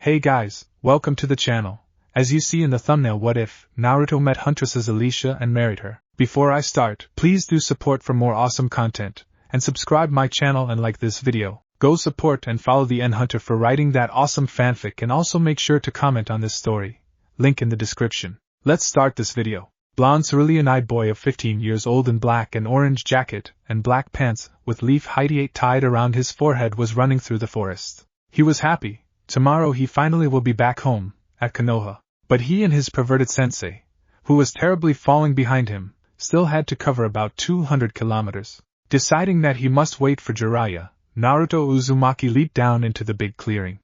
Hey guys, welcome to the channel. As you see in the thumbnail, what if Naruto met Huntress Alicia and married her? Before I start, please do support for more awesome content, and subscribe my channel and like this video. Go support and follow the NHunter for writing that awesome fanfic, and also make sure to comment on this story. Link in the description. Let's start this video. Blonde cerulean-eyed boy of 15 years old in black and orange jacket and black pants with leaf hideate tied around his forehead was running through the forest. He was happy. Tomorrow he finally will be back home, at Konoha. But he and his perverted sensei, who was terribly falling behind him, still had to cover about 200 kilometers. Deciding that he must wait for Jiraiya, Naruto Uzumaki leaped down into the big clearing.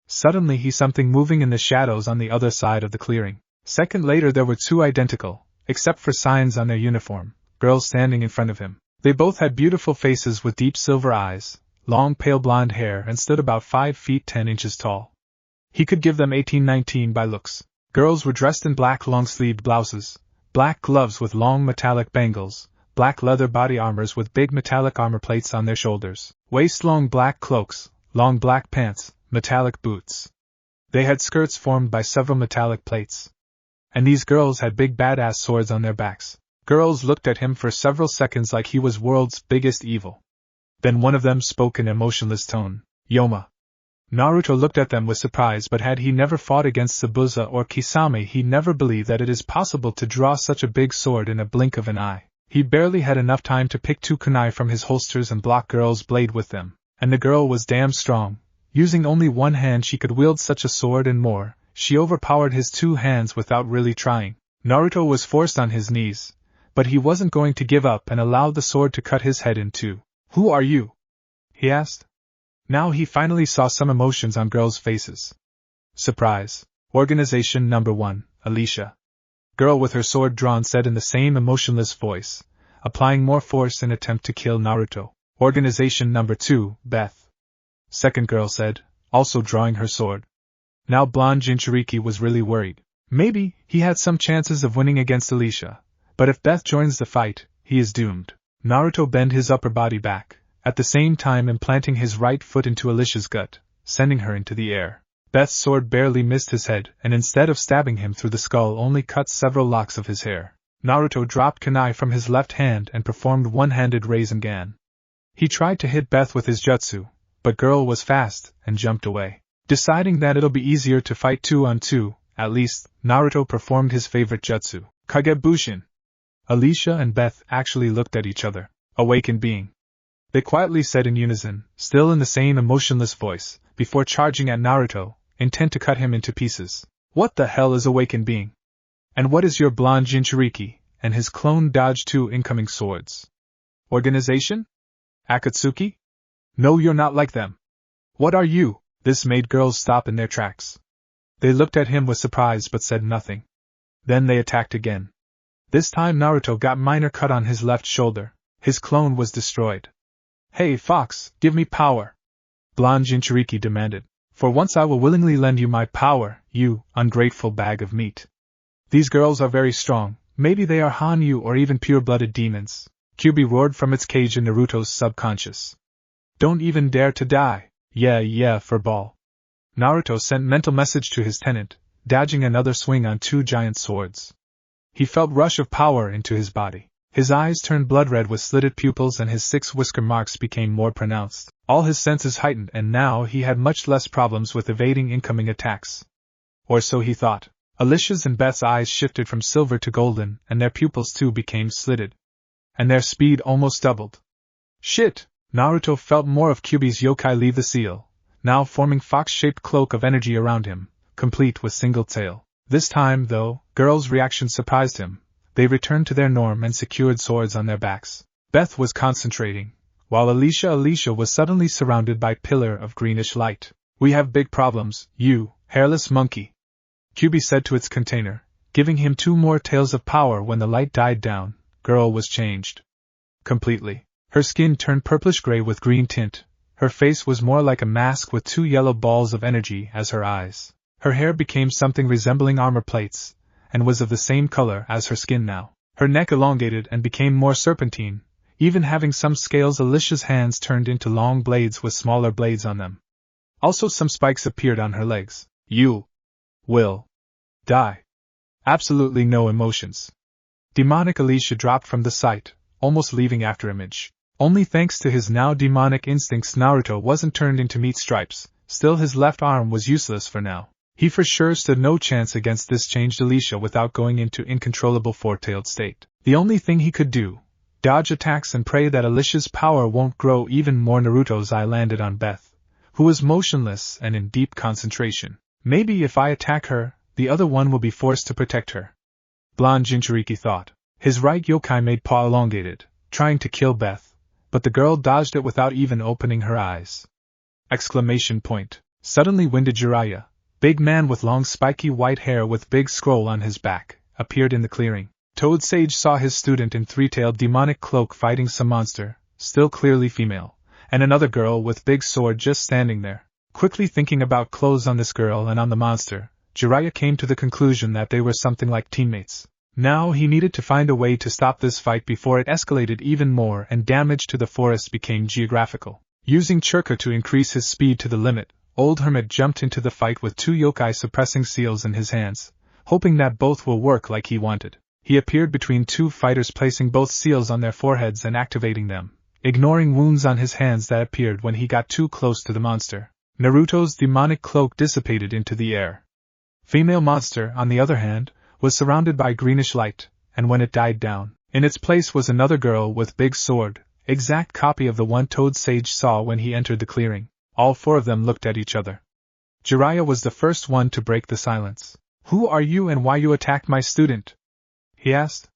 Suddenly he saw something moving in the shadows on the other side of the clearing. Second later there were two identical, except for signs on their uniform, girls standing in front of him. They both had beautiful faces with deep silver eyes, long pale blonde hair, and stood about 5 feet 10 inches tall. He could give them 18-19 by looks. Girls were dressed in black long-sleeved blouses, black gloves with long metallic bangles, black leather body armors with big metallic armor plates on their shoulders, waist-long black cloaks, long black pants, metallic boots. They had skirts formed by several metallic plates. And these girls had big badass swords on their backs. Girls looked at him for several seconds like he was world's biggest evil. Then one of them spoke in a emotionless tone. Yoma. Naruto looked at them with surprise, but had he never fought against Sabuza or Kisame, he never believed that it is possible to draw such a big sword in a blink of an eye. He barely had enough time to pick 2 kunai from his holsters and block girl's blade with them. And the girl was damn strong. Using only one hand she could wield such a sword, and more, she overpowered his 2 hands without really trying. Naruto was forced on his knees, but he wasn't going to give up and allowed the sword to cut his head in two. Who are you? He asked. Now he finally saw some emotions on girls' faces. Surprise. Organization number 1, Alicia. Girl with her sword drawn said in the same emotionless voice, applying more force in attempt to kill Naruto. Organization number 2, Beth. Second girl said, also drawing her sword. Now blonde Jinchuuriki was really worried. Maybe he had some chances of winning against Alicia, but if Beth joins the fight, he is doomed. Naruto bent his upper body back, at the same time implanting his right foot into Alicia's gut, sending her into the air. Beth's sword barely missed his head, and instead of stabbing him through the skull only cut several locks of his hair. Naruto dropped kunai from his left hand and performed one-handed Rasengan. He tried to hit Beth with his jutsu, but girl was fast and jumped away. Deciding that it'll be easier to fight 2-on-2, at least, Naruto performed his favorite jutsu, Kagebushin. Alicia and Beth actually looked at each other. Awakened being. They quietly said in unison, still in the same emotionless voice, before charging at Naruto, intent to cut him into pieces. What the hell is awakened being? And what is your blonde Jinchuuriki, and his clone dodge 2 incoming swords? Organization? Akatsuki? No, you're not like them. What are you? This made girls stop in their tracks. They looked at him with surprise but said nothing. Then they attacked again. This time Naruto got minor cut on his left shoulder. His clone was destroyed. Hey Fox, give me power. Blonde Jinchuuriki demanded. For once I will willingly lend you my power, you ungrateful bag of meat. These girls are very strong, maybe they are Hanyu or even pure-blooded demons. Kyuubi roared from its cage in Naruto's subconscious. Don't even dare to die. Yeah, for ball. Naruto sent mental message to his tenant, dodging another swing on 2 giant swords. He felt rush of power into his body. His eyes turned blood red with slitted pupils and his 6 whisker marks became more pronounced. All his senses heightened, and now he had much less problems with evading incoming attacks. Or so he thought. Alicia's and Beth's eyes shifted from silver to golden, and their pupils too became slitted. And their speed almost doubled. Shit! Naruto felt more of Kyuubi's yokai leave the seal, now forming fox-shaped cloak of energy around him, complete with single tail. This time, though, girls' reaction surprised him. They returned to their norm and secured swords on their backs. Beth was concentrating, while Alicia was suddenly surrounded by a pillar of greenish light. We have big problems, you hairless monkey. Kyuubi said to its container, giving him 2 more tails of power. When the light died down, girl was changed. Completely. Her skin turned purplish-gray with green tint. Her face was more like a mask with 2 yellow balls of energy as her eyes. Her hair became something resembling armor plates, and was of the same color as her skin now. Her neck elongated and became more serpentine, even having some scales. Alicia's hands turned into long blades with smaller blades on them. Also some spikes appeared on her legs. You will die. Absolutely no emotions. Demonic Alicia dropped from the sight, almost leaving after image. Only thanks to his now demonic instincts Naruto wasn't turned into meat stripes, still his left arm was useless for now. He for sure stood no chance against this changed Alicia without going into incontrollable four-tailed state. The only thing he could do, dodge attacks and pray that Alicia's power won't grow even more. Naruto's eye landed on Beth, who was motionless and in deep concentration. Maybe if I attack her, the other one will be forced to protect her. Blonde Jinchuuriki thought. His right yokai made paw elongated, trying to kill Beth, but the girl dodged it without even opening her eyes. Exclamation point. Suddenly winded Jiraiya, big man with long spiky white hair with big scroll on his back, appeared in the clearing. Toad Sage saw his student in three-tailed demonic cloak fighting some monster, still clearly female, and another girl with big sword just standing there. Quickly thinking about clothes on this girl and on the monster, Jiraiya came to the conclusion that they were something like teammates. Now he needed to find a way to stop this fight before it escalated even more and damage to the forest became geographical. Using Churka to increase his speed to the limit, Old Hermit jumped into the fight with two yokai suppressing seals in his hands, hoping that both will work like he wanted. He appeared between two fighters placing both seals on their foreheads and activating them, ignoring wounds on his hands that appeared when he got too close to the monster. Naruto's demonic cloak dissipated into the air. Female monster, on the other hand, was surrounded by greenish light, and when it died down, in its place was another girl with big sword, exact copy of the one Toad Sage saw when he entered the clearing. All four of them looked at each other. Jiraiya was the first one to break the silence. Who are you and why you attacked my student? He asked.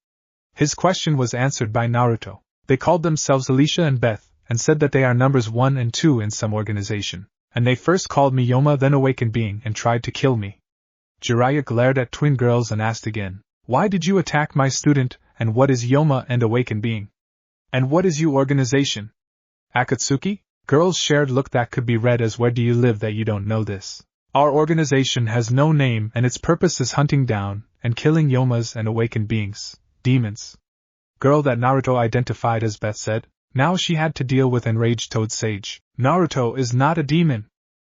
His question was answered by Naruto. They called themselves Alicia and Beth, and said that they are numbers 1 and 2 in some organization. And they first called me Yoma then Awakened Being and tried to kill me. Jiraiya glared at twin girls and asked again, why did you attack my student, and what is Yoma and Awakened Being? And what is you organization? Akatsuki? Girls shared look that could be read as where do you live that you don't know this? Our organization has no name and its purpose is hunting down and killing Yomas and Awakened Beings, demons. Girl that Naruto identified as Beth said. Now she had to deal with enraged Toad Sage. Naruto is not a demon!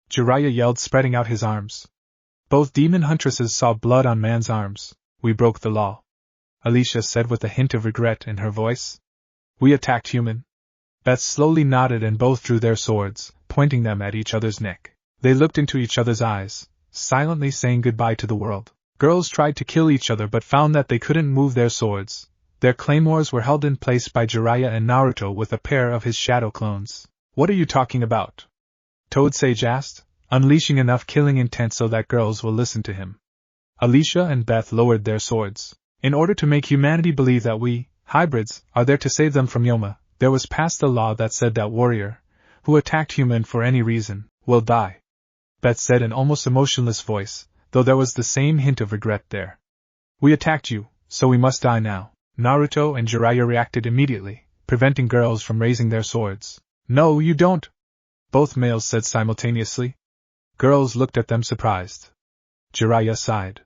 Jiraiya yelled, spreading out his arms. Both demon huntresses saw blood on man's arms. We broke the law. Alicia said with a hint of regret in her voice. We attacked human. Beth slowly nodded and both drew their swords, pointing them at each other's neck. They looked into each other's eyes, silently saying goodbye to the world. Girls tried to kill each other but found that they couldn't move their swords. Their claymores were held in place by Jiraiya and Naruto with a pair of his shadow clones. What are you talking about? Toad Sage asked, unleashing enough killing intent so that girls will listen to him. Alicia and Beth lowered their swords. In order to make humanity believe that we, hybrids, are there to save them from Yoma, there was passed a law that said that warrior, who attacked human for any reason, will die. Beth said in almost emotionless voice, though there was the same hint of regret there. We attacked you, so we must die now. Naruto and Jiraiya reacted immediately, preventing girls from raising their swords. No, you don't! Both males said simultaneously. Girls looked at them surprised. Jiraiya sighed.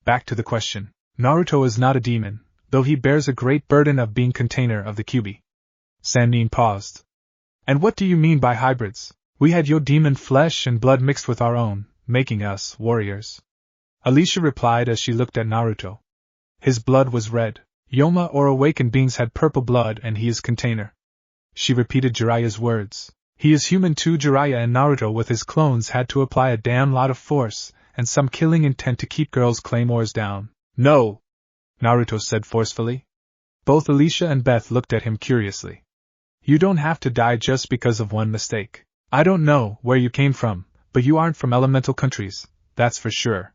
Back to the question. Naruto is not a demon, though he bears a great burden of being container of the Kyuubi. Sannin paused. And what do you mean by hybrids? We had your demon flesh and blood mixed with our own, making us warriors. Alicia replied as she looked at Naruto. His blood was red. Yoma or Awakened Beings had purple blood and he is container. She repeated Jiraiya's words. He is human too. Jiraiya and Naruto with his clones had to apply a damn lot of force and some killing intent to keep girls' claymores down. No! Naruto said forcefully. Both Alicia and Beth looked at him curiously. You don't have to die just because of one mistake. I don't know where you came from, but you aren't from elemental countries, that's for sure.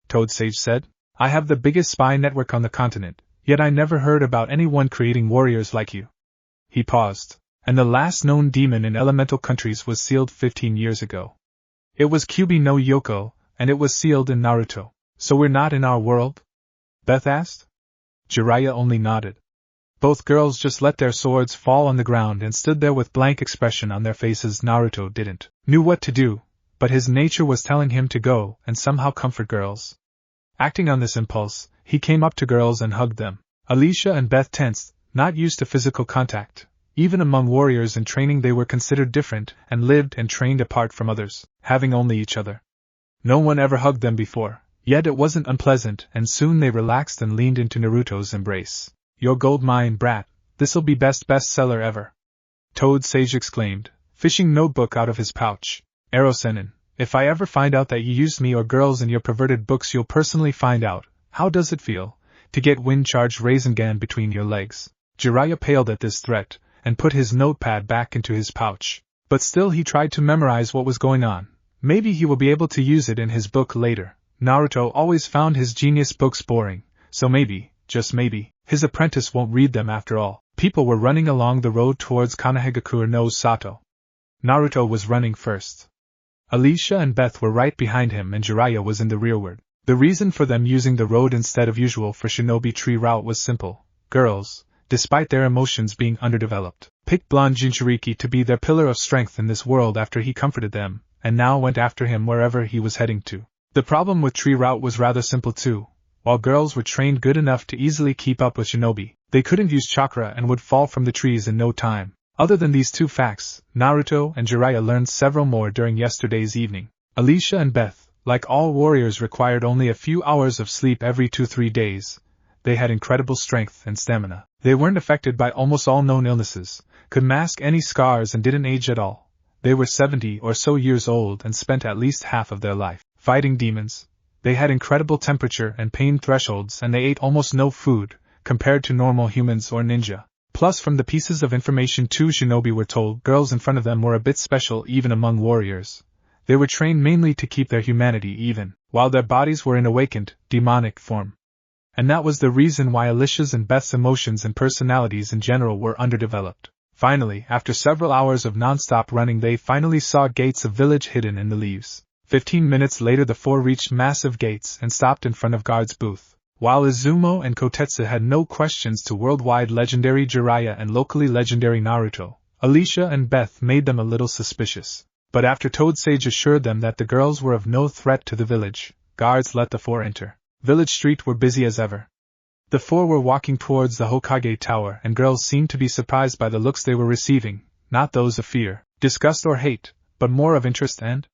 Toad Sage said. I have the biggest spy network on the continent, yet I never heard about anyone creating warriors like you. He paused. And the last known demon in elemental countries was sealed 15 years ago. It was Kyuubi no Yoko, and it was sealed in Naruto. So we're not in our world? Beth asked. Jiraiya only nodded. Both girls just let their swords fall on the ground and stood there with blank expression on their faces. Naruto didn't knew what to do, but his nature was telling him to go and somehow comfort girls. Acting on this impulse, he came up to girls and hugged them. Alicia and Beth tensed, not used to physical contact. Even among warriors in training they were considered different and lived and trained apart from others, having only each other. No one ever hugged them before, yet it wasn't unpleasant, and soon they relaxed and leaned into Naruto's embrace. Your gold mine, brat, this'll be bestseller ever. Toad Sage exclaimed, fishing notebook out of his pouch. Ero-senin, if I ever find out that you used me or girls in your perverted books, you'll personally find out. How does it feel to get wind-charged Rasengan between your legs? Jiraiya paled at this threat, and put his notepad back into his pouch. But still he tried to memorize what was going on. Maybe he will be able to use it in his book later. Naruto always found his genius books boring, so maybe, just maybe, his apprentice won't read them after all. People were running along the road towards Konohagakure no Sato. Naruto was running first. Alicia and Beth were right behind him and Jiraiya was in the rearward. The reason for them using the road instead of usual for shinobi tree route was simple. Girls, despite their emotions being underdeveloped, picked blonde Jinchuuriki to be their pillar of strength in this world after he comforted them, and now went after him wherever he was heading to. The problem with tree route was rather simple too. While girls were trained good enough to easily keep up with shinobi, they couldn't use chakra and would fall from the trees in no time. Other than these two facts, Naruto and Jiraiya learned several more during yesterday's evening. Alicia and Beth, like all warriors, required only a few hours of sleep every 2-3 days. They had incredible strength and stamina. They weren't affected by almost all known illnesses, could mask any scars and didn't age at all. They were 70 or so years old and spent at least half of their life fighting demons. They had incredible temperature and pain thresholds and they ate almost no food, compared to normal humans or ninja. Plus, from the pieces of information two shinobi were told, girls in front of them were a bit special even among warriors. They were trained mainly to keep their humanity even, while their bodies were in awakened, demonic form. And that was the reason why Alicia's and Beth's emotions and personalities in general were underdeveloped. Finally, after several hours of non-stop running, they finally saw gates of village hidden in the leaves. 15 minutes later the four reached massive gates and stopped in front of guard's booth. While Izumo and Kotetsu had no questions to worldwide legendary Jiraiya and locally legendary Naruto, Alicia and Beth made them a little suspicious. But after Toad Sage assured them that the girls were of no threat to the village, guards let the four enter. Village street were busy as ever. The four were walking towards the Hokage Tower and girls seemed to be surprised by the looks they were receiving, not those of fear, disgust or hate, but more of interest and...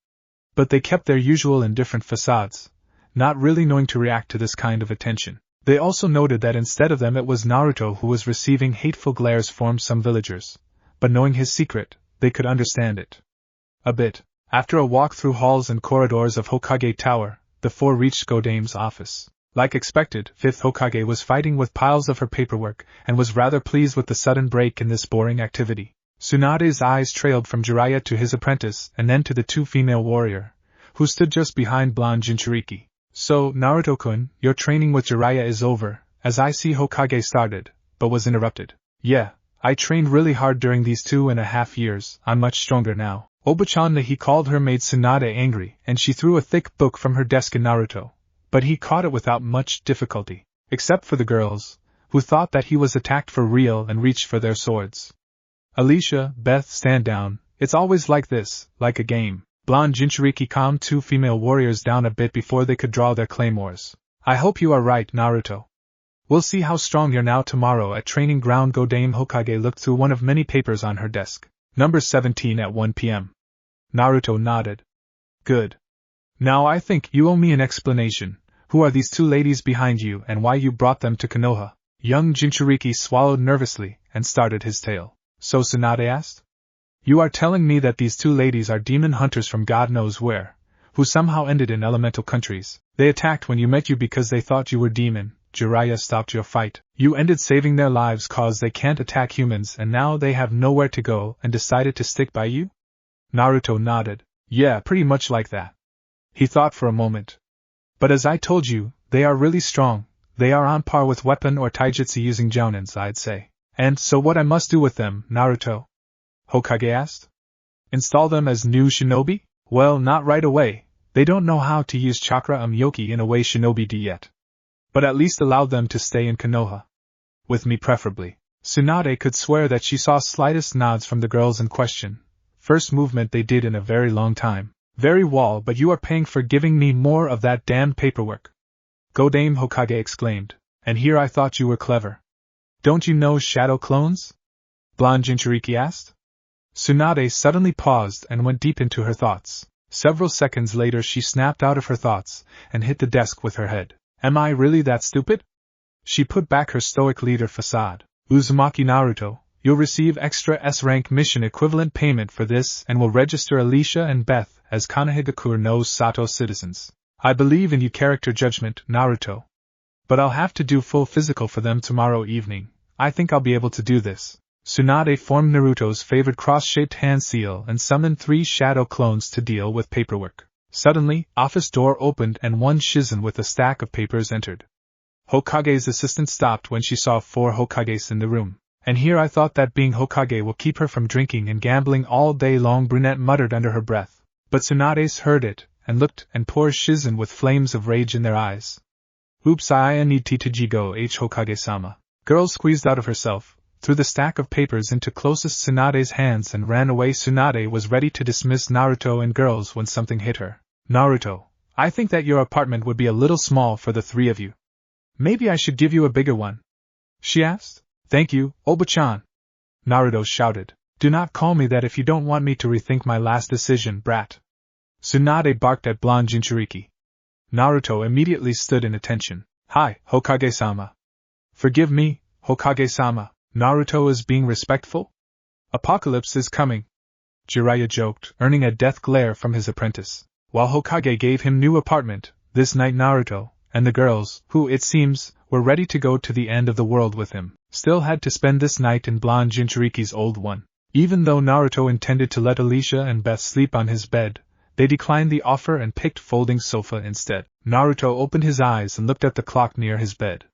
But they kept their usual indifferent facades, not really knowing to react to this kind of attention. They also noted that instead of them it was Naruto who was receiving hateful glares from some villagers, but knowing his secret, they could understand it. A bit. After a walk through halls and corridors of Hokage Tower, the four reached Godame's office. Like expected, 5th Hokage was fighting with piles of her paperwork, and was rather pleased with the sudden break in this boring activity. Tsunade's eyes trailed from Jiraiya to his apprentice and then to the two female warrior, who stood just behind blonde Jinchuuriki. So, Naruto-kun, your training with Jiraiya is over, as I see Hokage started, but was interrupted. Yeah, I trained really hard during these 2.5 years, I'm much stronger now. Obachan, he called her, made Tsunade angry, and she threw a thick book from her desk at Naruto. But he caught it without much difficulty, except for the girls, who thought that he was attacked for real and reached for their swords. Alicia, Beth, stand down, it's always like this, like a game. Blonde Jinchuuriki calmed two female warriors down a bit before they could draw their claymores. I hope you are right, Naruto. We'll see how strong you're now tomorrow at training ground. Godame Hokage looked through one of many papers on her desk. Number 17 at 1 p.m. Naruto nodded. Good. Now I think you owe me an explanation. Who are these two ladies behind you and why you brought them to Konoha? Young Jinchuuriki swallowed nervously and started his tale. So Tsunade asked? You are telling me that these two ladies are demon hunters from God knows where, who somehow ended in elemental countries. They attacked when you met you because they thought you were demon. Jiraiya stopped your fight. You ended saving their lives cause they can't attack humans and now they have nowhere to go and decided to stick by you? Naruto nodded. Yeah, pretty much like that. He thought for a moment. But as I told you, they are really strong. They are on par with weapon or taijutsu using jounins, I'd say. And so what I must do with them, Naruto? Hokage asked. Install them as new shinobi? Well, not right away. They don't know how to use chakra yoki in a way shinobi do yet. But at least allow them to stay in Konoha. With me preferably. Tsunade could swear that she saw slightest nods from the girls in question. First movement they did in a very long time. Very well, but you are paying for giving me more of that damned paperwork. Godame Hokage exclaimed. And here I thought you were clever. Don't you know shadow clones? Blonde Jinchuuriki asked. Tsunade suddenly paused and went deep into her thoughts. Several seconds later she snapped out of her thoughts and hit the desk with her head. Am I really that stupid? She put back her stoic leader facade. Uzumaki Naruto, you'll receive extra S-rank mission equivalent payment for this and will register Alicia and Beth as Konohagakure no Sato citizens. I believe in your character judgment, Naruto. But I'll have to do full physical for them tomorrow evening. I think I'll be able to do this. Tsunade formed Naruto's favorite cross-shaped hand seal and summoned 3 shadow clones to deal with paperwork. Suddenly, office door opened and one Shizen with a stack of papers entered. Hokage's assistant stopped when she saw 4 Hokages in the room. And here I thought that being Hokage will keep her from drinking and gambling all day long, brunette muttered under her breath. But Tsunade's heard it, and looked, and poor Shizen with flames of rage in their eyes. Oops, I need to go H Hokage-sama. Girl squeezed out of herself, threw the stack of papers into closest Tsunade's hands and ran away. Tsunade was ready to dismiss Naruto and girls when something hit her. Naruto, I think that your apartment would be a little small for the 3 of you. Maybe I should give you a bigger one? She asked. Thank you, Oba-chan. Naruto shouted. Do not call me that if you don't want me to rethink my last decision, brat. Tsunade barked at blonde Jinchuuriki. Naruto immediately stood in attention. Hi, Hokage-sama. Forgive me, Hokage-sama. Naruto is being respectful? Apocalypse is coming. Jiraiya joked, earning a death glare from his apprentice. While Hokage gave him new apartment, this night Naruto, and the girls, who, it seems, were ready to go to the end of the world with him, still had to spend this night in blonde Jinchuuriki's old one. Even though Naruto intended to let Alicia and Beth sleep on his bed, they declined the offer and picked folding sofa instead. Naruto opened his eyes and looked at the clock near his bed.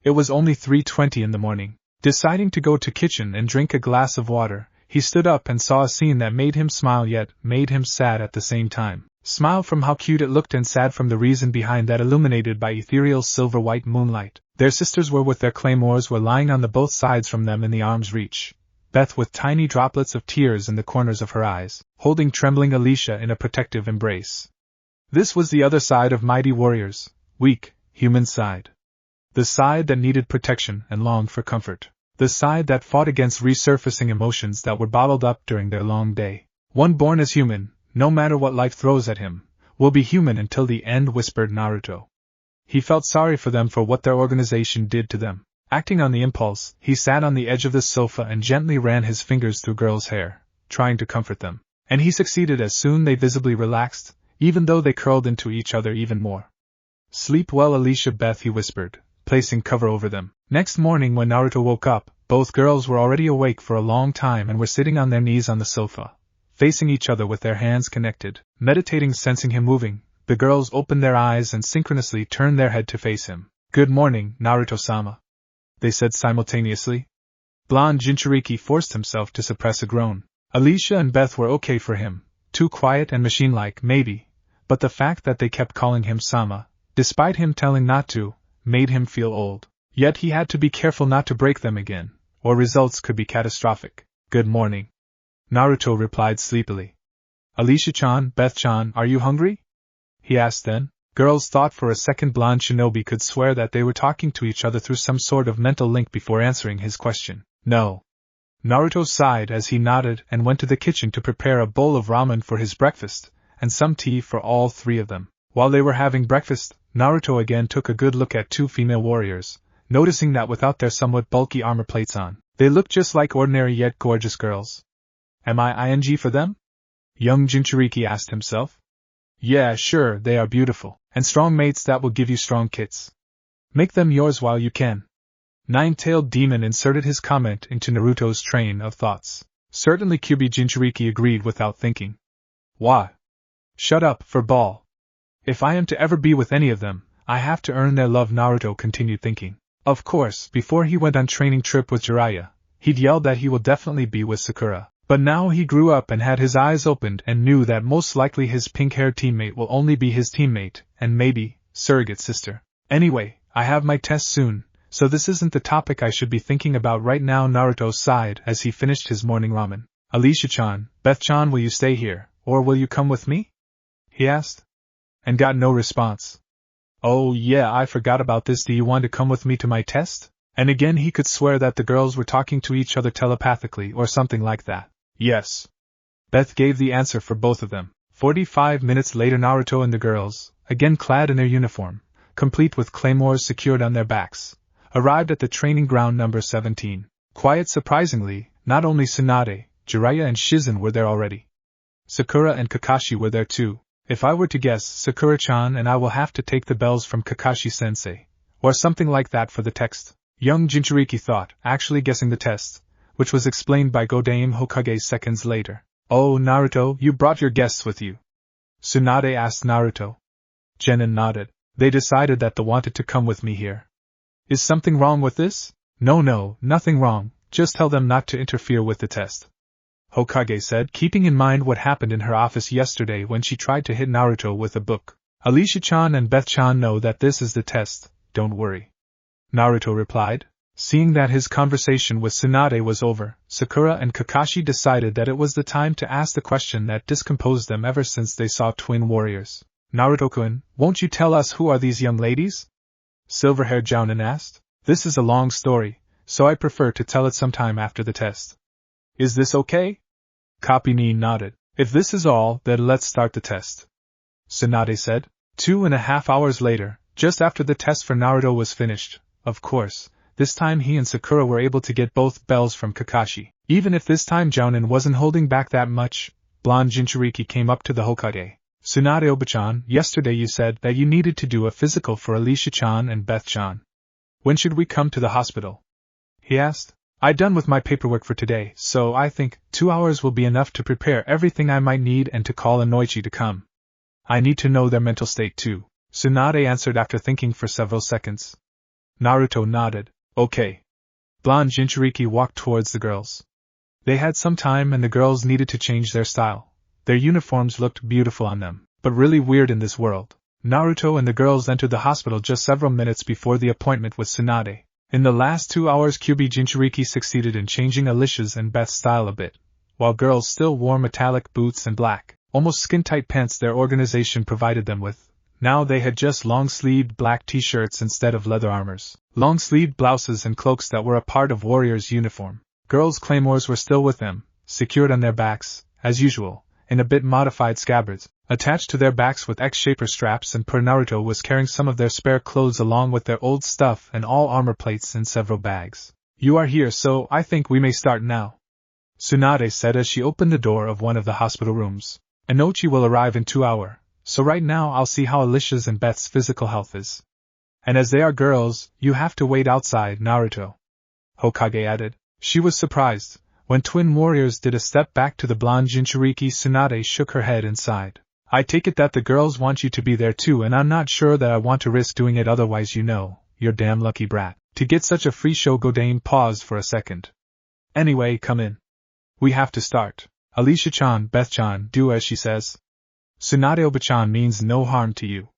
It was only 3:20 in the morning. Deciding to go to kitchen and drink a glass of water, he stood up and saw a scene that made him smile yet made him sad at the same time. Smile from how cute it looked and sad from the reason behind that, illuminated by ethereal silver-white moonlight. Their sisters were with their claymores were lying on the both sides from them in the arm's reach. Beth with tiny droplets of tears in the corners of her eyes, holding trembling Alicia in a protective embrace. This was the other side of mighty warriors, weak, human side. The side that needed protection and longed for comfort. The side that fought against resurfacing emotions that were bottled up during their long day. One born as human, no matter what life throws at him, will be human until the end, whispered Naruto. He felt sorry for them for what their organization did to them. Acting on the impulse, he sat on the edge of the sofa and gently ran his fingers through girls' hair, trying to comfort them. And he succeeded as soon they visibly relaxed, even though they curled into each other even more. Sleep well, Alicia, Beth, he whispered, placing cover over them. Next morning when Naruto woke up, both girls were already awake for a long time and were sitting on their knees on the sofa, facing each other with their hands connected, meditating. Sensing him moving, the girls opened their eyes and synchronously turned their head to face him. Good morning, Naruto-sama, they said simultaneously. Blonde Jinchuuriki forced himself to suppress a groan. Alicia and Beth were okay for him, too quiet and machine-like maybe, but the fact that they kept calling him Sama, despite him telling not to, made him feel old. Yet he had to be careful not to break them again, or results could be catastrophic. Good morning, Naruto replied sleepily. Alicia-chan, Beth-chan, are you hungry? He asked then. Girls thought for a second blonde shinobi could swear that they were talking to each other through some sort of mental link before answering his question. No. Naruto sighed as he nodded and went to the kitchen to prepare a bowl of ramen for his breakfast, and some tea for all 3 of them. While they were having breakfast, Naruto again took a good look at 2 female warriors, noticing that without their somewhat bulky armor plates on, they looked just like ordinary yet gorgeous girls. Am I ing for them? Young Jinchuuriki asked himself. Yeah, sure, they are beautiful, and strong mates that will give you strong kits. Make them yours while you can. Nine-tailed demon inserted his comment into Naruto's train of thoughts. Certainly, Kyuubi. Jinchuuriki agreed without thinking. Why? Shut up, for ball. If I am to ever be with any of them, I have to earn their love. Naruto continued thinking. Of course, before he went on training trip with Jiraiya, he'd yelled that he will definitely be with Sakura. But now he grew up and had his eyes opened and knew that most likely his pink-haired teammate will only be his teammate, and maybe, surrogate sister. Anyway, I have my test soon, so this isn't the topic I should be thinking about right now. Naruto sighed as he finished his morning ramen. Alicia-chan, Beth-chan, will you stay here, or will you come with me? He asked. And got no response. Oh yeah, I forgot about this. Do you want to come with me to my test? And again he could swear that the girls were talking to each other telepathically or something like that. Yes. Beth gave the answer for both of them. 45 minutes later, Naruto and the girls, again clad in their uniform, complete with claymores secured on their backs, arrived at the training ground number 17. Quite surprisingly, not only Tsunade, Jiraiya and Shizen were there already. Sakura and Kakashi were there too. If I were to guess, Sakura-chan and I will have to take the bells from Kakashi-sensei, or something like that for the text. Young Jinchuuriki thought, actually guessing the test, which was explained by Godame Hokage seconds later. Oh, Naruto, you brought your guests with you? Tsunade asked Naruto. Genin nodded. They decided that they wanted to come with me here. Is something wrong with this? No, nothing wrong, just tell them not to interfere with the test. Hokage said, keeping in mind what happened in her office yesterday when she tried to hit Naruto with a book. Alicia-chan and Beth-chan know that this is the test, don't worry. Naruto replied. Seeing that his conversation with Tsunade was over, Sakura and Kakashi decided that it was the time to ask the question that discomposed them ever since they saw twin warriors. Naruto-kun, won't you tell us who are these young ladies? Silver-haired Jounin asked. This is a long story, so I prefer to tell it sometime after the test. Is this okay? Kapini nodded. If this is all, then let's start the test. Tsunade said. 2.5 hours later, just after the test for Naruto was finished, of course, this time he and Sakura were able to get both bells from Kakashi. Even if this time Jounin wasn't holding back that much, blonde Jinchuuriki came up to the Hokage. Tsunade-oba-chan, yesterday you said that you needed to do a physical for Alicia-chan and Beth-chan. When should we come to the hospital? He asked. I'm done with my paperwork for today, so I think 2 hours will be enough to prepare everything I might need and to call Inoichi to come. I need to know their mental state too, Tsunade answered after thinking for several seconds. Naruto nodded. Okay. Blonde Jinchuuriki walked towards the girls. They had some time and the girls needed to change their style. Their uniforms looked beautiful on them, but really weird in this world. Naruto and the girls entered the hospital just several minutes before the appointment with Tsunade. In the last 2 hours, QB Jinchuuriki succeeded in changing Alicia's and Beth's style a bit, while girls still wore metallic boots and black, almost skin-tight pants their organization provided them with. Now they had just long-sleeved black t-shirts instead of leather armors, long-sleeved blouses and cloaks that were a part of warriors' uniform. Girls' claymores were still with them, secured on their backs, as usual, in a bit modified scabbards, attached to their backs with X-shaper straps, and Naruto was carrying some of their spare clothes along with their old stuff and all armor plates in several bags. You are here, so I think we may start now, Tsunade said as she opened the door of one of the hospital rooms. Inoichi will arrive in 2 hours, so right now I'll see how Alicia's and Beth's physical health is. And as they are girls, you have to wait outside, Naruto, Hokage added. She was surprised. When twin warriors did a step back to the blonde Jinchuuriki, Tsunade shook her head and sighed. I take it that the girls want you to be there too, and I'm not sure that I want to risk doing it otherwise, you know, you're damn lucky brat. To get such a free show. Godame paused for a second. Anyway, come in. We have to start. Alicia-chan, Beth-chan, do as she says. Tsunade-oba-chan means no harm to you,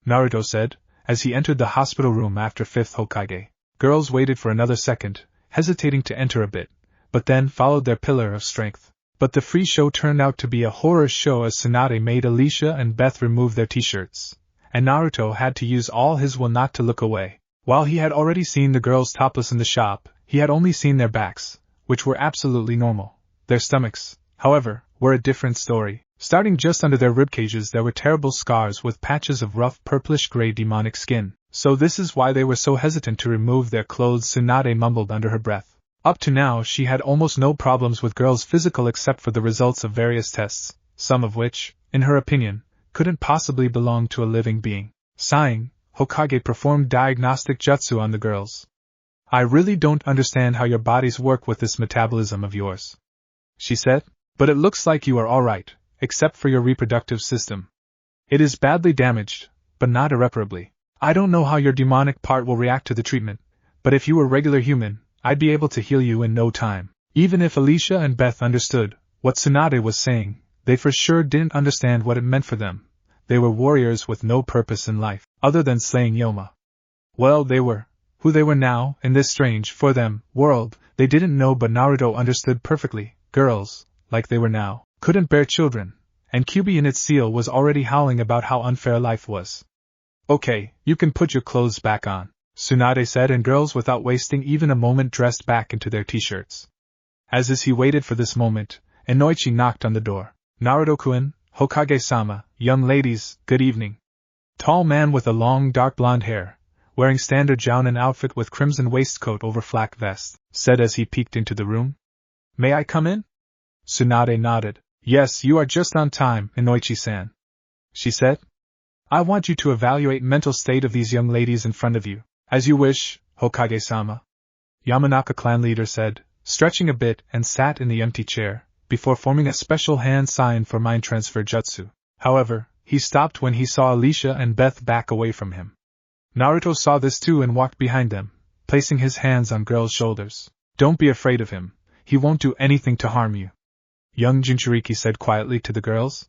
Naruto said, as he entered the hospital room after 5th Hokage. Girls waited for another second, hesitating to enter a bit, but then followed their pillar of strength. But the free show turned out to be a horror show as Tsunade made Alicia and Beth remove their t-shirts, and Naruto had to use all his will not to look away. While he had already seen the girls topless in the shop, he had only seen their backs, which were absolutely normal. Their stomachs, however, were a different story. Starting just under their ribcages there were terrible scars with patches of rough purplish-gray demonic skin. So this is why they were so hesitant to remove their clothes, Tsunade mumbled under her breath. Up to now she had almost no problems with girls' physical except for the results of various tests, some of which, in her opinion, couldn't possibly belong to a living being. Sighing, Hokage performed diagnostic jutsu on the girls. I really don't understand how your bodies work with this metabolism of yours, she said, but it looks like you are alright, except for your reproductive system. It is badly damaged, but not irreparably. I don't know how your demonic part will react to the treatment, but if you were regular human, I'd be able to heal you in no time. Even if Alicia and Beth understood what Tsunade was saying, they for sure didn't understand what it meant for them. They were warriors with no purpose in life, other than slaying Yoma. Well, they were. Who they were now, in this strange, for them, world, they didn't know, but Naruto understood perfectly. Girls, like they were now, couldn't bear children, and Kyuubi in its seal was already howling about how unfair life was. Okay, you can put your clothes back on, Tsunade said, and girls without wasting even a moment dressed back into their t-shirts. As he waited for this moment, Inoichi knocked on the door. Naruto-kun, Hokage-sama, young ladies, good evening. Tall man with a long dark blonde hair, wearing standard jounin outfit with crimson waistcoat over flak vest, said as he peeked into the room. May I come in? Tsunade nodded. Yes, you are just on time, Inoichi-san. She said. I want you to evaluate mental state of these young ladies in front of you. As you wish, Hokage-sama. Yamanaka clan leader said, stretching a bit and sat in the empty chair, before forming a special hand sign for mind transfer jutsu. However, he stopped when he saw Alicia and Beth back away from him. Naruto saw this too and walked behind them, placing his hands on girls' shoulders. Don't be afraid of him, he won't do anything to harm you. Young Jinchuuriki said quietly to the girls.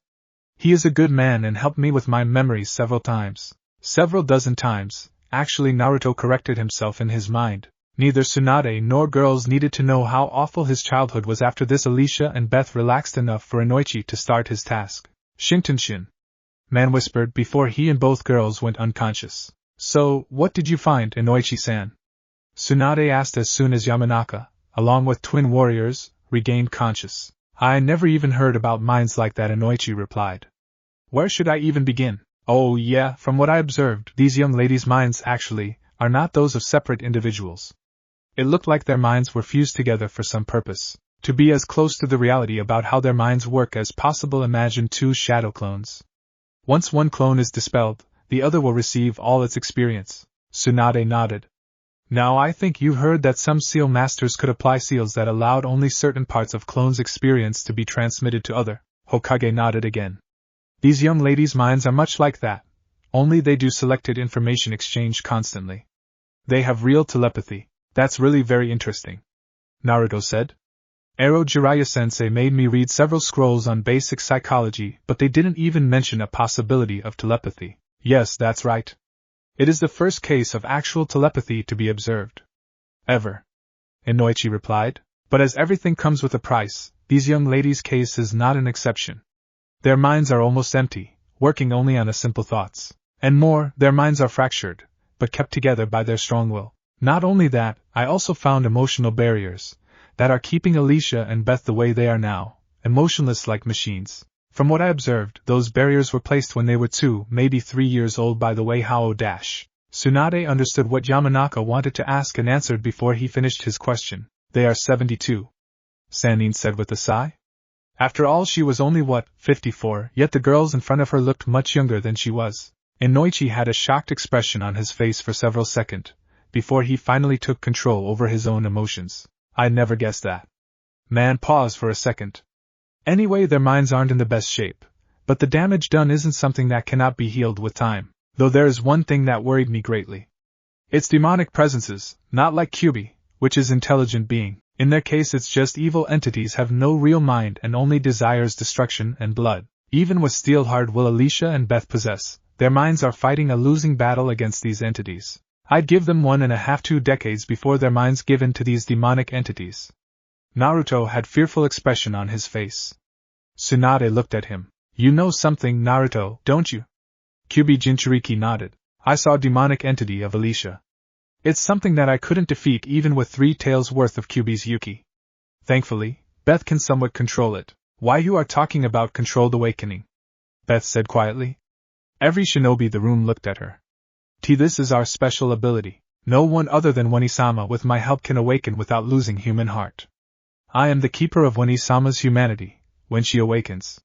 He is a good man and helped me with my memories several times. Several dozen times, actually. Naruto corrected himself in his mind. Neither Tsunade nor girls needed to know how awful his childhood was. After this, Alicia and Beth relaxed enough for Inoichi to start his task. Shintenshin. Man whispered before he and both girls went unconscious. So, what did you find, Inoichi-san? Tsunade asked as soon as Yamanaka, along with twin warriors, regained conscious. I never even heard about minds like that, Inoichi replied. Where should I even begin? Oh yeah, from what I observed, these young ladies' minds actually are not those of separate individuals. It looked like their minds were fused together for some purpose, to be as close to the reality about how their minds work as possible. Imagine two shadow clones. Once one clone is dispelled, the other will receive all its experience. Tsunade nodded. Now I think you heard that some seal masters could apply seals that allowed only certain parts of clones' experience to be transmitted to other. Hokage nodded again. These young ladies' minds are much like that, only they do selected information exchange constantly. They have real telepathy. That's really very interesting. Naruto said. Ero Jiraiya-sensei made me read several scrolls on basic psychology, but they didn't even mention a possibility of telepathy. Yes, that's right. It is the first case of actual telepathy to be observed. Ever. Inoichi replied. But as everything comes with a price, these young ladies' case is not an exception. Their minds are almost empty, working only on simple thoughts. And more, their minds are fractured, but kept together by their strong will. Not only that, I also found emotional barriers that are keeping Alicia and Beth the way they are now, emotionless like machines. From what I observed, those barriers were placed when they were 2, maybe 3 years old. By the way, how? Tsunade understood what Yamanaka wanted to ask and answered before he finished his question. They are 72. Sannin said with a sigh. After all, she was only 54, yet the girls in front of her looked much younger than she was. Inoichi had a shocked expression on his face for several seconds, before he finally took control over his own emotions. I never guessed that. Man paused for a second. Anyway, their minds aren't in the best shape, but the damage done isn't something that cannot be healed with time, though there is one thing that worried me greatly. It's demonic presences, not like Kyuubi, which is intelligent being. In their case, it's just evil entities have no real mind and only desires destruction and blood. Even with steel hard will Alicia and Beth possess, their minds are fighting a losing battle against these entities. I'd give them 1.5–2 decades before their minds give in to these demonic entities. Naruto had fearful expression on his face. Tsunade looked at him. You know something, Naruto, don't you? Kyuubi Jinchuuriki nodded. I saw demonic entity of Alicia. It's something that I couldn't defeat even with 3 taels worth of Kyuubi's Yuki. Thankfully, Beth can somewhat control it. Why you are talking about controlled awakening? Beth said quietly. Every shinobi the room looked at her. This is our special ability. No one other than Wani-sama with my help can awaken without losing human heart. I am the keeper of Wani-sama's humanity, when she awakens.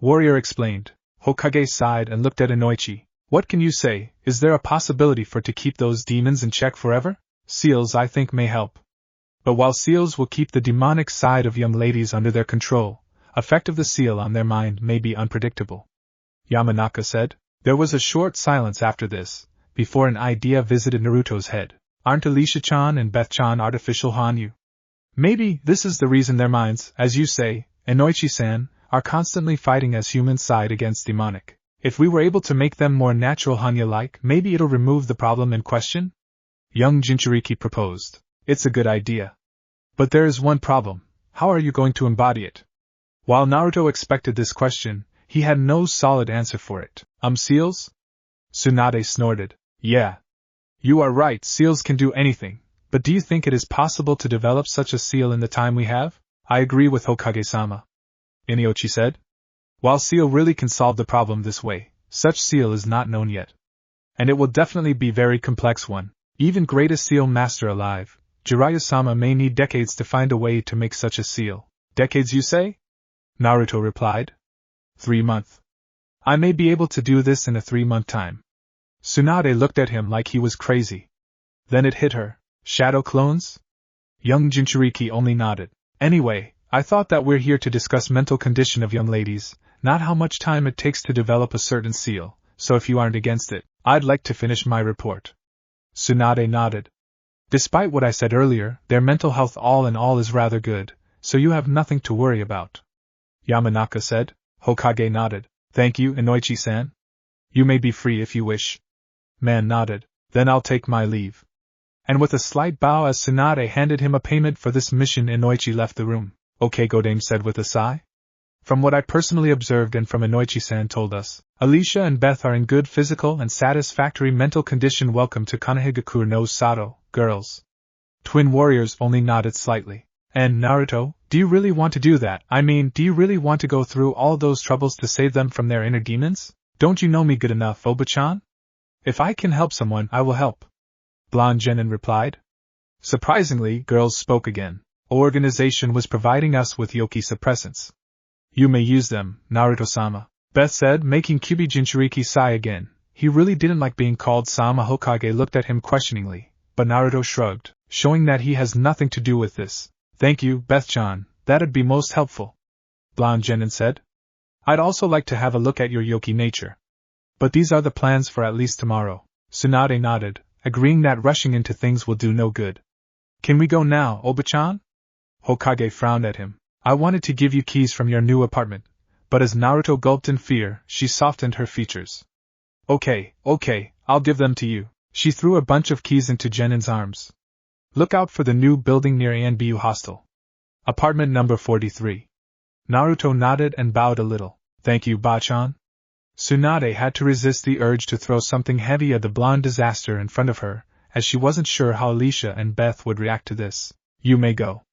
Warrior explained. Hokage sighed and looked at Inoichi. What can you say? Is there a possibility for to keep those demons in check forever? Seals I think may help. But while seals will keep the demonic side of young ladies under their control, effect of the seal on their mind may be unpredictable. Yamanaka said. There was a short silence after this, before an idea visited Naruto's head. Aren't Alicia-chan and Beth-chan artificial Hanyu? Maybe this is the reason their minds, as you say, Inoichi-san, are constantly fighting as human side against demonic. If we were able to make them more natural Hanyu-like, maybe it'll remove the problem in question? Young Jinchuuriki proposed. It's a good idea. But there is one problem. How are you going to embody it? While Naruto expected this question, he had no solid answer for it. Seals? Tsunade snorted. Yeah. You are right, seals can do anything. But do you think it is possible to develop such a seal in the time we have? I agree with Hokage-sama. Inoichi said. While seal really can solve the problem this way, such seal is not known yet. And it will definitely be very complex one. Even greatest seal master alive, Jiraiya-sama may need decades to find a way to make such a seal. Decades, you say? Naruto replied. 3 months. I may be able to do this in a 3-month time. Tsunade looked at him like he was crazy. Then it hit her. Shadow clones? Young Jinchuuriki only nodded. Anyway, I thought that we're here to discuss mental condition of young ladies, not how much time it takes to develop a certain seal, so if you aren't against it, I'd like to finish my report. Tsunade nodded. Despite what I said earlier, their mental health all in all is rather good, so you have nothing to worry about. Yamanaka said. Hokage nodded. Thank you, Inoichi-san. You may be free if you wish. Man nodded. Then I'll take my leave. And with a slight bow as Tsunade handed him a payment for this mission, Inoichi left the room. Okay, Godame said with a sigh. From what I personally observed and from Inoichi-san told us, Alicia and Beth are in good physical and satisfactory mental condition. Welcome to Konohagakure no Sato, girls. Twin warriors only nodded slightly. And Naruto, do you really want to do that? I mean, do you really want to go through all those troubles to save them from their inner demons? Don't you know me good enough, Oba-chan? If I can help someone, I will help. Blonde Genin replied. Surprisingly, girls spoke again. Organization was providing us with yoki suppressants. You may use them, Naruto-sama, Beth said, making Kyubi Jinchuuriki sigh again. He really didn't like being called Sama. Hokage looked at him questioningly, but Naruto shrugged, showing that he has nothing to do with this. Thank you, Beth-chan, that'd be most helpful. Blonde Genin said. I'd also like to have a look at your yoki nature. But these are the plans for at least tomorrow. Tsunade nodded, agreeing that rushing into things will do no good. Can we go now, Oba-chan? Hokage frowned at him. I wanted to give you keys from your new apartment, but as Naruto gulped in fear, she softened her features. Okay, I'll give them to you. She threw a bunch of keys into Genin's arms. Look out for the new building near Anbu Hostel. Apartment number 43. Naruto nodded and bowed a little. Thank you, Ba-chan. Tsunade had to resist the urge to throw something heavy at the blonde disaster in front of her, as she wasn't sure how Alicia and Beth would react to this. You may go,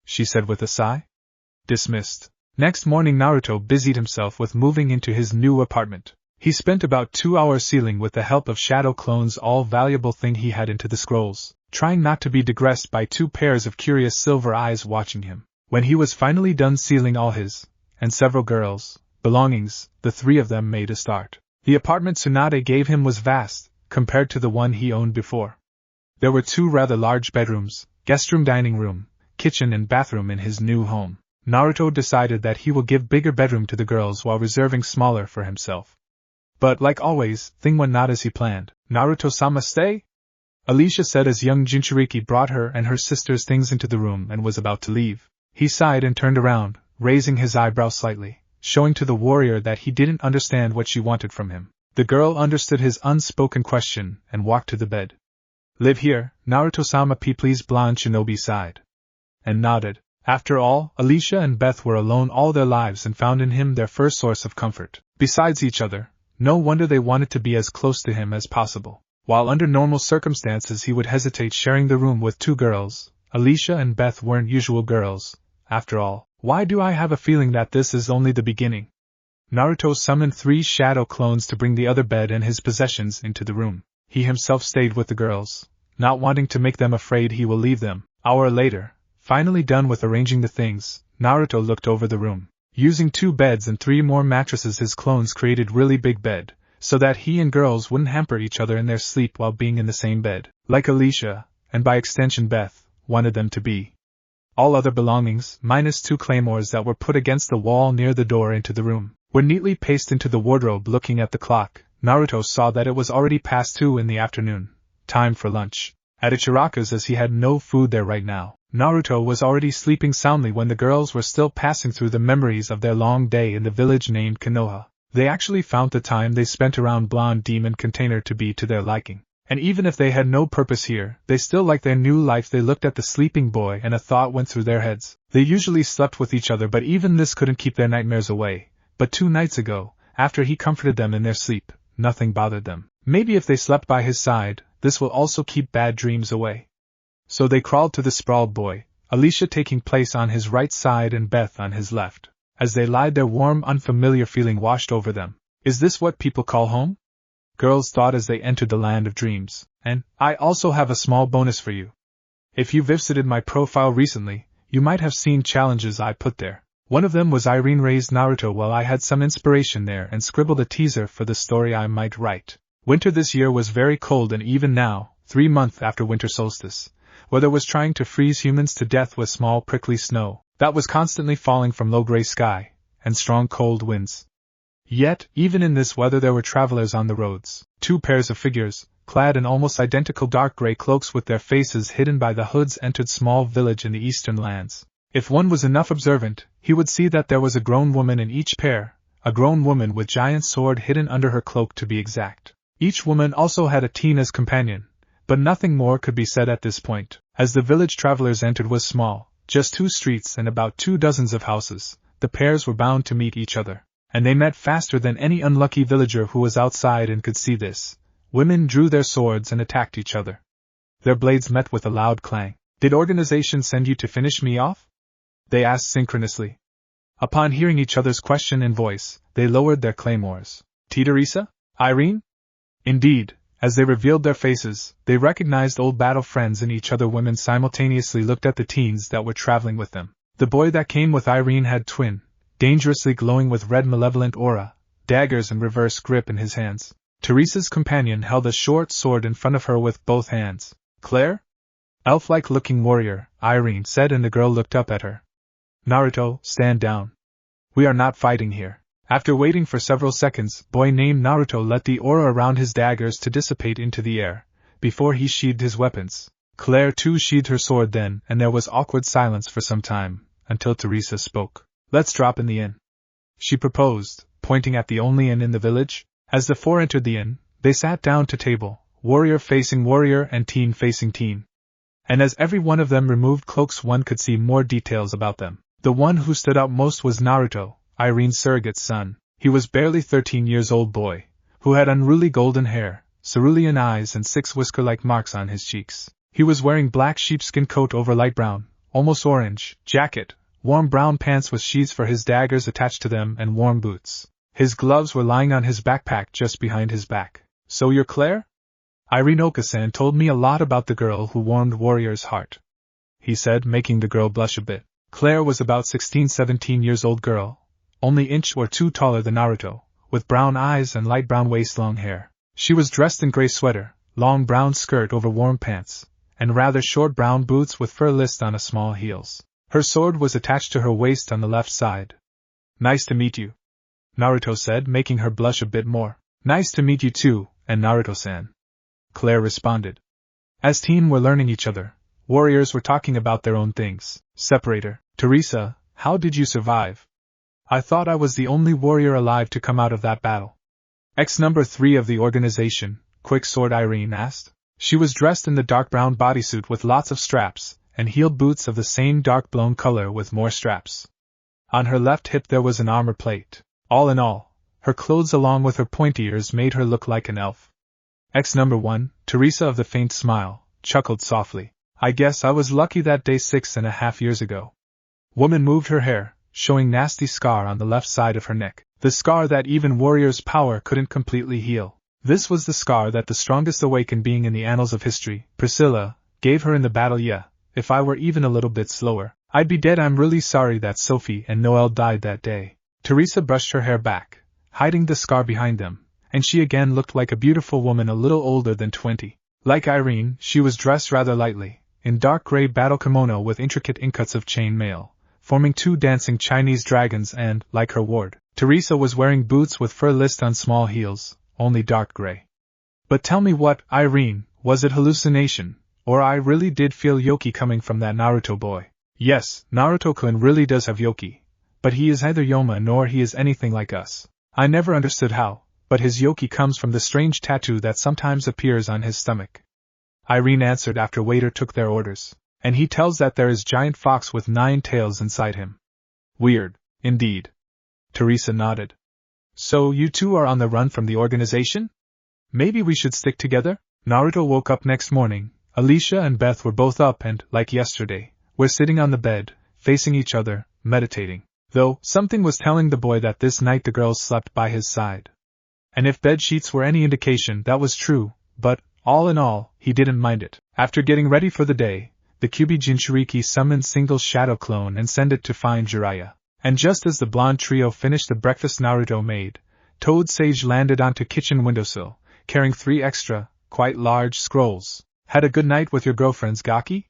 she said with a sigh. Dismissed. Next morning Naruto busied himself with moving into his new apartment. He spent about 2 hours sealing with the help of shadow clones all valuable thing he had into the scrolls, trying not to be digressed by 2 pairs of curious silver eyes watching him. When he was finally done sealing all his, and several girls' belongings, the 3 of them made a start. The apartment Tsunade gave him was vast, compared to the one he owned before. There were 2 rather large bedrooms, guest room, dining room, kitchen and bathroom in his new home. Naruto decided that he will give bigger bedroom to the girls while reserving smaller for himself. But like always, thing went not as he planned. Naruto-sama, stay? Alicia said as young Jinchuuriki brought her and her sister's things into the room and was about to leave. He sighed and turned around, raising his eyebrow slightly, showing to the warrior that he didn't understand what she wanted from him. The girl understood his unspoken question and walked to the bed. Live here, Naruto-sama, please, blonde shinobi sighed. And nodded. After all, Alicia and Beth were alone all their lives and found in him their first source of comfort. Besides each other, no wonder they wanted to be as close to him as possible. While under normal circumstances he would hesitate sharing the room with 2 girls, Alicia and Beth weren't usual girls. After all, why do I have a feeling that this is only the beginning? Naruto summoned 3 shadow clones to bring the other bed and his possessions into the room. He himself stayed with the girls, not wanting to make them afraid he will leave them. Hour later, finally done with arranging the things, Naruto looked over the room. Using 2 beds and 3 more mattresses, his clones created really big bed, so that he and girls wouldn't hamper each other in their sleep while being in the same bed, like Alicia, and by extension Beth, wanted them to be. All other belongings, minus 2 claymores that were put against the wall near the door into the room, were neatly pasted into the wardrobe. Looking at the clock, Naruto saw that it was already past 2 in the afternoon. Time for lunch. At Ichiraka's, as he had no food there right now, Naruto was already sleeping soundly when the girls were still passing through the memories of their long day in the village named Konoha. They actually found the time they spent around Blonde Demon Container to be to their liking. And even if they had no purpose here, they still liked their new life. They looked at the sleeping boy and a thought went through their heads. They usually slept with each other, but even this couldn't keep their nightmares away. But 2 nights ago, after he comforted them in their sleep, nothing bothered them. Maybe if they slept by his side, this will also keep bad dreams away. So they crawled to the sprawled boy, Alicia taking place on his right side and Beth on his left. as they lied there warm, unfamiliar feeling washed over them. Is this what people call home? Girls thought as they entered the land of dreams. And I also have a small bonus for you. If you visited my profile recently, you might have seen challenges I put there. One of them was Irene raised Naruto while I had some inspiration there and scribbled a teaser for the story I might write. Winter this year was very cold, and even now, 3 months after winter solstice, weather was trying to freeze humans to death with small prickly snow that was constantly falling from low gray sky, and strong cold winds. Yet, even in this weather there were travelers on the roads, 2 pairs of figures, clad in almost identical dark gray cloaks with their faces hidden by the hoods, entered small village in the eastern lands. If one was enough observant, he would see that there was a grown woman in each pair, a grown woman with giant sword hidden under her cloak to be exact. Each woman also had a teen as companion, but nothing more could be said at this point, as the village travelers entered was small, just 2 streets and about 2 dozens of houses. The pairs were bound to meet each other, and they met faster than any unlucky villager who was outside and could see this. Women drew their swords and attacked each other. Their blades met with a loud clang. Did organization send you to finish me off? They asked synchronously. Upon hearing each other's question and voice, they lowered their claymores. Teresa? Irene? Indeed, as they revealed their faces, they recognized old battle friends in each other. Women simultaneously looked at the teens that were traveling with them. The boy that came with Irene had twin, dangerously glowing with red malevolent aura, daggers and reverse grip in his hands. Teresa's companion held a short sword in front of her with both hands. Claire? Elf-like looking warrior, Irene said, and the girl looked up at her. Naruto, stand down. We are not fighting here. After waiting for several seconds, boy named Naruto let the aura around his daggers to dissipate into the air, before he sheathed his weapons. Claire too sheathed her sword then, and there was awkward silence for some time, until Teresa spoke. Let's drop in the inn, she proposed, pointing at the only inn in the village. As the 4 entered the inn, they sat down to table, warrior facing warrior and teen facing teen. And as every one of them removed cloaks, one could see more details about them. The one who stood out most was Naruto, Irene's surrogate son. He was barely 13 years old boy, who had unruly golden hair, cerulean eyes and 6 whisker-like marks on his cheeks. He was wearing black sheepskin coat over light brown, almost orange, jacket, warm brown pants with sheaths for his daggers attached to them, and warm boots. His gloves were lying on his backpack just behind his back. So you're Claire? Irene Okasan told me a lot about the girl who warmed Warrior's heart, he said, making the girl blush a bit. Claire was about 16-17 years old girl, only inch or 2 taller than Naruto, with brown eyes and light brown waist-long hair. She was dressed in gray sweater, long brown skirt over warm pants, and rather short brown boots with fur list on a small heels. Her sword was attached to her waist on the left side. Nice to meet you, Naruto said, making her blush a bit more. Nice to meet you too, and Naruto-san, Claire responded. As teen were learning each other, warriors were talking about their own things. Separator, Teresa, how did you survive? I thought I was the only warrior alive to come out of that battle. Number 3 of the organization, Quick Sword Irene asked. She was dressed in the dark brown bodysuit with lots of straps, and heeled boots of the same dark blonde color with more straps. On her left hip there was an armor plate. All in all, her clothes along with her pointy ears made her look like an elf. Number 1, Teresa of the faint smile, chuckled softly. I guess I was lucky that day 6.5 years ago. Woman moved her hair, showing nasty scar on the left side of her neck. The scar that even warrior's power couldn't completely heal. This was the scar that the strongest awakened being in the annals of history, Priscilla, gave her in the battle. Yeah, if I were even a little bit slower, I'd be dead. I'm really sorry that Sophie and Noelle died that day. Teresa brushed her hair back, hiding the scar behind them, and she again looked like a beautiful woman a little older than 20. Like Irene, she was dressed rather lightly, in dark gray battle kimono with intricate incuts of chain mail, forming 2 dancing Chinese dragons, and, like her ward, Teresa was wearing boots with fur list on small heels, only dark gray. But tell me what, Irene, was it hallucination, or I really did feel yoki coming from that Naruto boy? Yes, Naruto-kun really does have yoki, but he is neither Yoma nor he is anything like us. I never understood how, but his yoki comes from the strange tattoo that sometimes appears on his stomach. Irene answered after waiter took their orders, and he tells that there is giant fox with 9 tails inside him. Weird, indeed. Teresa nodded. So you two are on the run from the organization? Maybe we should stick together? Naruto woke up next morning. Alicia and Beth were both up and, like yesterday, were sitting on the bed, facing each other, meditating. Though, something was telling the boy that this night the girls slept by his side. And if bed sheets were any indication, that was true, but, all in all, he didn't mind it. After getting ready for the day, the Kyuubi Jinchuuriki summoned single shadow clone and sent it to find Jiraiya. And just as the blonde trio finished the breakfast Naruto made, Toad Sage landed onto kitchen windowsill, carrying 3 extra, quite large scrolls. Had a good night with your girlfriends, Gaki?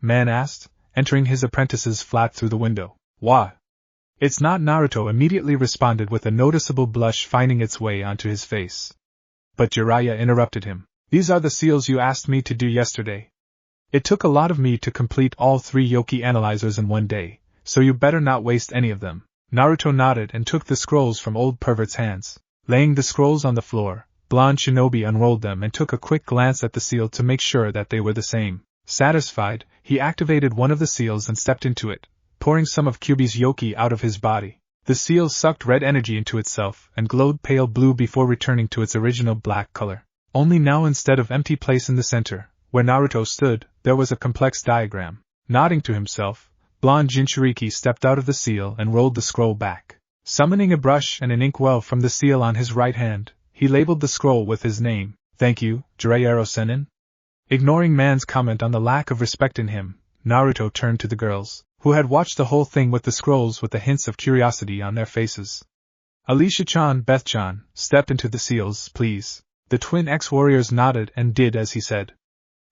Man asked, entering his apprentice's flat through the window. Why? It's not. Naruto immediately responded with a noticeable blush finding its way onto his face. But Jiraiya interrupted him. These are the seals you asked me to do yesterday. It took a lot of me to complete all 3 Yoki analyzers in one day, so you better not waste any of them. Naruto nodded and took the scrolls from old pervert's hands. Laying the scrolls on the floor, blonde shinobi unrolled them and took a quick glance at the seal to make sure that they were the same. Satisfied, he activated one of the seals and stepped into it, pouring some of Kyuubi's Yoki out of his body. The seal sucked red energy into itself and glowed pale blue before returning to its original black color. Only now, instead of empty place in the center, where Naruto stood, there was a complex diagram. Nodding to himself, blonde Jinchuuriki stepped out of the seal and rolled the scroll back. Summoning a brush and an inkwell from the seal on his right hand, he labeled the scroll with his name. Thank you, Jiraiya Senin. Ignoring Man's comment on the lack of respect in him, Naruto turned to the girls, who had watched the whole thing with the scrolls with the hints of curiosity on their faces. Alicia-chan, Beth-chan, step into the seals, please. The twin ex-warriors nodded and did as he said.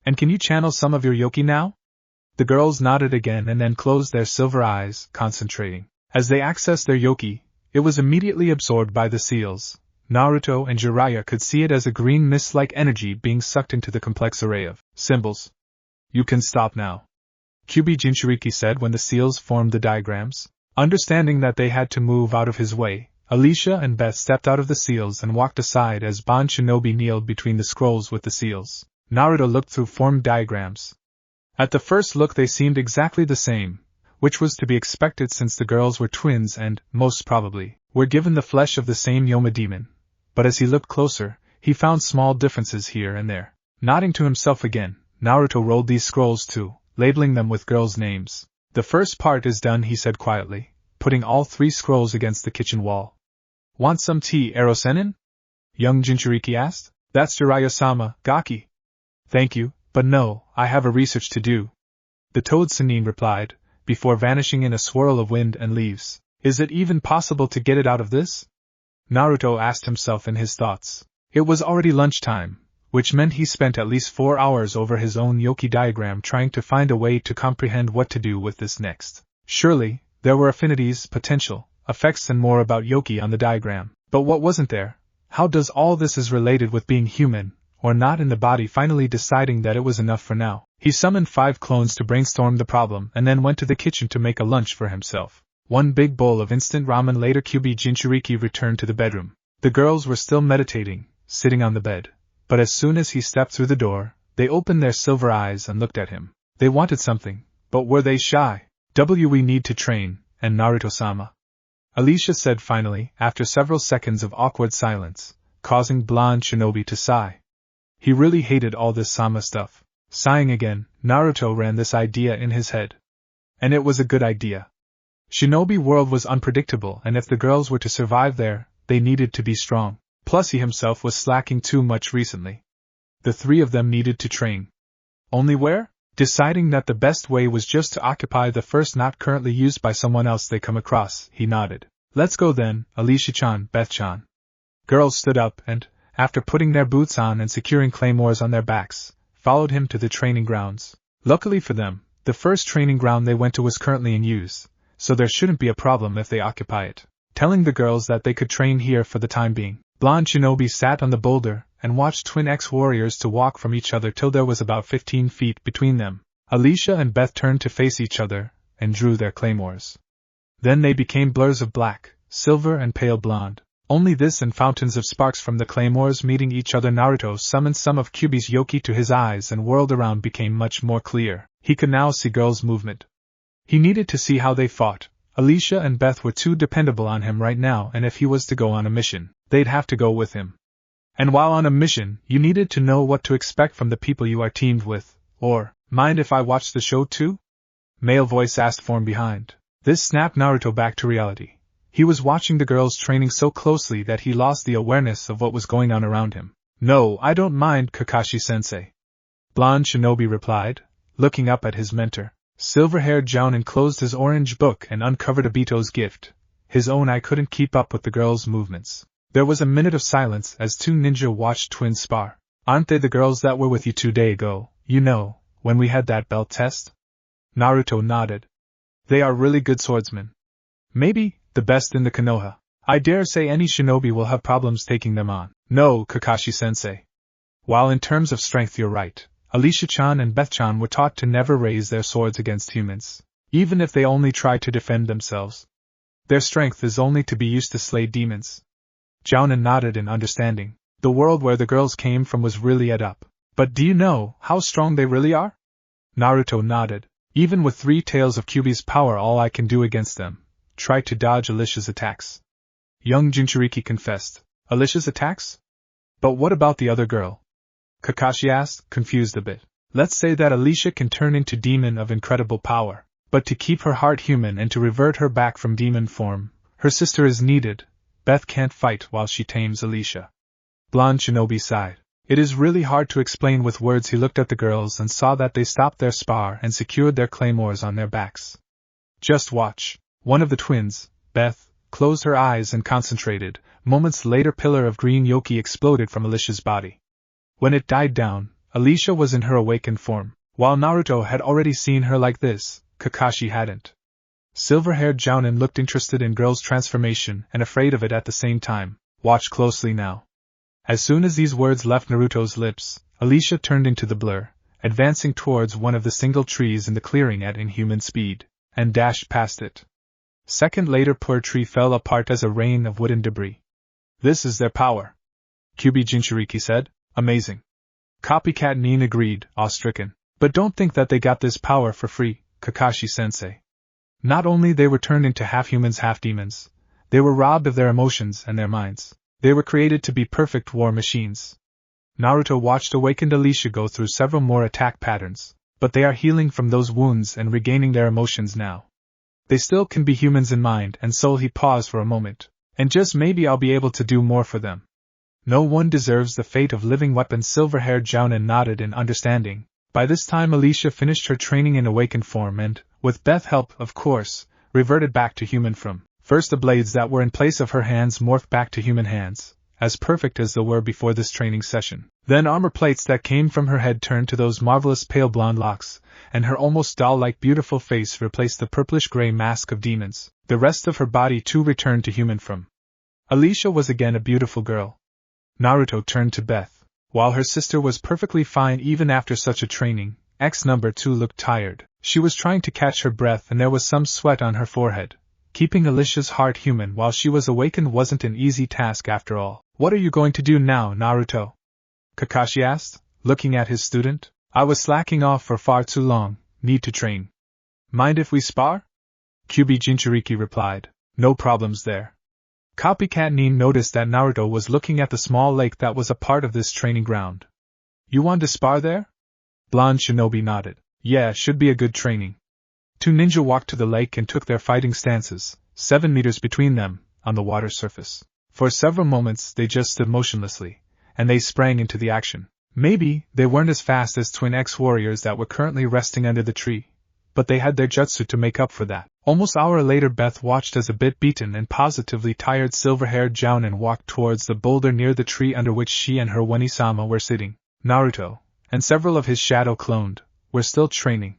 And can you channel some of your Yoki now? The girls nodded again and then closed their silver eyes, concentrating. As they accessed their Yoki, it was immediately absorbed by the seals. Naruto and Jiraiya could see it as a green mist-like energy being sucked into the complex array of symbols. You can stop now, Kyuubi Jinchuuriki said when the seals formed the diagrams. Understanding that they had to move out of his way, Alicia and Beth stepped out of the seals and walked aside as Bon Shinobi kneeled between the scrolls with the seals. Naruto looked through formed diagrams. At the first look they seemed exactly the same, which was to be expected since the girls were twins and, most probably, were given the flesh of the same Yoma demon. But as he looked closer, he found small differences here and there. Nodding to himself again, Naruto rolled these scrolls too, labeling them with girls' names. The first part is done, he said quietly, putting all 3 scrolls against the kitchen wall. Want some tea, Erosenin? Young Jinchuuriki asked. That's Jiraiya-sama, Gaki. Thank you, but no, I have a research to do. The Toad Senin replied, before vanishing in a swirl of wind and leaves. Is it even possible to get it out of this? Naruto asked himself in his thoughts. It was already lunchtime, which meant he spent at least 4 hours over his own Yoki diagram trying to find a way to comprehend what to do with this next. Surely, there were affinities, potential, effects and more about Yoki on the diagram. But what wasn't there? How does all this is related with being human, or not in the body? Finally deciding that it was enough for now, he summoned 5 clones to brainstorm the problem and then went to the kitchen to make a lunch for himself. One big bowl of instant ramen later, Kyuubi Jinchuuriki returned to the bedroom. The girls were still meditating, sitting on the bed. But as soon as he stepped through the door, they opened their silver eyes and looked at him. They wanted something, but were they shy? We need to train, and Naruto-sama, Alicia said finally, after several seconds of awkward silence, causing blonde shinobi to sigh. He really hated all this Sama stuff. Sighing again, Naruto ran this idea in his head. And it was a good idea. Shinobi world was unpredictable, and if the girls were to survive there, they needed to be strong. Plus he himself was slacking too much recently. The 3 of them needed to train. Only where? Deciding that the best way was just to occupy the first not currently used by someone else they come across, he nodded. Let's go then, Alicia-chan, Beth-chan. Girls stood up and, after putting their boots on and securing claymores on their backs, followed him to the training grounds. Luckily for them, the first training ground they went to was currently in use, so there shouldn't be a problem if they occupy it. Telling the girls that they could train here for the time being, blonde shinobi sat on the boulder and watched twin ex-warriors to walk from each other till there was about 15 feet between them. Alicia and Beth turned to face each other and drew their claymores. Then they became blurs of black, silver and pale blonde. Only this and fountains of sparks from the claymores meeting each other. Naruto summoned some of Kyuubi's Yoki to his eyes and whirled around became much more clear. He could now see girls' movement. He needed to see how they fought. Alicia and Beth were too dependable on him right now, and if he was to go on a mission, they'd have to go with him. And while on a mission, you needed to know what to expect from the people you are teamed with, or, mind if I watch the show too? Male voice asked from behind. This snapped Naruto back to reality. He was watching the girls training so closely that he lost the awareness of what was going on around him. No, I don't mind, Kakashi-sensei. Blonde Shinobi replied, looking up at his mentor. Silver-haired Jounin closed his orange book and uncovered Obito's gift. His own eye couldn't keep up with the girls' movements. There was a minute of silence as two ninja watched twins spar. Aren't they the girls that were with you 2 days ago, when we had that belt test? Naruto nodded. They are really good swordsmen. Maybe the best in the Konoha. I dare say any shinobi will have problems taking them on. No, Kakashi-sensei. While in terms of strength you're right, Alicia-chan and Beth-chan were taught to never raise their swords against humans, even if they only try to defend themselves. Their strength is only to be used to slay demons. Jounin nodded in understanding. The world where the girls came from was really ed up. But do you know how strong they really are? Naruto nodded. Even with 3 tails of Kyuubi's power, all I can do against them, try to dodge Alicia's attacks. Young Jinchuuriki confessed. Alicia's attacks? But what about the other girl? Kakashi asked, confused a bit. Let's say that Alicia can turn into demon of incredible power, but to keep her heart human and to revert her back from demon form, her sister is needed. Beth can't fight while she tames Alicia. Blonde Shinobi sighed. It is really hard to explain with words. He looked at the girls and saw that they stopped their spar and secured their claymores on their backs. Just watch. One of the twins, Beth, closed her eyes and concentrated. Moments later, pillar of green yoki exploded from Alicia's body. When it died down, Alicia was in her awakened form. While Naruto had already seen her like this, Kakashi hadn't. Silver-haired Jounin looked interested in girl's transformation and afraid of it at the same time. Watch closely now. As soon as these words left Naruto's lips, Alicia turned into the blur, advancing towards one of the single trees in the clearing at inhuman speed, and dashed past it. Second later, poor tree fell apart as a rain of wooden debris. This is their power, Kyuubi Jinchuuriki said. Amazing. Copycat Nin agreed, awe-stricken. But don't think that they got this power for free, Kakashi-sensei. Not only they were turned into half-humans, half-demons, they were robbed of their emotions and their minds. They were created to be perfect war machines. Naruto watched awakened Alicia go through several more attack patterns, but they are healing from those wounds and regaining their emotions now. They still can be humans in mind and soul. He paused for a moment. And just maybe I'll be able to do more for them. No one deserves the fate of living weapons. Silver-haired Jounin nodded in understanding. By this time Alicia finished her training in awakened form and, with Beth's help, of course, reverted back to human form. First, the blades that were in place of her hands morphed back to human hands, as perfect as they were before this training session. Then armor plates that came from her head turned to those marvelous pale blonde locks, and her almost doll-like beautiful face replaced the purplish-gray mask of demons. The rest of her body too returned to human form. Alicia was again a beautiful girl. Naruto turned to Beth. While her sister was perfectly fine even after such a training, number 2 looked tired. She was trying to catch her breath and there was some sweat on her forehead. Keeping Alicia's heart human while she was awakened wasn't an easy task after all. What are you going to do now, Naruto? Kakashi asked, looking at his student. I was slacking off for far too long, need to train. Mind if we spar? Kyuubi Jinchuuriki replied. No problems there. Copycat Nin noticed that Naruto was looking at the small lake that was a part of this training ground. You want to spar there? Blonde Shinobi nodded. Yeah, should be a good training. 2 ninja walked to the lake and took their fighting stances, 7 meters between them, on the water surface. For several moments they just stood motionlessly, and they sprang into the action. Maybe they weren't as fast as twin ex-warriors that were currently resting under the tree, but they had their jutsu to make up for that. Almost an hour later Beth watched as a bit beaten and positively tired silver-haired Jounin walked towards the boulder near the tree under which she and her Wenisama were sitting. Naruto, and several of his shadow cloned, were still training.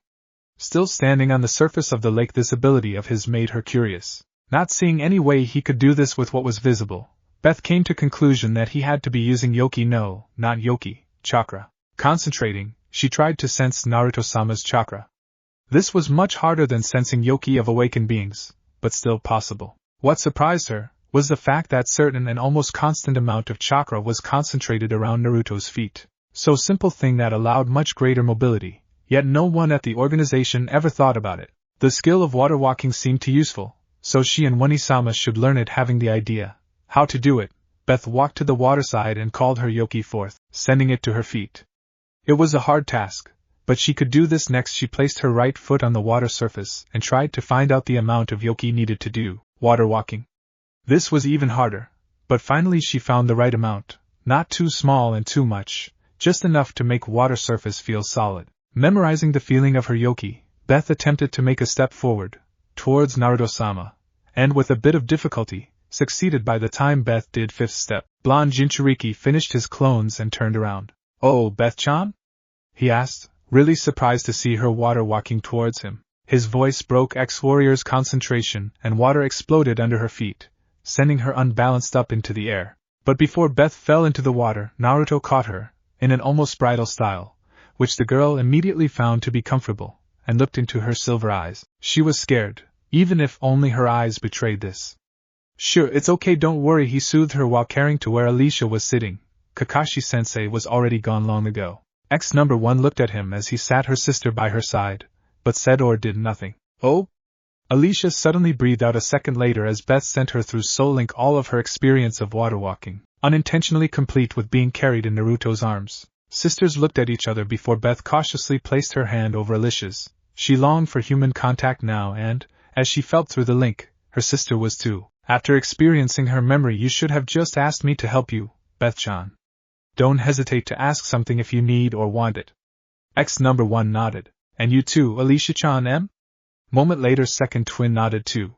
Still standing on the surface of the lake. This ability of his made her curious. Not seeing any way he could do this with what was visible, Beth came to conclusion that he had to be using Yoki no, not Yoki, chakra. Concentrating, she tried to sense Naruto-sama's chakra. This was much harder than sensing Yoki of awakened beings, but still possible. What surprised her was the fact that certain and almost constant amount of chakra was concentrated around Naruto's feet. So simple thing that allowed much greater mobility, yet no one at the organization ever thought about it. The skill of water walking seemed too useful, so she and Wenisama should learn it. Having the idea how to do it, Beth walked to the waterside and called her Yoki forth, sending it to her feet. It was a hard task, But she could do this next. She placed her right foot on the water surface and tried to find out the amount of yoki needed to do water walking. This was even harder, but finally she found the right amount, not too small and too much, just enough to make water surface feel solid. Memorizing the feeling of her yoki, Beth attempted to make a step forward, towards Naruto-sama, and with a bit of difficulty, succeeded. By the time Beth did fifth step, blonde Jinchuuriki finished his clones and turned around. "Oh, Beth-chan?" he asked, really surprised to see her water walking towards him. His voice broke ex-warrior's concentration and water exploded under her feet, sending her unbalanced up into the air. But before Beth fell into the water, Naruto caught her, in an almost bridal style, which the girl immediately found to be comfortable, and looked into her silver eyes. She was scared, even if only her eyes betrayed this. "Sure, it's okay, don't worry," he soothed her while carrying to where Alicia was sitting. Kakashi-sensei was already gone long ago. X-1 looked at him as he sat her sister by her side, but said or did nothing. "Oh?" Alicia suddenly breathed out a second later as Beth sent her through Soul Link all of her experience of water walking, unintentionally complete with being carried in Naruto's arms. Sisters looked at each other before Beth cautiously placed her hand over Alicia's. She longed for human contact now and, as she felt through the link, her sister was too. After experiencing her memory, "You should have just asked me to help you, Beth-chan. Don't hesitate to ask something if you need or want it." X-1 nodded. "And you too, Alicia-chan, em?" Moment later, second twin nodded too.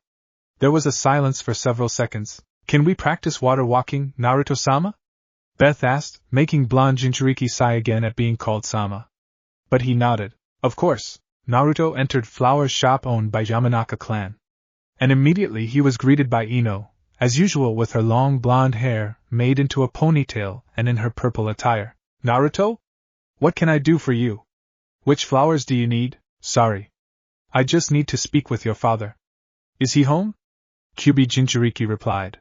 There was a silence for several seconds. "Can we practice water walking, Naruto-sama?" Beth asked, making blonde Jinchuuriki sigh again at being called Sama. But he nodded. Of course. Naruto entered Flower's shop owned by Yamanaka clan. And immediately he was greeted by Ino, as usual with her long blonde hair made into a ponytail and in her purple attire. "Naruto? What can I do for you? Which flowers do you need?" "Sorry. I just need to speak with your father." "Is he home?" QB Jinchuuriki replied.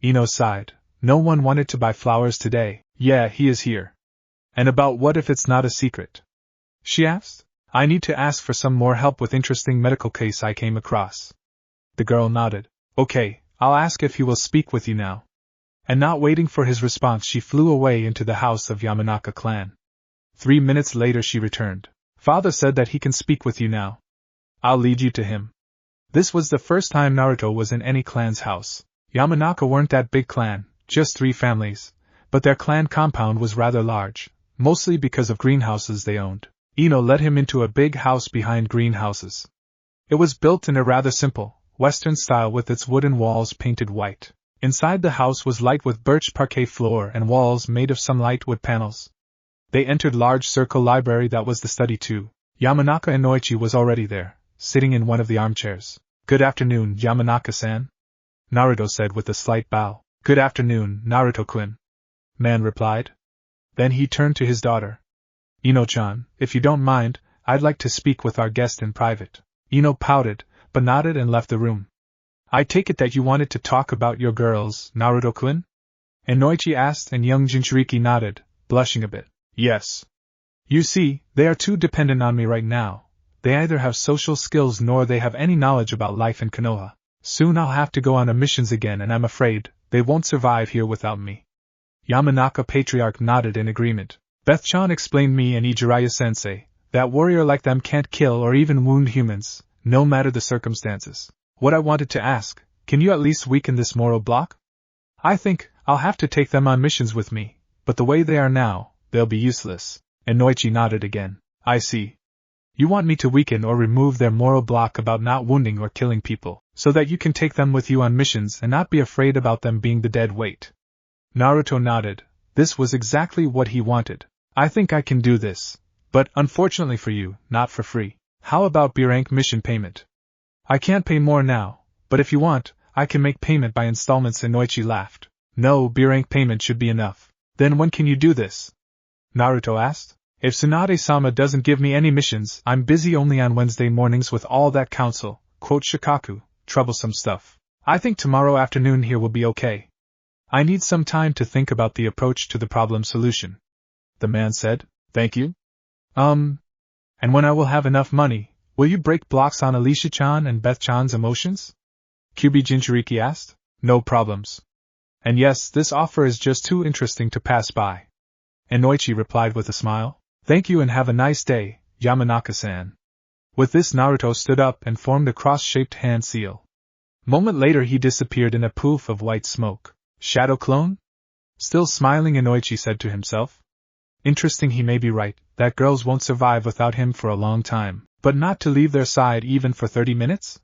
Ino sighed. "No one wanted to buy flowers today." "Yeah, he is here." "And about what if it's not a secret?" she asked. "I need to ask for some more help with interesting medical case I came across." The girl nodded. "Okay, I'll ask if he will speak with you now." And not waiting for his response, she flew away into the house of Yamanaka clan. 3 minutes later she returned. "Father said that he can speak with you now. I'll lead you to him." This was the first time Naruto was in any clan's house. Yamanaka weren't that big clan, just 3 families, but their clan compound was rather large, mostly because of greenhouses they owned. Ino led him into a big house behind greenhouses. It was built in a rather simple, Western style with its wooden walls painted white. Inside the house was light with birch parquet floor and walls made of some light wood panels. They entered large circle library that was the study too. Yamanaka Inoichi was already there, sitting in one of the armchairs. "Good afternoon, Yamanaka-san," Naruto said with a slight bow. "Good afternoon, Naruto-kun," man replied. Then he turned to his daughter. "Ino-chan, if you don't mind, I'd like to speak with our guest in private." Ino pouted, but nodded and left the room. "I take it that you wanted to talk about your girls, Naruto-kun?" Inoichi asked, and young Jinchuuriki nodded, blushing a bit. "Yes. You see, they are too dependent on me right now. They either have social skills nor they have any knowledge about life in Konoha. Soon I'll have to go on missions again and I'm afraid they won't survive here without me." Yamanaka Patriarch nodded in agreement. "Beth-chan explained me and Jiraiya-sensei that warrior like them can't kill or even wound humans, no matter the circumstances. What I wanted to ask, can you at least weaken this moral block? I think I'll have to take them on missions with me, but the way they are now, they'll be useless." Inoichi nodded again. "I see. You want me to weaken or remove their moral block about not wounding or killing people, so that you can take them with you on missions and not be afraid about them being the dead weight." Naruto nodded. This was exactly what he wanted. "I think I can do this, but, unfortunately for you, not for free. How about B-rank mission payment? I can't pay more now, but if you want, I can make payment by installments." Inoichi laughed. "No, B-rank payment should be enough." "Then when can you do this?" Naruto asked. "If Tsunade-sama doesn't give me any missions, I'm busy only on Wednesday mornings with all that council, quote Shikaku, troublesome stuff. I think tomorrow afternoon here will be okay. I need some time to think about the approach to the problem solution." The man said. "Thank you. And when I will have enough money, will you break blocks on Alicia-chan and Beth-chan's emotions?" QB Jinchuuriki asked. "No problems. And yes, this offer is just too interesting to pass by." Inoichi replied with a smile. "Thank you and have a nice day, Yamanaka-san. With this, Naruto stood up and formed a cross-shaped hand seal. Moment later he disappeared in a poof of white smoke. Shadow clone? Still smiling, Inoichi said to himself. Interesting, he may be right, that girls won't survive without him for a long time, but not to leave their side even for 30 minutes?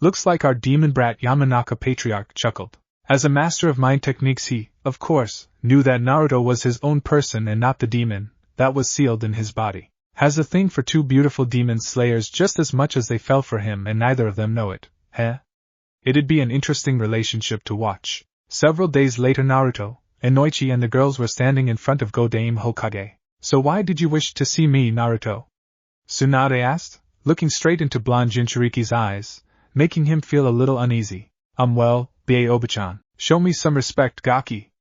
Looks like our demon brat Yamanaka Patriarch chuckled. As a master of mind techniques he, of course, knew that Naruto was his own person and not the demon that was sealed in his body. Has a thing for two beautiful demon slayers just as much as they fell for him, and neither of them know it, heh? It'd be an interesting relationship to watch. Several days later, Naruto, Inoichi and the girls were standing in front of Godame Hokage. So why did you wish to see me, Naruto? Tsunade asked, looking straight into blonde Jinchuuriki's eyes, making him feel a little uneasy. Well, Oba-chan, show me some respect, Gaki.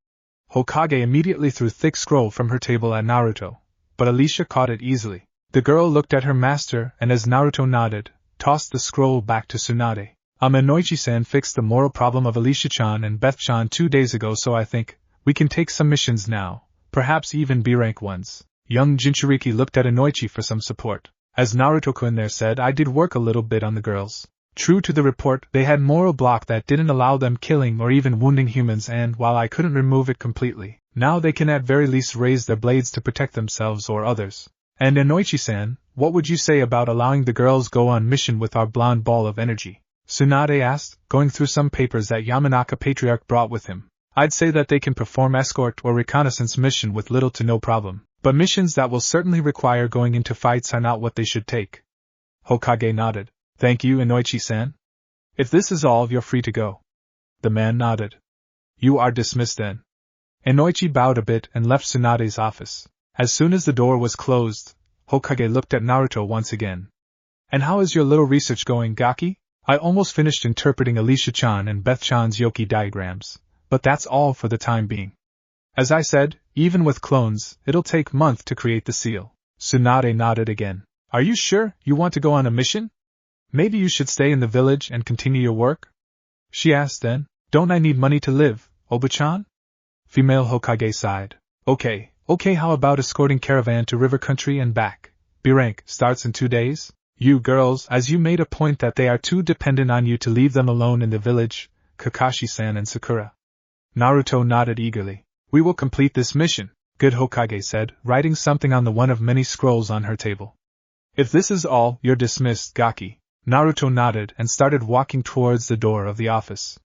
Hokage immediately threw thick scroll from her table at Naruto, but Alicia caught it easily. The girl looked at her master and, as Naruto nodded, tossed the scroll back to Tsunade. Inoichi-san fixed the moral problem of Alicia-chan and Beth-chan 2 days ago, so I think we can take some missions now, perhaps even B-rank ones. Young Jinchuuriki looked at Inoichi for some support. As Naruto-kun there said, I did work a little bit on the girls. True to the report, they had moral block that didn't allow them killing or even wounding humans, and while I couldn't remove it completely, now they can at very least raise their blades to protect themselves or others. And Inoichi-san, what would you say about allowing the girls go on mission with our blonde ball of energy? Tsunade asked, going through some papers that Yamanaka Patriarch brought with him. I'd say that they can perform escort or reconnaissance mission with little to no problem, but missions that will certainly require going into fights are not what they should take. Hokage nodded. Thank you, Inoichi-san. If this is all, you're free to go. The man nodded. You are dismissed then. Inoichi bowed a bit and left Tsunade's office. As soon as the door was closed, Hokage looked at Naruto once again. And how is your little research going, Gaki? I almost finished interpreting Alicia-chan and Beth-chan's Yoki diagrams, but that's all for the time being. As I said, even with clones, it'll take months to create the seal. Tsunade nodded again. Are you sure you want to go on a mission? Maybe you should stay in the village and continue your work? She asked then. Don't I need money to live, Oba-chan? Female Hokage sighed. Okay, how about escorting caravan to river country and back? B-rank starts in 2 days? You girls, as you made a point that they are too dependent on you to leave them alone in the village, Kakashi-san and Sakura. Naruto nodded eagerly. We will complete this mission, good, Hokage said, writing something on the one of many scrolls on her table. If this is all, you're dismissed, Gaki. Naruto nodded and started walking towards the door of the office.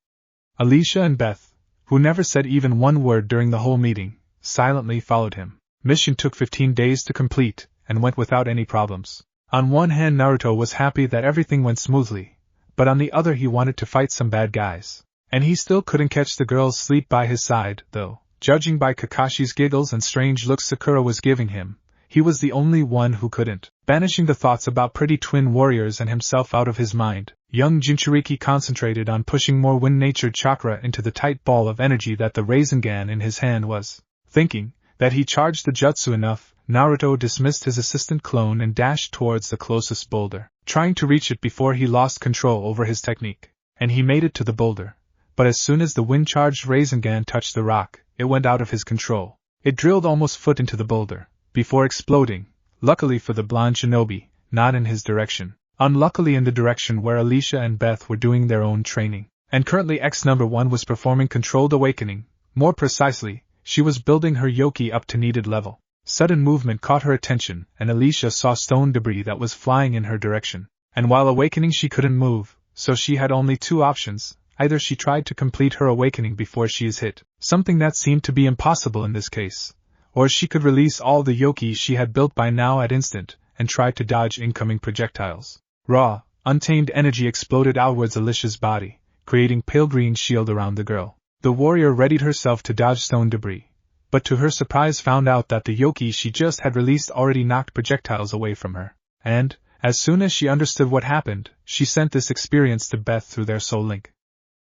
Alicia and Beth, who never said even one word during the whole meeting, silently followed him. Mission took 15 days to complete, and went without any problems. On one hand, Naruto was happy that everything went smoothly, but on the other he wanted to fight some bad guys. And he still couldn't catch the girls sleep by his side, though, judging by Kakashi's giggles and strange looks Sakura was giving him, he was the only one who couldn't. Banishing the thoughts about pretty twin warriors and himself out of his mind, young Jinchuuriki concentrated on pushing more wind-natured chakra into the tight ball of energy that the Rasengan in his hand was. Thinking that he charged the jutsu enough, Naruto dismissed his assistant clone and dashed towards the closest boulder, trying to reach it before he lost control over his technique. And he made it to the boulder. But as soon as the wind-charged Rasengan touched the rock, it went out of his control. It drilled almost foot into the boulder, before exploding, luckily for the blonde shinobi, not in his direction. Unluckily in the direction where Alicia and Beth were doing their own training. And currently X-1 was performing controlled awakening. More precisely, she was building her Yoki up to needed level. Sudden movement caught her attention, and Alicia saw stone debris that was flying in her direction. And while awakening she couldn't move, so she had only 2 options. Either she tried to complete her awakening before she is hit, something that seemed to be impossible in this case, or she could release all the Yoki she had built by now at instant, and try to dodge incoming projectiles. Raw, untamed energy exploded outwards Alicia's body, creating pale green shield around the girl. The warrior readied herself to dodge stone debris, but to her surprise found out that the Yoki she just had released already knocked projectiles away from her. And, as soon as she understood what happened, she sent this experience to Beth through their soul link.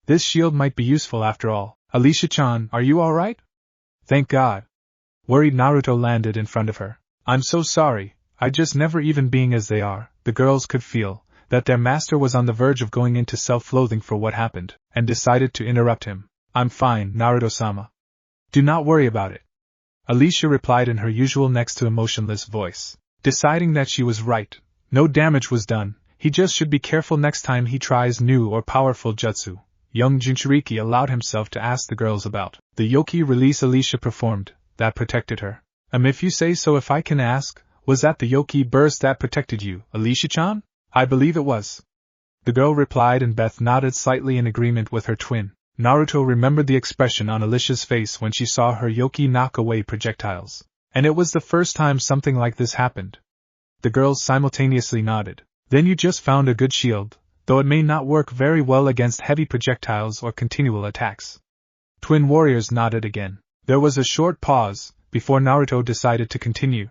This shield might be useful after all. Alicia-chan, are you alright? Thank God. Worried Naruto landed in front of her. I'm so sorry, I just never even being as they are. The girls could feel that their master was on the verge of going into self-loathing for what happened, and decided to interrupt him. I'm fine, Naruto-sama. Do not worry about it. Alicia replied in her usual next to emotionless voice. Deciding that she was right, no damage was done, he just should be careful next time he tries new or powerful jutsu. Young Jinchuuriki allowed himself to ask the girls about the Yoki release Alicia performed, that protected her. If you say so, if I can ask, was that the Yoki burst that protected you, Alicia-chan? I believe it was. The girl replied, and Beth nodded slightly in agreement with her twin. Naruto remembered the expression on Alicia's face when she saw her Yoki knock away projectiles. And it was the first time something like this happened. The girls simultaneously nodded. Then you just found a good shield, though it may not work very well against heavy projectiles or continual attacks. Twin warriors nodded again. There was a short pause, before Naruto decided to continue.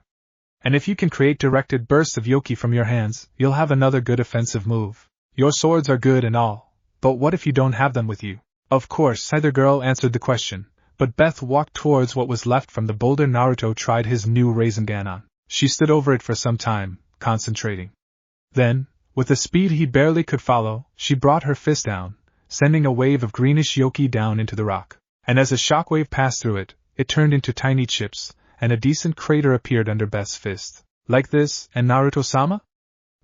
And if you can create directed bursts of Yoki from your hands, you'll have another good offensive move. Your swords are good and all, but what if you don't have them with you? Of course, neither girl answered the question, but Beth walked towards what was left from the boulder Naruto tried his new Rasengan on. She stood over it for some time, concentrating. Then, with a speed he barely could follow, she brought her fist down, sending a wave of greenish Yoki down into the rock. And as a shockwave passed through it, it turned into tiny chips, and a decent crater appeared under Beth's fist. Like this, and Naruto-sama?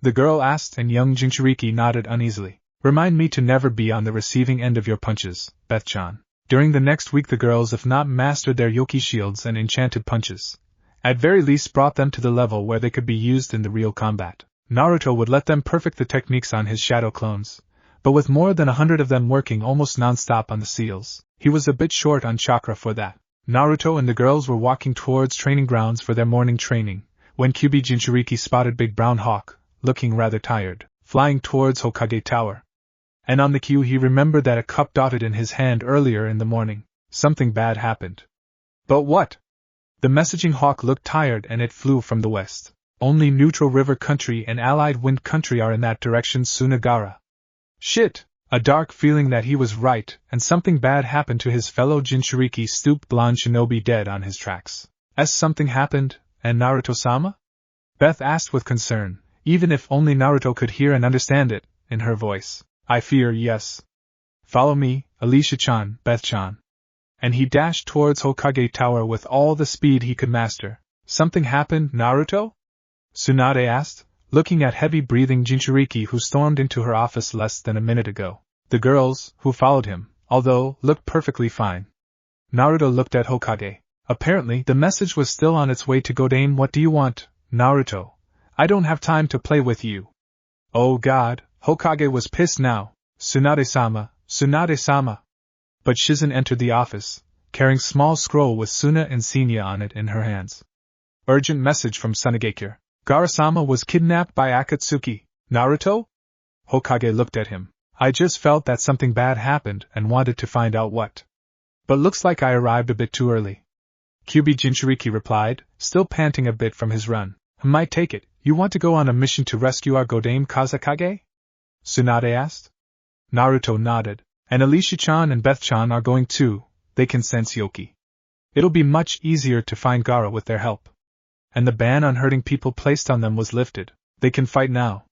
The girl asked, and young Jinchuuriki nodded uneasily. Remind me to never be on the receiving end of your punches, Beth-chan. During the next week the girls, if not mastered their Yoki shields and enchanted punches, at very least brought them to the level where they could be used in the real combat. Naruto would let them perfect the techniques on his shadow clones, but with more than 100 of them working almost non-stop on the seals, he was a bit short on chakra for that. Naruto and the girls were walking towards training grounds for their morning training, when Kyuubi Jinchuuriki spotted Big Brown Hawk, looking rather tired, flying towards Hokage Tower. And on the cue he remembered that a cup dotted in his hand earlier in the morning. Something bad happened. But what? The messaging hawk looked tired and it flew from the west. Only neutral river country and allied wind country are in that direction, Sunagara. Shit! A dark feeling that he was right and something bad happened to his fellow Jinchuuriki stooped blonde shinobi dead on his tracks. As something happened, and Naruto-sama? Beth asked with concern, even if only Naruto could hear and understand it, in her voice. I fear yes. Follow me, Alicia-chan, Beth-chan. And he dashed towards Hokage Tower with all the speed he could master. Something happened, Naruto? Tsunade asked, looking at heavy-breathing Jinchuuriki who stormed into her office less than a minute ago. The girls, who followed him, although, looked perfectly fine. Naruto looked at Hokage. Apparently, the message was still on its way to Godame. What do you want, Naruto? I don't have time to play with you. Oh God, Hokage was pissed now. Tsunade-sama, Tsunade-sama. But Shizen entered the office, carrying small scroll with Suna and Senya on it in her hands. Urgent message from Sunagakure. Gaara-sama was kidnapped by Akatsuki. Naruto? Hokage looked at him. I just felt that something bad happened and wanted to find out what. But looks like I arrived a bit too early. Kyuubi Jinchuuriki replied, still panting a bit from his run. Might take it, you want to go on a mission to rescue our Godame Kazekage? Tsunade asked. Naruto nodded. And Alicia-chan and Beth-chan are going too, they can sense Yoki. It'll be much easier to find Gaara with their help. And the ban on hurting people placed on them was lifted. They can fight now.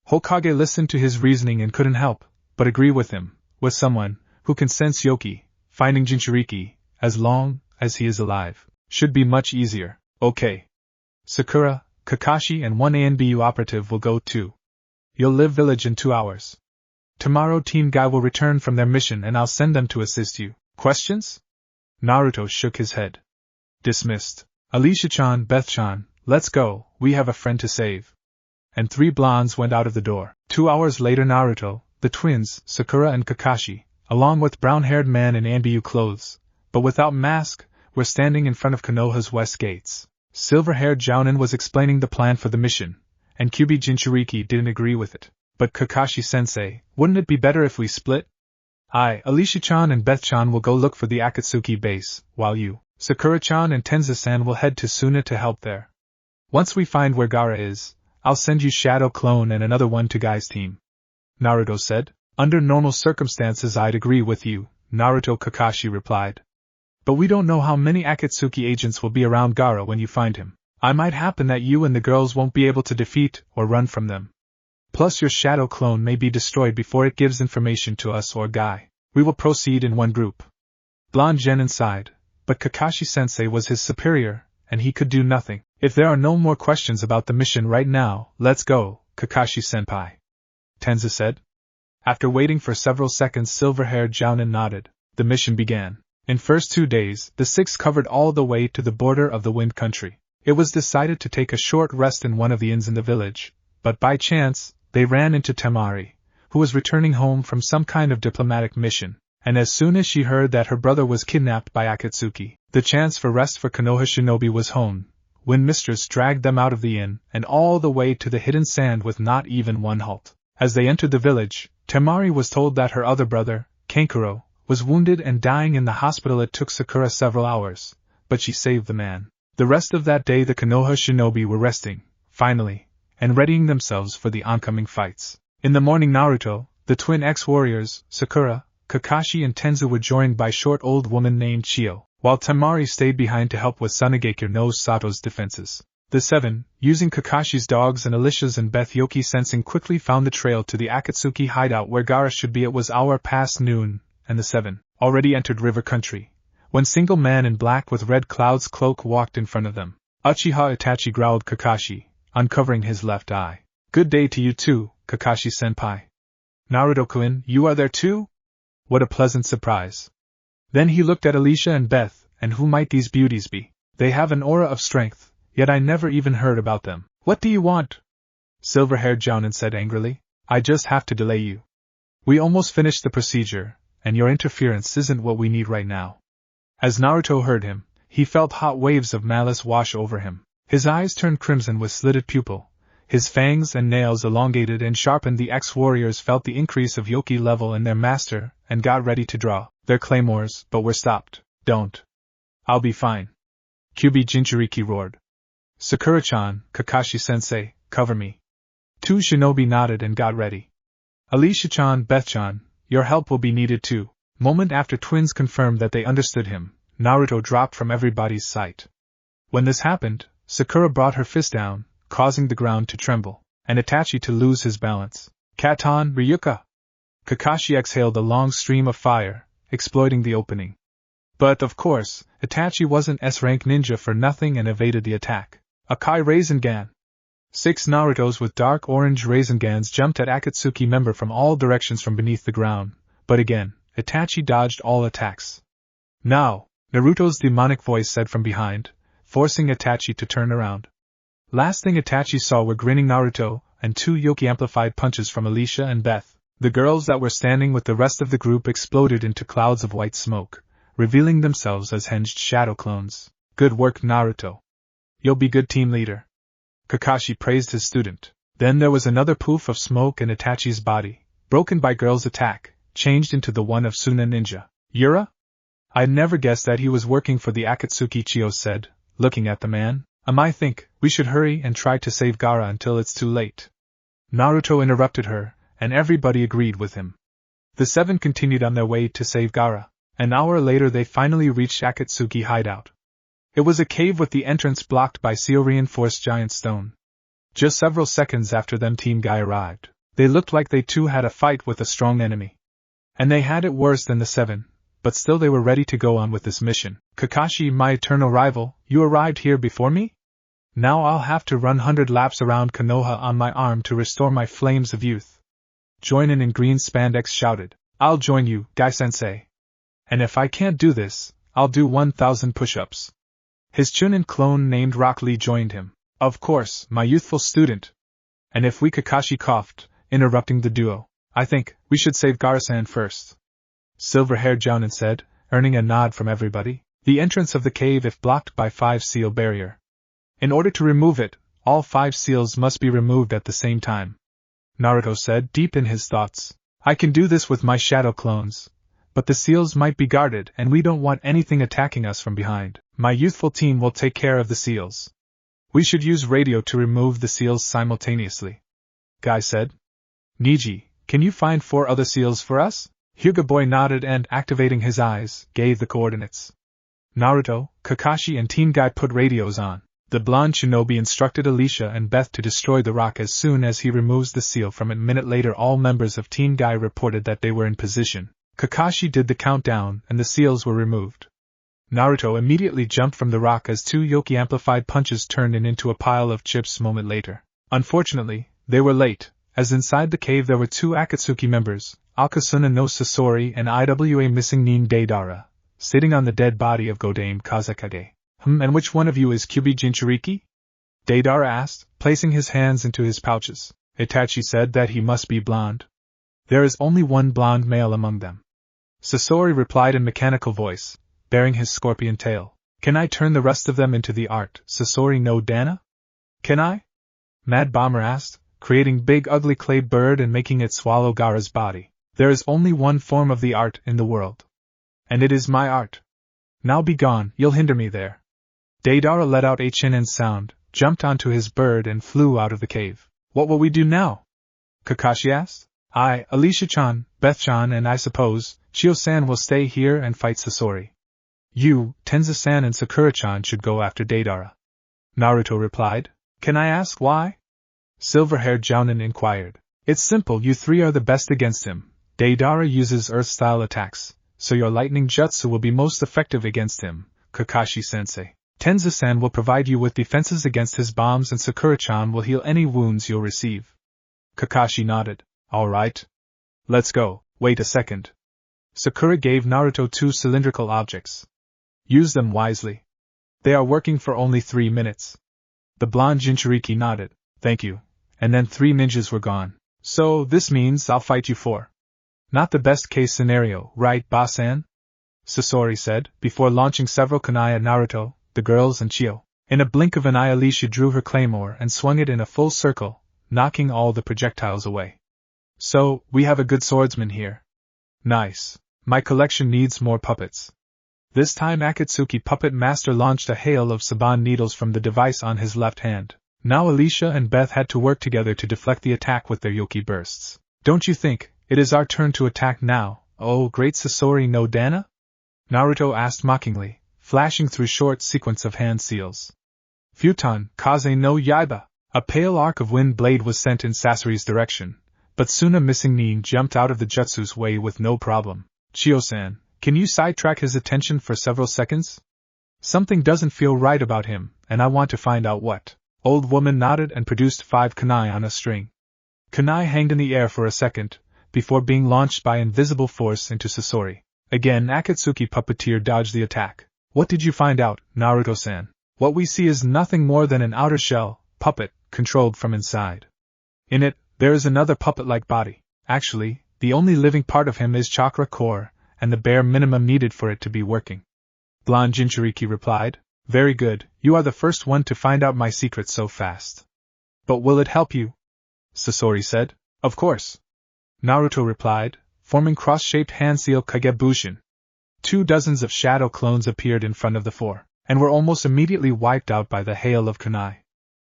Hokage listened to his reasoning and couldn't help but agree with him. With someone who can sense Yoki, finding Jinchuuriki, as long as he is alive, should be much easier. Okay. Sakura, Kakashi and one ANBU operative will go too. You'll leave village in 2 hours. Tomorrow Team Guy will return from their mission and I'll send them to assist you. Questions? Naruto shook his head. Dismissed. Alicia-chan, Beth-chan, let's go, we have a friend to save. And 3 blondes went out of the door. 2 hours later Naruto, the twins, Sakura and Kakashi, along with brown-haired man in ANBU clothes, but without mask, were standing in front of Konoha's west gates. Silver-haired Jounin was explaining the plan for the mission, and Kyuubi Jinchuuriki didn't agree with it. But Kakashi-sensei, wouldn't it be better if we split? I, Alicia-chan and Beth-chan will go look for the Akatsuki base, while you, Sakura-chan and Tenza-san will head to Suna to help there. Once we find where Gaara is, I'll send you Shadow Clone and another one to Guy's team. Naruto said. Under normal circumstances I'd agree with you, Naruto. Kakashi replied. But we don't know how many Akatsuki agents will be around Gaara when you find him. It might happen that you and the girls won't be able to defeat or run from them. Plus your shadow clone may be destroyed before it gives information to us or Guy. We will proceed in one group. Blonde Genin sighed, but Kakashi-sensei was his superior, and he could do nothing. If there are no more questions about the mission right now, let's go, Kakashi-senpai, Tenzu said. After waiting for several seconds, silver-haired Jounin nodded. The mission began. In first 2 days, the six covered all the way to the border of the Wind Country. It was decided to take a short rest in one of the inns in the village, but by chance, they ran into Temari, who was returning home from some kind of diplomatic mission, and as soon as she heard that her brother was kidnapped by Akatsuki, the chance for rest for Konoha shinobi was honed. Wind Mistress dragged them out of the inn and all the way to the hidden sand with not even one halt. As they entered the village, Temari was told that her other brother, Kankuro, was wounded and dying in the hospital. It took Sakura several hours, but she saved the man. The rest of that day the Konoha shinobi were resting, finally, and readying themselves for the oncoming fights. In the morning Naruto, the twin ex-warriors, Sakura, Kakashi and Tenzu were joined by a short old woman named Chio, while Temari stayed behind to help with Tsunagake no Sato's defenses. The seven, using Kakashi's dogs and Alicia's and Beth Yoki sensing, quickly found the trail to the Akatsuki hideout where Gaara should be. It was hour past noon, and the seven already entered river country, when single man in black with red cloud's cloak walked in front of them. Uchiha Itachi, growled Kakashi, uncovering his left eye. Good day to you too, Kakashi-senpai. Naruto-kun, you are there too? What a pleasant surprise. Then he looked at Alicia and Beth, and who might these beauties be? They have an aura of strength, yet I never even heard about them. What do you want? Silver-haired Jounin said angrily. I just have to delay you. We almost finished the procedure, and your interference isn't what we need right now. As Naruto heard him, he felt hot waves of malice wash over him. His eyes turned crimson with slitted pupil. His fangs and nails elongated and sharpened. The ex-warriors felt the increase of Yoki level in their master and got ready to draw their claymores, but were stopped. Don't. I'll be fine. Kyubi Jinchuuriki roared. Sakura-chan, Kakashi-sensei, cover me. Two shinobi nodded and got ready. Alicia-chan, Beth-chan, your help will be needed too. Moment after twins confirmed that they understood him, Naruto dropped from everybody's sight. When this happened, Sakura brought her fist down, causing the ground to tremble, and Itachi to lose his balance. Katon, Ryuka! Kakashi exhaled a long stream of fire, exploiting the opening. But, of course, Itachi wasn't S-rank ninja for nothing and evaded the attack. Akai Rasengan! 6 Narutos with dark orange Rasengans jumped at Akatsuki member from all directions from beneath the ground, but again, Itachi dodged all attacks. Now, Naruto's demonic voice said from behind, forcing Itachi to turn around. Last thing Itachi saw were grinning Naruto and 2 Yoki-amplified punches from Alicia and Beth. The girls that were standing with the rest of the group exploded into clouds of white smoke, revealing themselves as hinged shadow clones. Good work, Naruto. You'll be good team leader. Kakashi praised his student. Then there was another poof of smoke and Itachi's body, broken by girls' attack, changed into the one of Suna Ninja. Yura? I'd never guessed that he was working for the Akatsuki, Chio said, looking at the man. I think we should hurry and try to save Gaara until it's too late. Naruto interrupted her, and everybody agreed with him. The 7 continued on their way to save Gaara. An hour later they finally reached Akatsuki hideout. It was a cave with the entrance blocked by steel-reinforced giant stone. Just several seconds after them Team Guy arrived. They looked like they too had a fight with a strong enemy. And they had it worse than the 7, but still they were ready to go on with this mission. Kakashi, my eternal rival, you arrived here before me? Now I'll have to run 100 laps around Konoha on my arm to restore my flames of youth. Joinin in green spandex shouted. I'll join you, Guy-sensei. And if I can't do this, I'll do 1,000 push-ups. His Chunin clone named Rock Lee joined him. Of course, my youthful student. And if we, Kakashi coughed, interrupting the duo, I think we should save Gaara-san first. Silver-haired Jounin said, earning a nod from everybody. The entrance of the cave if blocked by 5 seal barrier. In order to remove it, all 5 seals must be removed at the same time. Naruto said, deep in his thoughts. I can do this with my shadow clones. But the seals might be guarded and we don't want anything attacking us from behind. My youthful team will take care of the seals. We should use radio to remove the seals simultaneously. Guy said. Niji, can you find 4 other seals for us? Hyuga boy nodded and, activating his eyes, gave the coordinates. Naruto, Kakashi and Team Guy put radios on. The blonde shinobi instructed Alicia and Beth to destroy the rock as soon as he removes the seal from it. A minute later all members of Team Guy reported that they were in position. Kakashi did the countdown and the seals were removed. Naruto immediately jumped from the rock as two Yoki-amplified punches turned into a pile of chips a moment later. Unfortunately, they were late, as inside the cave there were two Akatsuki members, Akasuna no Sasori and Iwa missing Nin Deidara, sitting on the dead body of Godame Kazekage. And which one of you is Kyubi Jinchuuriki? Deidara asked, placing his hands into his pouches. Itachi said that he must be blonde. There is only one blonde male among them. Sasori replied in mechanical voice, baring his scorpion tail. Can I turn the rest of them into the art, Sasori no Dana? Can I? Mad Bomber asked, creating big ugly clay bird and making it swallow Gaara's body. There is only one form of the art in the world. And it is my art. Now be gone, you'll hinder me there. Deidara let out a chinen sound, jumped onto his bird and flew out of the cave. What will we do now? Kakashi asked. I, Alicia-chan, Beth-chan and I suppose, Chio-san will stay here and fight Sasori. You, Tenza-san and Sakura-chan should go after Deidara. Naruto replied. Can I ask why? Silver-haired Jounin inquired. It's simple, you three are the best against him. Deidara uses earth-style attacks, so your lightning jutsu will be most effective against him, Kakashi-sensei. Tenza-san will provide you with defenses against his bombs and Sakura-chan will heal any wounds you'll receive. Kakashi nodded. Alright. Let's go. Wait a second. Sakura gave Naruto two cylindrical objects. Use them wisely. They are working for only 3 minutes. The blonde Jinchuuriki nodded. Thank you. And then 3 ninjas were gone. So, this means I'll fight you for. Not the best case scenario, right, Ba-san? Sasori said, before launching several kunai at Naruto, the girls and Chio. In a blink of an eye Alicia drew her claymore and swung it in a full circle, knocking all the projectiles away. So, we have a good swordsman here. Nice. My collection needs more puppets. This time Akatsuki Puppet Master launched a hail of Saban needles from the device on his left hand. Now Alicia and Beth had to work together to deflect the attack with their Yoki bursts. Don't you think, it is our turn to attack now, oh great Sasori no Dana? Naruto asked mockingly, flashing through short sequence of hand seals. Futon, Kaze no Yaiba! A pale arc of wind blade was sent in Sasori's direction, but soon a missing Nin jumped out of the jutsu's way with no problem. Chio-san, can you sidetrack his attention for several seconds? Something doesn't feel right about him, and I want to find out what. Old woman nodded and produced 5 kunai on a string. Kunai hanged in the air for a second, before being launched by invisible force into Sasori. Again Akatsuki Puppeteer dodged the attack. What did you find out, Naruto-san? What we see is nothing more than an outer shell, puppet, controlled from inside. In it, there is another puppet-like body. Actually, the only living part of him is chakra core, and the bare minimum needed for it to be working. Blonde Jinchuuriki replied. Very good, you are the first one to find out my secret so fast. But will it help you? Sasori said. Of course. Naruto replied, forming cross-shaped hand seal Kagebushin. 2 dozens of shadow clones appeared in front of the 4, and were almost immediately wiped out by the hail of kunai.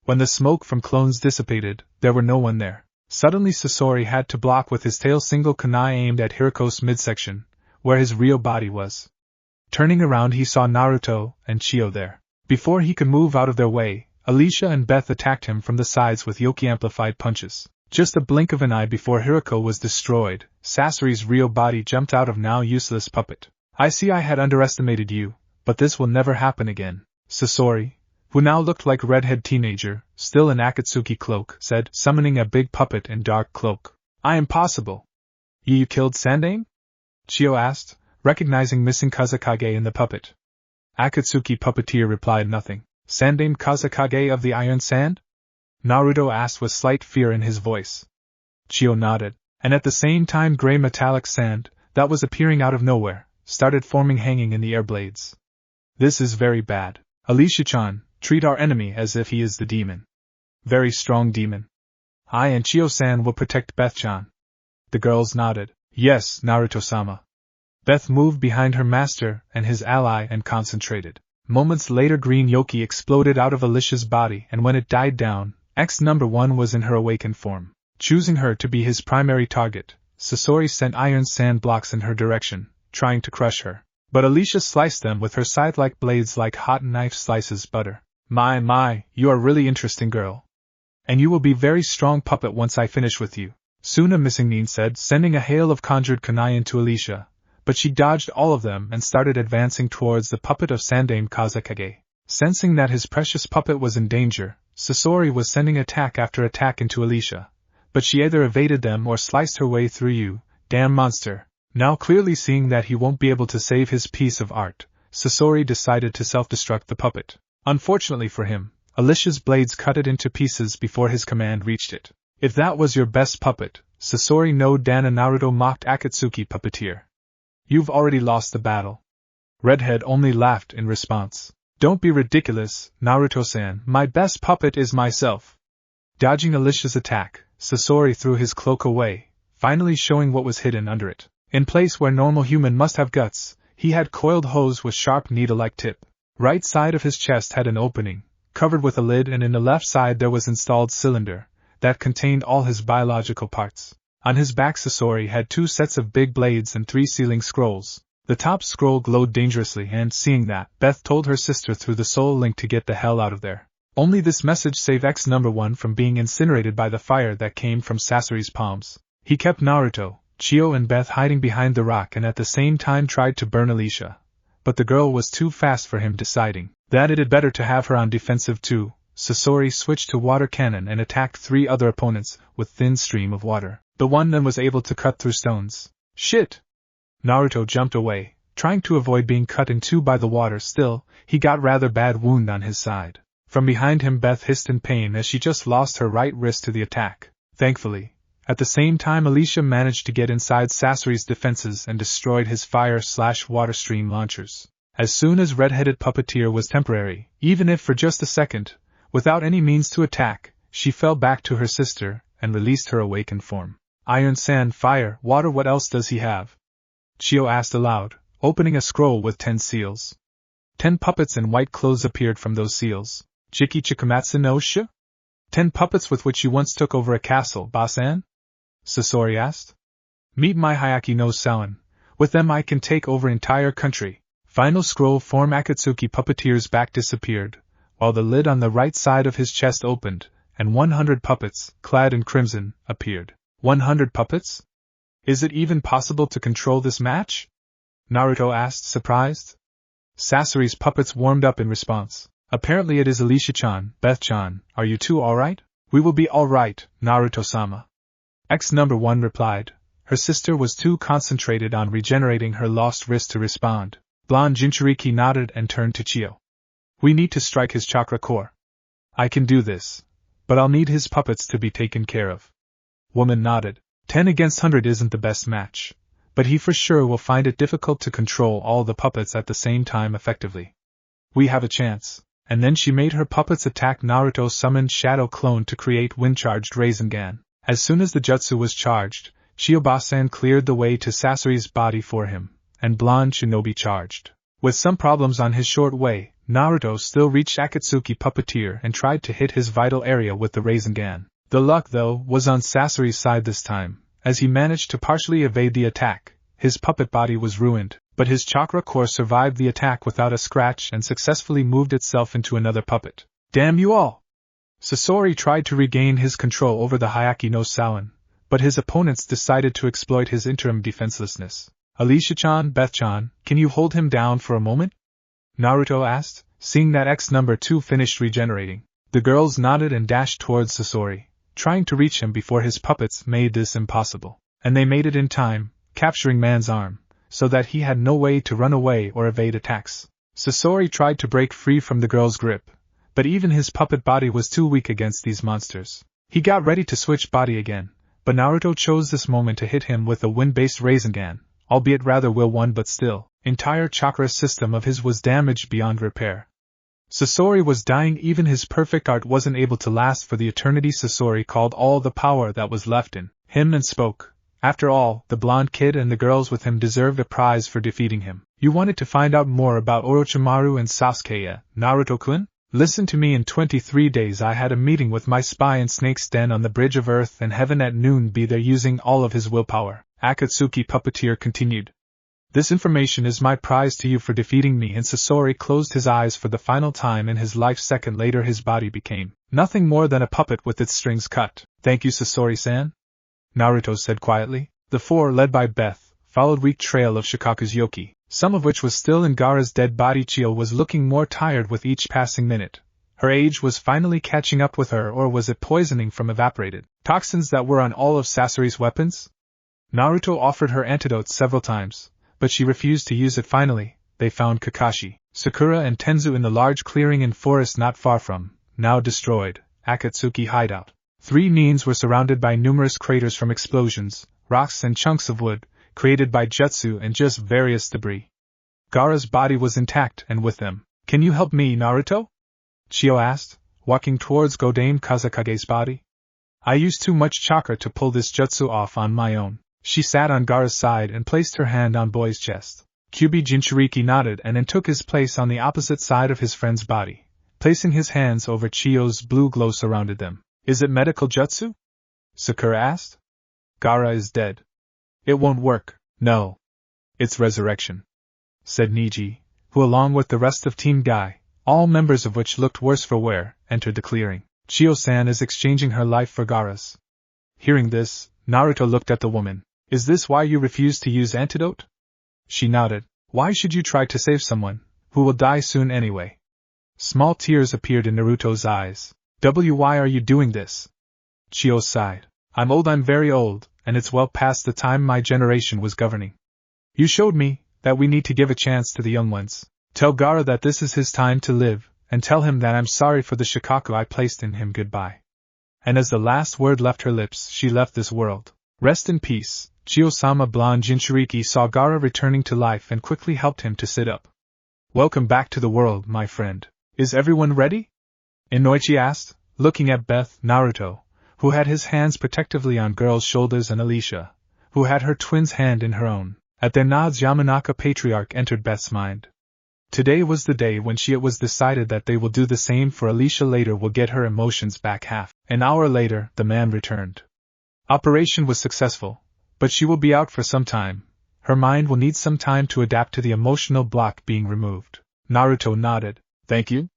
When the smoke from clones dissipated, there were no one there. Suddenly Sasori had to block with his tail single kunai aimed at Hiroko's midsection, where his real body was. Turning around he saw Naruto and Chio there. Before he could move out of their way, Alicia and Beth attacked him from the sides with Yoki-amplified punches. Just a blink of an eye before Hiroko was destroyed, Sasori's real body jumped out of now useless puppet. I see I had underestimated you, but this will never happen again. Sasori, who now looked like a redhead teenager, still in Akatsuki cloak, said, summoning a big puppet in dark cloak. I am possible. You killed Sandaime? Chio asked, recognizing missing Kazekage in the puppet. Akatsuki Puppeteer replied nothing. Sandaime Kazekage of the Iron Sand? Naruto asked with slight fear in his voice. Chio nodded, and at the same time gray metallic sand, that was appearing out of nowhere, started forming hanging in the air blades. This is very bad. Alicia-chan, treat our enemy as if he is the demon. Very strong demon. I and Chio-san will protect Beth-chan. The girls nodded. Yes, Naruto-sama. Beth moved behind her master and his ally and concentrated. Moments later green Yoki exploded out of Alicia's body and when it died down, X-1 was in her awakened form. Choosing her to be his primary target, Sasori sent iron sand blocks in her direction, trying to crush her. But Alicia sliced them with her scythe-like blades like hot knife slices butter. My, you are really interesting girl. And you will be very strong puppet once I finish with you. Soon a missing Nin said, sending a hail of conjured kunai into Alicia, but she dodged all of them and started advancing towards the puppet of Sandaime Kazekage. Sensing that his precious puppet was in danger, Sasori was sending attack after attack into Alicia, but she either evaded them or sliced her way through. You damn monster! Now clearly seeing that he won't be able to save his piece of art, Sasori decided to self-destruct the puppet. Unfortunately for him, Alicia's blades cut it into pieces before his command reached it. If that was your best puppet, Sasori no Dana Naruto mocked Akatsuki puppeteer. You've already lost the battle. Redhead only laughed in response. Don't be ridiculous, Naruto-san, my best puppet is myself. Dodging Alicia's attack, Sasori threw his cloak away, finally showing what was hidden under it. In place where normal human must have guts, he had coiled hose with sharp needle-like tip. Right side of his chest had an opening, covered with a lid, and in the left side there was installed cylinder that contained all his biological parts. On his back Sasori had 2 sets of big blades and 3 sealing scrolls. The top scroll glowed dangerously, and seeing that, Beth told her sister through the soul link to get the hell out of there. Only this message saved X-1 from being incinerated by the fire that came from Sasori's palms. He kept Naruto, Chio and Beth hiding behind the rock and at the same time tried to burn Alicia. But the girl was too fast for him, deciding that it had better to have her on defensive too. Sasori switched to water cannon and attacked 3 other opponents with thin stream of water. The one then was able to cut through stones. Shit! Naruto jumped away, trying to avoid being cut in 2 by the water. Still, he got rather bad wound on his side. From behind him Beth hissed in pain as she just lost her right wrist to the attack. Thankfully, at the same time Alicia managed to get inside Sasori's defenses and destroyed his fire/water stream launchers. As soon as red-headed puppeteer was temporary, even if for just a second, without any means to attack, she fell back to her sister and released her awakened form. Iron, sand, fire, water, what else does he have? Chio asked aloud, opening a scroll with 10 seals. 10 puppets in white clothes appeared from those seals. Jiki Chikamatsu no Sha? 10 puppets with which you once took over a castle, Basan? Sasori asked. Meet my Hayaki no Saon. With them I can take over entire country. Final scroll form. Akatsuki puppeteer's back disappeared, while the lid on the right side of his chest opened, and 100 puppets, clad in crimson, appeared. 100 puppets? Is it even possible to control this match? Naruto asked, surprised. Sasori's puppets warmed up in response. Apparently it is Alicia-chan. Beth-chan, are you two alright? We will be alright, Naruto-sama. X-1 replied. Her sister was too concentrated on regenerating her lost wrist to respond. Blonde Jinchuuriki nodded and turned to Chio. We need to strike his chakra core. I can do this, but I'll need his puppets to be taken care of. Woman nodded. 10 against 100 isn't the best match, but he for sure will find it difficult to control all the puppets at the same time effectively. We have a chance. And then she made her puppets attack Naruto's summoned shadow clone to create wind-charged Rasengan. As soon as the jutsu was charged, Chiyobasan cleared the way to Sasori's body for him, and Blonde Shinobi charged. With some problems on his short way, Naruto still reached Akatsuki puppeteer and tried to hit his vital area with the Rasengan. The luck, though, was on Sasori's side this time. As he managed to partially evade the attack, his puppet body was ruined, but his chakra core survived the attack without a scratch and successfully moved itself into another puppet. Damn you all! Sasori tried to regain his control over the Hayaki no Saon, but his opponents decided to exploit his interim defenselessness. Alicia-chan, Beth-chan, can you hold him down for a moment? Naruto asked, seeing that X-2 finished regenerating. The girls nodded and dashed towards Sasori, trying to reach him before his puppets made this impossible. And they made it in time, capturing man's arm, so that he had no way to run away or evade attacks. Sasori tried to break free from the girl's grip, but even his puppet body was too weak against these monsters. He got ready to switch body again, but Naruto chose this moment to hit him with a wind-based Rasengan, albeit rather will one, but still, entire chakra system of his was damaged beyond repair. Sasori was dying, even his perfect art wasn't able to last for the eternity. Sasori called all the power that was left in him and spoke. After all, the blonde kid and the girls with him deserved a prize for defeating him. You wanted to find out more about Orochimaru and Sasuke, Naruto-kun? Listen to me. In 23 days I had a meeting with my spy in Snake's Den on the bridge of Earth and Heaven at noon. Be there using all of his willpower. Akatsuki puppeteer continued. This information is my prize to you for defeating me. And Sasori closed his eyes for the final time in his life. Second later his body became nothing more than a puppet with its strings cut. Thank you, Sasori-san, Naruto said quietly. The four, led by Beth, followed weak trail of Shikaku's yoki, some of which was still in Gaara's dead body. Chio was looking more tired with each passing minute. Her age was finally catching up with her, or was it poisoning from evaporated toxins that were on all of Sasori's weapons? Naruto offered her antidotes several times, but she refused to use it. Finally, they found Kakashi, Sakura and Tenzu in the large clearing in forest not far from, now destroyed, Akatsuki hideout. 3 nins were surrounded by numerous craters from explosions, rocks and chunks of wood, created by jutsu and just various debris. Gaara's body was intact and with them. Can you help me, Naruto? Chio asked, walking towards Godame Kazekage's body. I used too much chakra to pull this jutsu off on my own. She sat on Gaara's side and placed her hand on boy's chest. Kyuubi Jinchuuriki nodded and then took his place on the opposite side of his friend's body, placing his hands over Chio's. Blue glow surrounded them. Is it medical jutsu? Sakura asked. Gaara is dead. It won't work. No. It's resurrection, said Niji, who along with the rest of Team Guy, all members of which looked worse for wear, entered the clearing. Chio-san is exchanging her life for Gaara's. Hearing this, Naruto looked at the woman. Is this why you refuse to use antidote? She nodded. Why should you try to save someone, who will die soon anyway? Small tears appeared in Naruto's eyes. Why are you doing this? Chio sighed. I'm very old, and it's well past the time my generation was governing. You showed me that we need to give a chance to the young ones. Tell Gaara that this is his time to live, and tell him that I'm sorry for the Shikaku I placed in him. Goodbye. And as the last word left her lips, she left this world. Rest in peace. Chio-sama. Blonde Jinchuuriki saw Gaara returning to life and quickly helped him to sit up. Welcome back to the world, my friend. Is everyone ready? Inoichi asked, looking at Beth. Naruto, who had his hands protectively on girl's shoulders, and Alicia, who had her twin's hand in her own. At their nods, Yamanaka Patriarch entered Beth's mind. Today was the day when it was decided that they will do the same for Alicia. Later will get her emotions back. Half an hour later, the man returned. Operation was successful, but she will be out for some time. Her mind will need some time to adapt to the emotional block being removed. Naruto nodded. Thank you.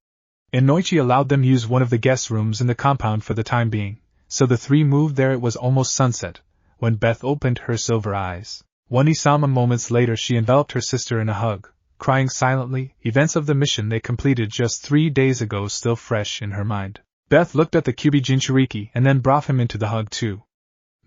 Inoichi allowed them use one of the guest rooms in the compound for the time being, so the 3 moved there. It was almost sunset when Beth opened her silver eyes. One-isama. Moments later she enveloped her sister in a hug, crying silently, events of the mission they completed just 3 days ago still fresh in her mind. Beth looked at the Kyuubi Jinchuuriki and then brought him into the hug too.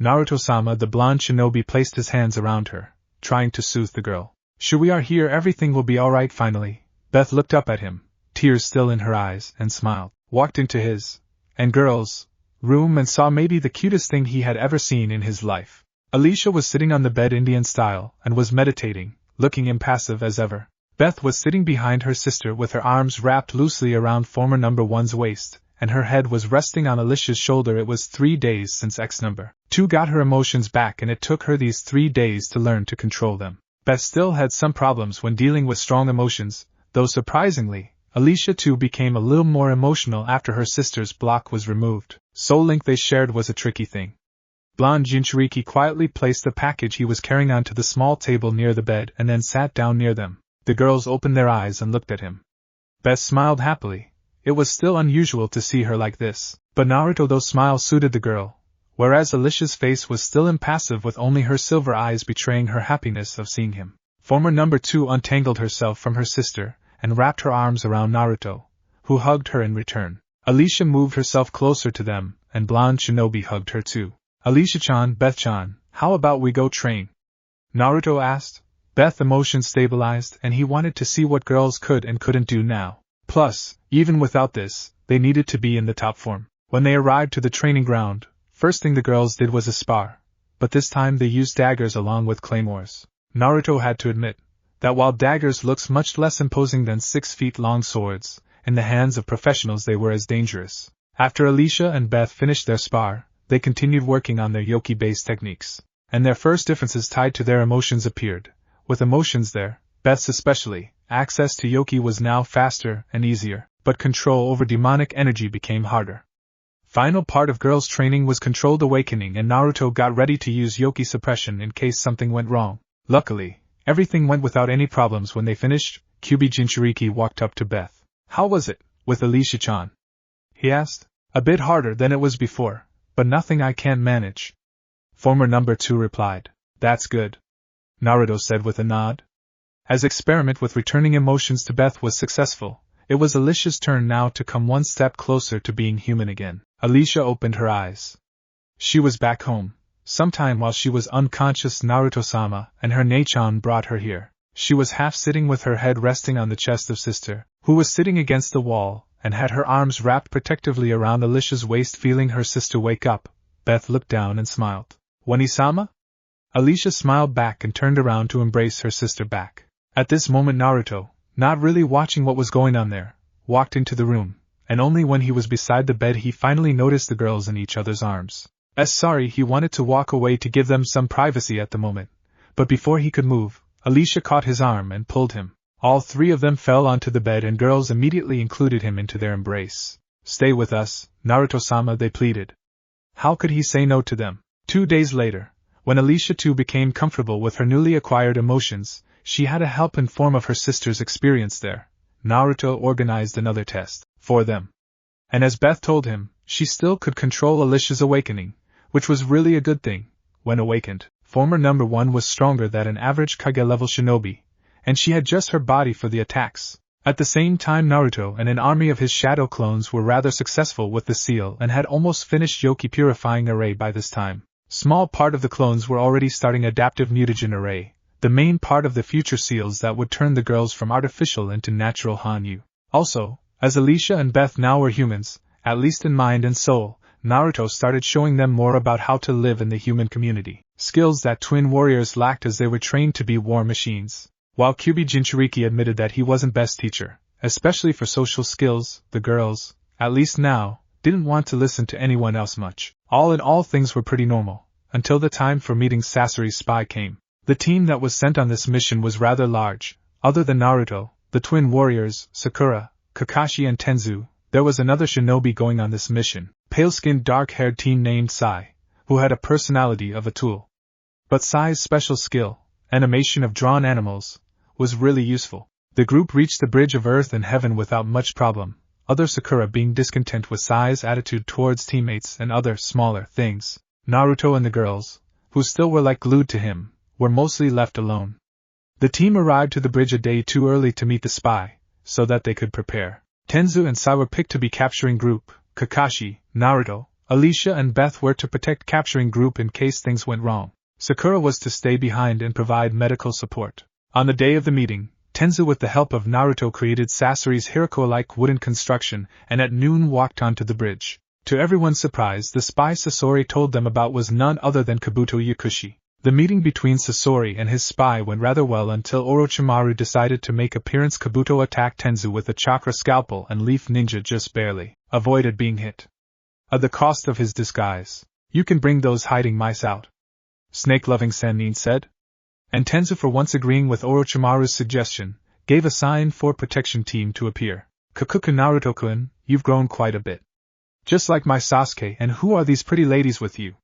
Naruto-sama. The blonde shinobi placed his hands around her, trying to soothe the girl. Sure, we are here, everything will be alright. Finally, Beth looked up at him, tears still in her eyes, and smiled, walked into his and girl's room and saw maybe the cutest thing he had ever seen in his life. Alicia was sitting on the bed Indian style and was meditating, looking impassive as ever. Beth was sitting behind her sister with her arms wrapped loosely around former number 1's waist, and her head was resting on Alicia's shoulder. It was 3 days since number 2 got her emotions back, and it took her these 3 days to learn to control them. Beth still had some problems when dealing with strong emotions, though surprisingly, Alicia too became a little more emotional after her sister's block was removed. Soul link they shared was a tricky thing. Blonde Jinchuuriki quietly placed the package he was carrying onto the small table near the bed and then sat down near them. The girls opened their eyes and looked at him. Beth smiled happily. It was still unusual to see her like this, but Naruto's smile suited the girl, whereas Alicia's face was still impassive with only her silver eyes betraying her happiness of seeing him. Former number 2 untangled herself from her sister and wrapped her arms around Naruto, who hugged her in return. Alicia moved herself closer to them, and blonde shinobi hugged her too. Alicia-chan, Beth-chan, how about we go train? Naruto asked. Beth's emotions stabilized and he wanted to see what girls could and couldn't do now. Plus, even without this, they needed to be in the top form. When they arrived to the training ground, first thing the girls did was a spar, but this time they used daggers along with claymores. Naruto had to admit that while daggers looks much less imposing than 6-feet-long swords, in the hands of professionals they were as dangerous. After Alicia and Beth finished their spar, they continued working on their yoki-based techniques, and their first differences tied to their emotions appeared. With emotions there, Beth's especially, access to yoki was now faster and easier, but control over demonic energy became harder. Final part of girls' training was controlled awakening, and Naruto got ready to use yoki suppression in case something went wrong. Luckily, everything went without any problems. When they finished, Kyuubi Jinchuuriki walked up to Beth. How was it, with Alicia-chan? He asked. A bit harder than it was before, but nothing I can't manage. Former number 2 replied. That's good. Naruto said with a nod. As experiment with returning emotions to Beth was successful, it was Alicia's turn now to come one step closer to being human again. Alicia opened her eyes. She was back home. Sometime while she was unconscious, Naruto-sama and her Nei-chan brought her here. She was half sitting with her head resting on the chest of sister, who was sitting against the wall, and had her arms wrapped protectively around Alicia's waist. Feeling her sister wake up, Beth looked down and smiled. "Wani-sama?" Alicia smiled back and turned around to embrace her sister back. At this moment Naruto, not really watching what was going on there, walked into the room, and only when he was beside the bed he finally noticed the girls in each other's arms. Sorry, he wanted to walk away to give them some privacy at the moment, but before he could move, Alicia caught his arm and pulled him. All three of them fell onto the bed and girls immediately included him into their embrace. "Stay with us, Naruto-sama," they pleaded. How could he say no to them? 2 days later, when Alicia too became comfortable with her newly acquired emotions, she had a help in form of her sister's experience there. Naruto organized another test for them. And as Beth told him, she still could control Alicia's awakening, which was really a good thing. When awakened, former number 1 was stronger than an average Kage-level shinobi, and she had just her body for the attacks. At the same time, Naruto and an army of his shadow clones were rather successful with the seal and had almost finished Yoki purifying array by this time. Small part of the clones were already starting adaptive mutagen array, the main part of the future seals that would turn the girls from artificial into natural Hanyu. Also, as Alicia and Beth now were humans, at least in mind and soul, Naruto started showing them more about how to live in the human community, skills that twin warriors lacked as they were trained to be war machines. While Kyuubi Jinchuuriki admitted that he wasn't best teacher, especially for social skills, the girls, at least now, didn't want to listen to anyone else much. All in all, things were pretty normal, until the time for meeting Sasori's spy came. The team that was sent on this mission was rather large. Other than Naruto, the twin warriors, Sakura, Kakashi and Tenzu, there was another shinobi going on this mission, pale-skinned dark-haired teen named Sai, who had a personality of a tool. But Sai's special skill, animation of drawn animals, was really useful. The group reached the bridge of Earth and Heaven without much problem, other Sakura being discontent with Sai's attitude towards teammates and other smaller things. Naruto and the girls, who still were like glued to him, were mostly left alone. The team arrived to the bridge a day too early to meet the spy, so that they could prepare. Tenzu and Sai were picked to be capturing group. Kakashi, Naruto, Alicia and Beth were to protect capturing group in case things went wrong. Sakura was to stay behind and provide medical support. On the day of the meeting, Tenzu with the help of Naruto created Sasori's Hirako-like wooden construction and at noon walked onto the bridge. To everyone's surprise, the spy Sasori told them about was none other than Kabuto Yakushi. The meeting between Sasori and his spy went rather well until Orochimaru decided to make appearance. Kabuto attacked Tenzu with a chakra scalpel and Leaf Ninja just barely avoided being hit. At the cost of his disguise. "You can bring those hiding mice out," snake-loving Sannin said. And Tenzu, for once agreeing with Orochimaru's suggestion, gave a sign for protection team to appear. "Kakuku Naruto-kun, you've grown quite a bit. Just like my Sasuke. And who are these pretty ladies with you?"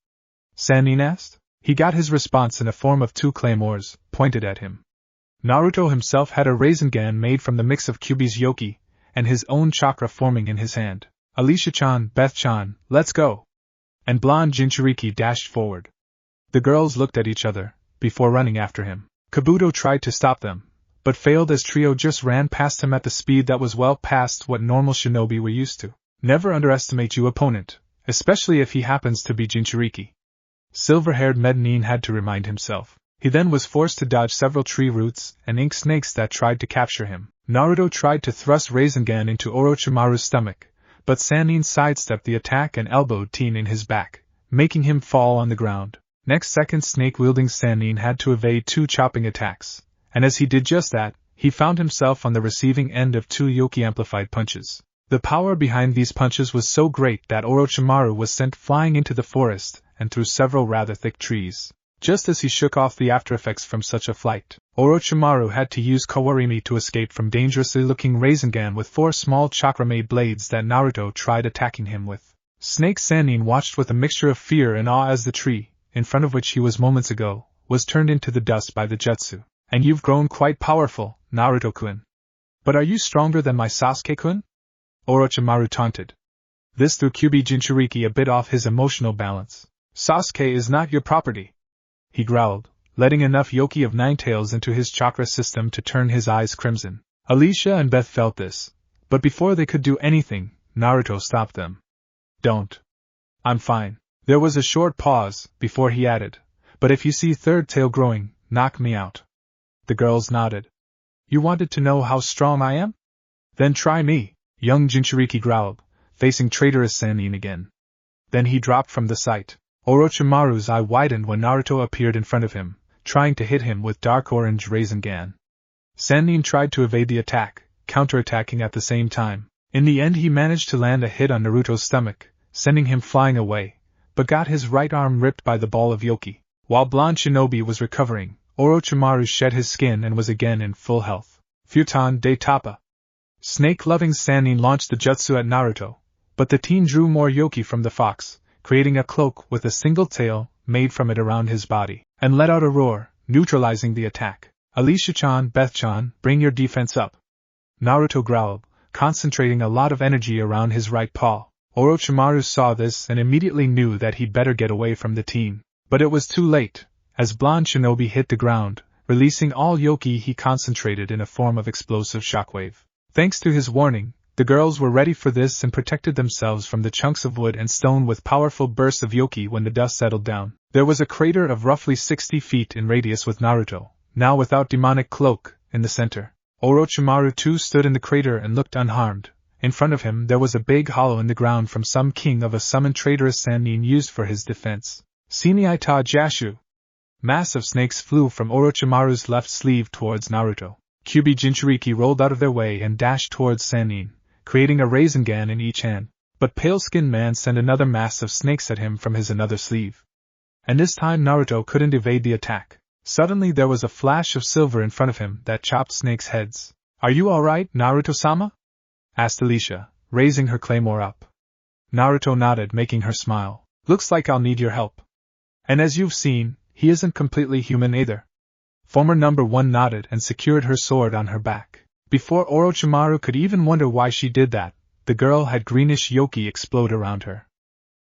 Sannin asked. He got his response in a form of 2 claymores, pointed at him. Naruto himself had a Rasengan made from the mix of Kyuubi's Yoki, and his own chakra forming in his hand. "Alicia-chan, Beth-chan, let's go!" And blonde Jinchuuriki dashed forward. The girls looked at each other, before running after him. Kabuto tried to stop them, but failed as trio just ran past him at the speed that was well past what normal shinobi were used to. Never underestimate your opponent, especially if he happens to be Jinchuuriki. Silver-haired Medellin had to remind himself. He then was forced to dodge several tree roots and ink snakes that tried to capture him. Naruto tried to thrust Rasengan into Orochimaru's stomach, but Sannin sidestepped the attack and elbowed Teen in his back, making him fall on the ground. Next second, snake-wielding Sannin had to evade 2 chopping attacks, and as he did just that, he found himself on the receiving end of 2 Yoki-amplified punches. The power behind these punches was so great that Orochimaru was sent flying into the forest and through several rather thick trees. Just as he shook off the aftereffects from such a flight, Orochimaru had to use Kawarimi to escape from dangerously looking Rasengan with 4 small chakra-made blades that Naruto tried attacking him with. Snake Sannin watched with a mixture of fear and awe as the tree, in front of which he was moments ago, was turned into the dust by the jutsu. "And you've grown quite powerful, Naruto-kun. But are you stronger than my Sasuke-kun?" Orochimaru taunted. This threw Kyuubi Jinchuuriki a bit off his emotional balance. "Sasuke is not your property," he growled, letting enough yoki of nine tails into his chakra system to turn his eyes crimson. Alicia and Beth felt this, but before they could do anything, Naruto stopped them. Don't. I'm fine. There was a short pause, before he added, but if you see third tail growing, knock me out. The girls nodded. You wanted to know how strong I am? Then try me, young Jinchuuriki growled, facing traitorous Sannin again. Then he dropped from the sight. Orochimaru's eye widened when Naruto appeared in front of him, trying to hit him with dark orange Rasengan. Sannin tried to evade the attack, counterattacking at the same time. In the end he managed to land a hit on Naruto's stomach, sending him flying away, but got his right arm ripped by the ball of yoki. While Blonde Shinobi was recovering, Orochimaru shed his skin and was again in full health. Futon de Tapa. Snake-loving Sannin launched the jutsu at Naruto, but the teen drew more yoki from the fox, creating a cloak with a single tail made from it around his body, and let out a roar, neutralizing the attack. Alicia-chan, Beth-chan, bring your defense up. Naruto growled, concentrating a lot of energy around his right paw. Orochimaru saw this and immediately knew that he'd better get away from the teen. But it was too late. As Blonde Shinobi hit the ground, releasing all yoki he concentrated in a form of explosive shockwave. Thanks to his warning, the girls were ready for this and protected themselves from the chunks of wood and stone with powerful bursts of yoki when the dust settled down. There was a crater of roughly 60 feet in radius with Naruto, now without demonic cloak, in the center. Orochimaru too stood in the crater and looked unharmed. In front of him there was a big hollow in the ground from some king of a summoned traitorous Sannin used for his defense. Siniita Jashu. Massive snakes flew from Orochimaru's left sleeve towards Naruto. Kyuubi Jinchuuriki rolled out of their way and dashed towards Sannin, creating a Rasengan in each hand. But Pale-Skinned Man sent another mass of snakes at him from his another sleeve. And this time Naruto couldn't evade the attack. Suddenly there was a flash of silver in front of him that chopped snakes' heads. Are you alright, Naruto-sama? Asked Alicia, raising her claymore up. Naruto nodded, making her smile. Looks like I'll need your help. And as you've seen, he isn't completely human either. Former number 1 nodded and secured her sword on her back. Before Orochimaru could even wonder why she did that, the girl had greenish yoki explode around her.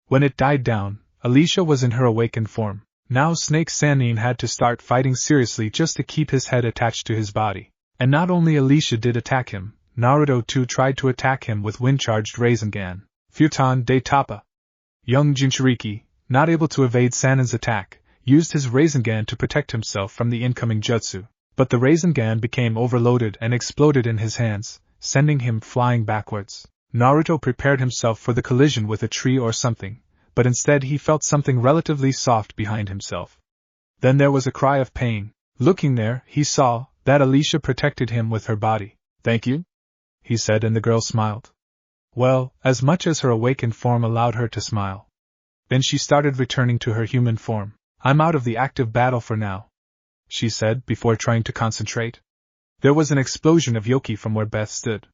When it died down, Alicia was in her awakened form. Now Snake Sannin had to start fighting seriously just to keep his head attached to his body. And not only Alicia did attack him, Naruto too tried to attack him with wind-charged Rasengan. Futon de Tapa. Young Jinchuuriki, not able to evade Sannin's attack, used his Rasengan to protect himself from the incoming jutsu, but the Rasengan became overloaded and exploded in his hands, sending him flying backwards. Naruto prepared himself for the collision with a tree or something, but instead he felt something relatively soft behind himself. Then there was a cry of pain. Looking there, he saw that Alicia protected him with her body. Thank you, he said, and the girl smiled. Well, as much as her awakened form allowed her to smile. Then she started returning to her human form. I'm out of the active battle for now, she said before trying to concentrate. There was an explosion of yoki from where Beth stood.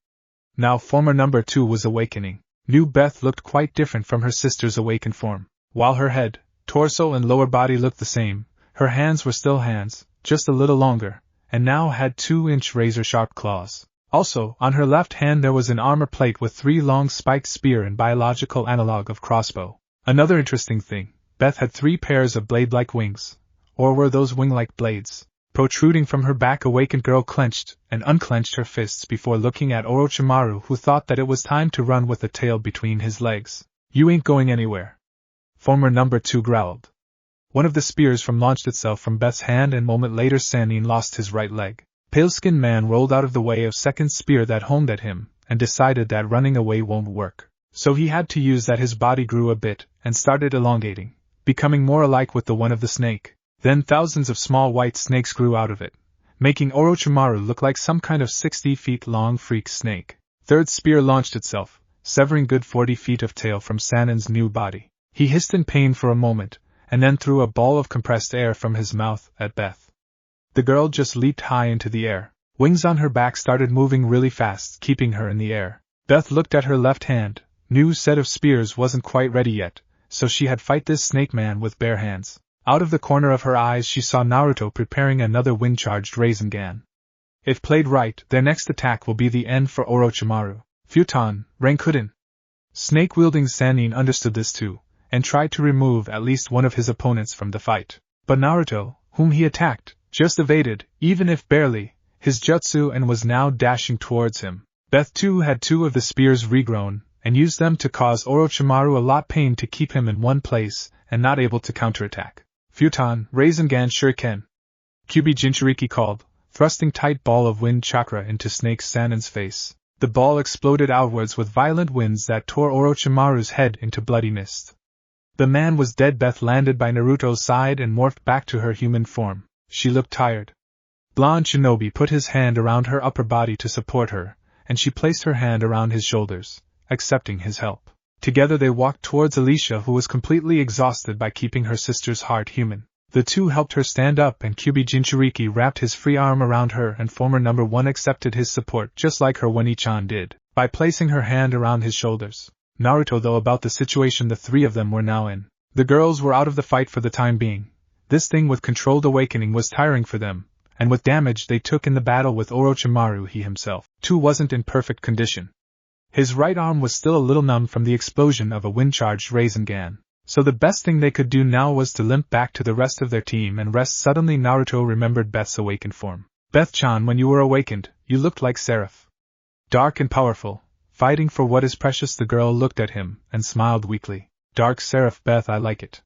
Now former number 2 was awakening. New Beth looked quite different from her sister's awakened form. While her head, torso and lower body looked the same, her hands were still hands, just a little longer, and now had 2-inch razor-sharp claws. Also, on her left hand there was an armor plate with 3 long spiked spear and biological analog of crossbow. Another interesting thing, Beth had 3 pairs of blade-like wings. Or were those wing-like blades? Protruding from her back, awakened girl clenched and unclenched her fists before looking at Orochimaru, who thought that it was time to run with the tail between his legs. You ain't going anywhere. Former number 2 growled. One of the spears launched itself from Beth's hand, and a moment later Sannin lost his right leg. Pale-Skinned Man rolled out of the way of second spear that homed at him, and decided that running away won't work. So he had to use that his body grew a bit, and started elongating, becoming more alike with the one of the snake. Then thousands of small white snakes grew out of it, making Orochimaru look like some kind of 60 feet long freak snake. Third spear launched itself, severing good 40 feet of tail from Sannin's new body. He hissed in pain for a moment, and then threw a ball of compressed air from his mouth at Beth. The girl just leaped high into the air. Wings on her back started moving really fast, keeping her in the air. Beth looked at her left hand. New set of spears wasn't quite ready yet, so she had fight this snake man with bare hands. Out of the corner of her eyes she saw Naruto preparing another wind-charged Rasengan. If played right, their next attack will be the end for Orochimaru. Futon, Rankuden. Snake-wielding Sannin understood this too, and tried to remove at least one of his opponents from the fight. But Naruto, whom he attacked, just evaded, even if barely, his jutsu and was now dashing towards him. Beth too had 2 of the spears regrown, and used them to cause Orochimaru a lot pain to keep him in one place, and not able to counterattack. Futon, Rasengan Shuriken. Kyubi Jinchuuriki called, thrusting tight ball of wind chakra into Snake Sanen's face. The ball exploded outwards with violent winds that tore Orochimaru's head into bloody mist. The man was dead. Beth landed by Naruto's side and morphed back to her human form. She looked tired. Blonde Shinobi put his hand around her upper body to support her, and she placed her hand around his shoulders, accepting his help. Together they walked towards Alicia, who was completely exhausted by keeping her sister's heart human. The two helped her stand up, and Kyubi Jinchuuriki wrapped his free arm around her, and former number 1 accepted his support just like her Wani-chan did, by placing her hand around his shoulders. Naruto though about the situation the 3 of them were now in. The girls were out of the fight for the time being. This thing with controlled awakening was tiring for them, and with damage they took in the battle with Orochimaru, he himself, too, wasn't in perfect condition. His right arm was still a little numb from the explosion of a wind-charged Rasengan, so the best thing they could do now was to limp back to the rest of their team and rest. Suddenly Naruto remembered Beth's awakened form. Beth-chan, when you were awakened, you looked like Seraph. Dark and powerful, fighting for what is precious. The girl looked at him and smiled weakly. Dark Seraph, Beth, I like it.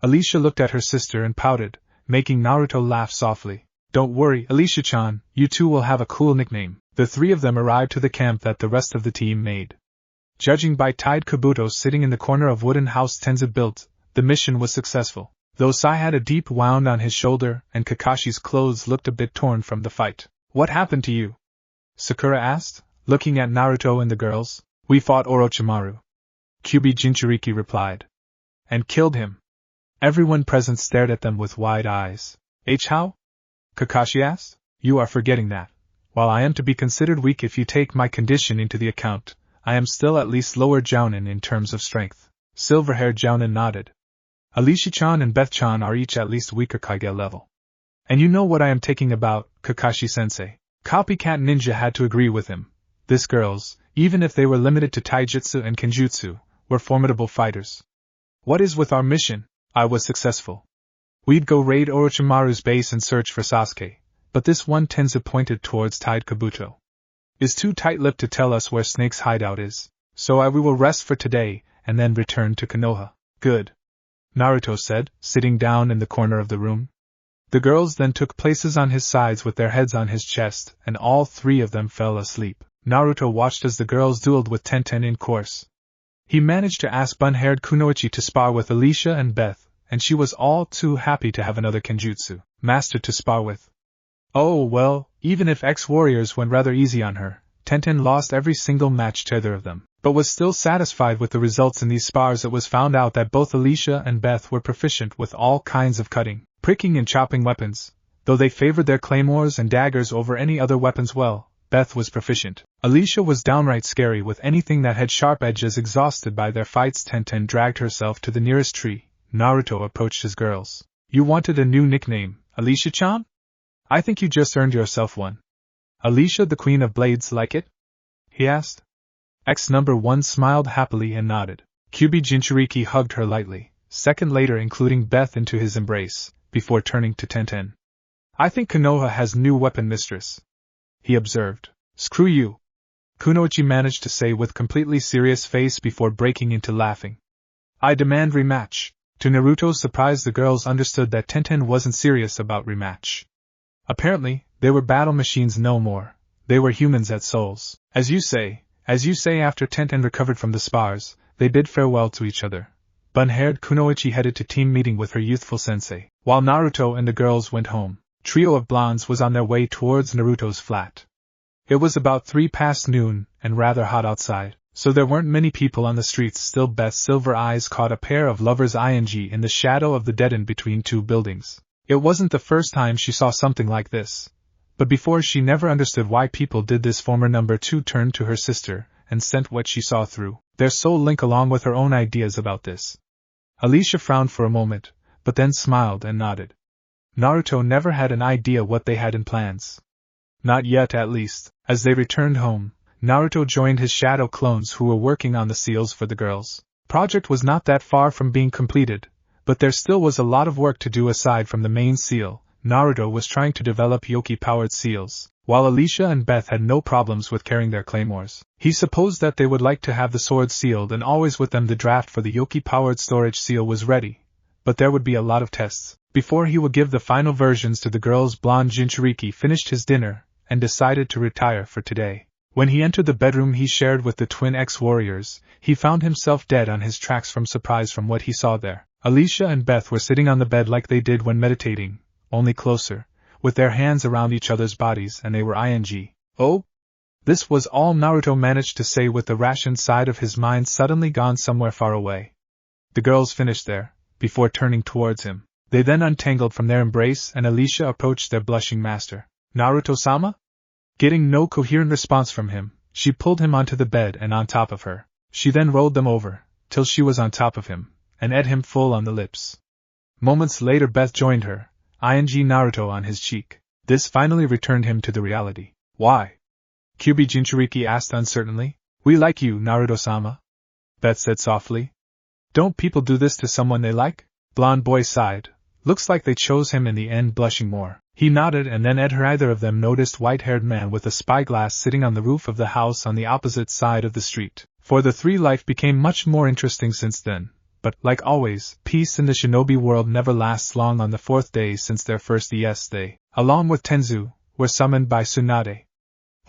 Alicia looked at her sister and pouted, making Naruto laugh softly. Don't worry, Alicia-chan, you two will have a cool nickname. The 3 of them arrived to the camp that the rest of the team made. Judging by Tide Kabuto sitting in the corner of wooden house Tenza built, the mission was successful. Though Sai had a deep wound on his shoulder and Kakashi's clothes looked a bit torn from the fight. What happened to you? Sakura asked, looking at Naruto and the girls. We fought Orochimaru. Kyubi Jinchuuriki replied. And killed him. Everyone present stared at them with wide eyes. How? Kakashi asked. You are forgetting that, while I am to be considered weak if you take my condition into the account, I am still at least lower Jounin in terms of strength. Silver-haired Jounin nodded. Alicia-chan and Beth-chan are each at least weaker Kage level. And you know what I am taking about, Kakashi-sensei. Copycat Ninja had to agree with him. This girls, even if they were limited to taijutsu and kenjutsu, were formidable fighters. What is with our mission? I was successful. We'd go raid Orochimaru's base and search for Sasuke, but this one Tenza pointed towards Tide Kabuto. Is too tight-lipped to tell us where Snake's hideout is, so we will rest for today and then return to Konoha. Good. Naruto said, sitting down in the corner of the room. The girls then took places on his sides with their heads on his chest, and all 3 of them fell asleep. Naruto watched as the girls dueled with Tenten in course. He managed to ask bun-haired Kunoichi to spar with Alicia and Beth, and she was all too happy to have another kenjutsu master to spar with. Oh well, even if ex-warriors went rather easy on her, Tenten lost every single match to either of them, but was still satisfied with the results in these spars. It was found out that both Alicia and Beth were proficient with all kinds of cutting, pricking and chopping weapons, though they favored their claymores and daggers over any other weapons. Well, Beth was proficient. Alicia was downright scary with anything that had sharp edges. Exhausted by their fights, Tenten dragged herself to the nearest tree. Naruto approached his girls. You wanted a new nickname, Alicia-chan? I think you just earned yourself one. Alicia, the Queen of Blades, like it? He asked. Number 1 smiled happily and nodded. Kyubi Jinchuuriki hugged her lightly, second later including Beth into his embrace, before turning to Tenten. I think Konoha has new weapon mistress, he observed. Screw you, Kunoichi managed to say with completely serious face before breaking into laughing. I demand rematch. To Naruto's surprise, the girls understood that Tenten wasn't serious about rematch. Apparently, they were battle machines no more. They were humans at souls. As you say. After Tenten recovered from the spars, they bid farewell to each other. Bun-haired Kunoichi headed to team meeting with her youthful sensei, while Naruto and the girls went home. Trio of blondes was on their way towards Naruto's flat. It was about 3 past noon, and rather hot outside, so there weren't many people on the streets. Still, Beth's silver eyes caught a pair of lovers' ing in the shadow of the dead end between 2 buildings. It wasn't the first time she saw something like this, but before she never understood why people did this. Former number 2 turned to her sister and sent what she saw through their soul link along with her own ideas about this. Alicia frowned for a moment, but then smiled and nodded. Naruto never had an idea what they had in plans. Not yet, at least. As they returned home, Naruto joined his shadow clones who were working on the seals for the girls. Project was not that far from being completed, but there still was a lot of work to do aside from the main seal, Naruto was trying to develop Yoki-powered seals, while Alicia and Beth had no problems with carrying their claymores. He supposed that they would like to have the swords sealed and always with them. The draft for the Yoki-powered storage seal was ready, but there would be a lot of tests before he would give the final versions to the girls. Blonde Jinchuuriki finished his dinner and decided to retire for today. When he entered the bedroom he shared with the twin ex-warriors, he found himself dead on his tracks from surprise from what he saw there. Alicia and Beth were sitting on the bed like they did when meditating, only closer, with their hands around each other's bodies, and they were ing. Oh? This was all Naruto managed to say, with the rationed side of his mind suddenly gone somewhere far away. The girls finished there, before turning towards him. They then untangled from their embrace and Alicia approached their blushing master. Naruto-sama? Getting no coherent response from him, she pulled him onto the bed and on top of her. She then rolled them over, till she was on top of him, and ate him full on the lips. Moments later Beth joined her, ing Naruto on his cheek. This finally returned him to the reality. Why? Kyuubi Jinchuuriki asked uncertainly. We like you, Naruto-sama, Beth said softly. Don't people do this to someone they like? Blonde boy sighed. Looks like they chose him in the end, blushing more. He nodded and then either of them noticed white-haired man with a spyglass sitting on the roof of the house on the opposite side of the street. For the three, life became much more interesting since then. But, like always, peace in the shinobi world never lasts long. On the fourth day since their first they, along with Tenzu, were summoned by Tsunade.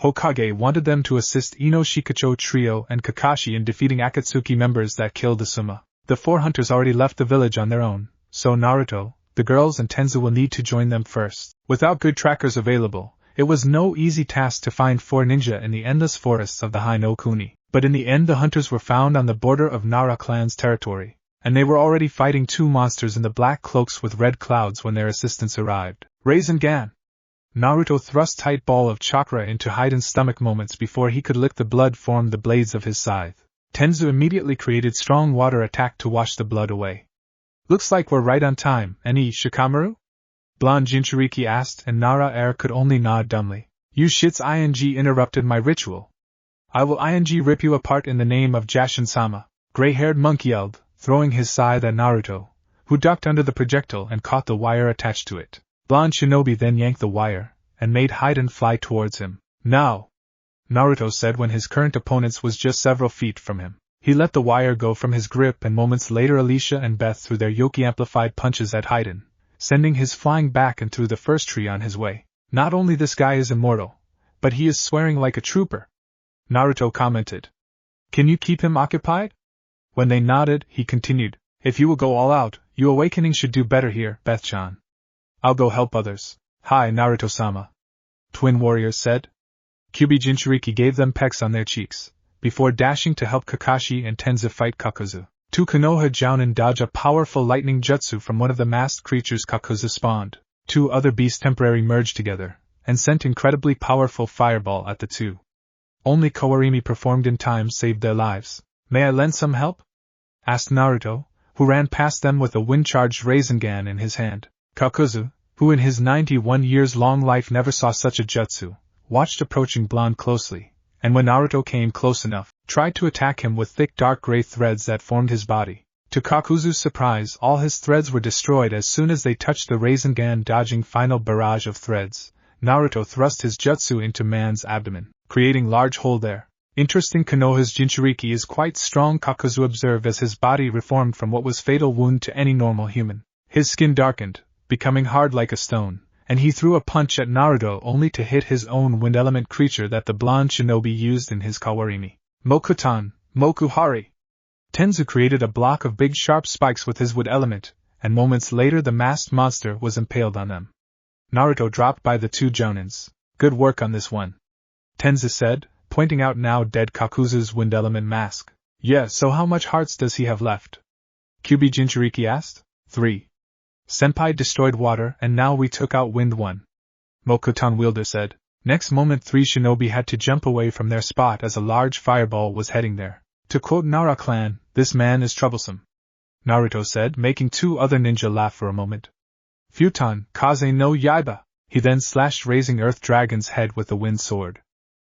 Hokage wanted them to assist Ino Shikacho trio and Kakashi in defeating Akatsuki members that killed the Suma. The four hunters already left the village on their own, so Naruto, the girls and Tenzu will need to join them first. Without good trackers available, it was no easy task to find four ninja in the endless forests of the High no Kuni. But in the end the hunters were found on the border of Nara clan's territory, and they were already fighting two monsters in the black cloaks with red clouds when their assistants arrived. Rasengan! Naruto thrust tight ball of chakra into Hidan's stomach. Moments before he could lick the blood formed the blades of his scythe. Tenzu immediately created strong water attack to wash the blood away. Looks like we're right on time, Shikamaru? Blonde Jinchuuriki asked, and Nara could only nod dumbly. You shits ing interrupted my ritual. I will ing rip you apart in the name of Jashin-sama, gray-haired monk yelled, throwing his scythe at Naruto, who ducked under the projectile and caught the wire attached to it. Blonde Shinobi then yanked the wire, and made Hidan fly towards him. Now! Naruto said when his current opponent was just several feet from him. He let the wire go from his grip, and moments later Alicia and Beth threw their Yoki-amplified punches at Hidan, sending his flying back and through the first tree on his way. Not only this guy is immortal, but he is swearing like a trooper, Naruto commented. Can you keep him occupied? When they nodded, he continued, if you will go all out, you awakening should do better here, Beth-chan. I'll go help others. Hi, Naruto-sama, twin warriors said. Kyuubi Jinchuuriki gave them pecks on their cheeks, before dashing to help Kakashi and Tenzu fight Kakuzu. Two Konoha Jounin dodge a powerful lightning jutsu from one of the masked creatures Kakuzu spawned. Two other beasts temporarily merged together, and sent incredibly powerful fireball at the two. Only Kawarimi performed in time saved their lives. May I lend some help? Asked Naruto, who ran past them with a wind-charged Rasengan in his hand. Kakuzu, who in his 91-years-long life never saw such a jutsu, watched approaching blonde closely, and when Naruto came close enough, tried to attack him with thick dark gray threads that formed his body. To Kakuzu's surprise, all his threads were destroyed as soon as they touched the Rasengan. Dodging final barrage of threads, Naruto thrust his jutsu into man's abdomen, creating large hole there. Interesting. Konoha's Jinchuuriki is quite strong, Kakuzu observed as his body reformed from what was fatal wound to any normal human. His skin darkened, becoming hard like a stone, and he threw a punch at Naruto only to hit his own wind element creature that the blonde shinobi used in his Kawarimi. Mokutan, Mokuhari! Tenzu created a block of big sharp spikes with his wood element, and moments later the masked monster was impaled on them. Naruto dropped by the two Jounins. Good work on this one, Tenzu said, pointing out now dead Kakuzu's wind element mask. Yeah, so how much hearts does he have left? Kyuubi Jinchuuriki asked. 3. Senpai destroyed water and now we took out wind 1. Mokutan wielder said. Next moment 3 shinobi had to jump away from their spot as a large fireball was heading there. To quote Nara clan, this man is troublesome, Naruto said, making 2 other ninja laugh for a moment. Futon, Kaze no Yaiba! He then slashed raising Earth Dragon's head with the wind sword.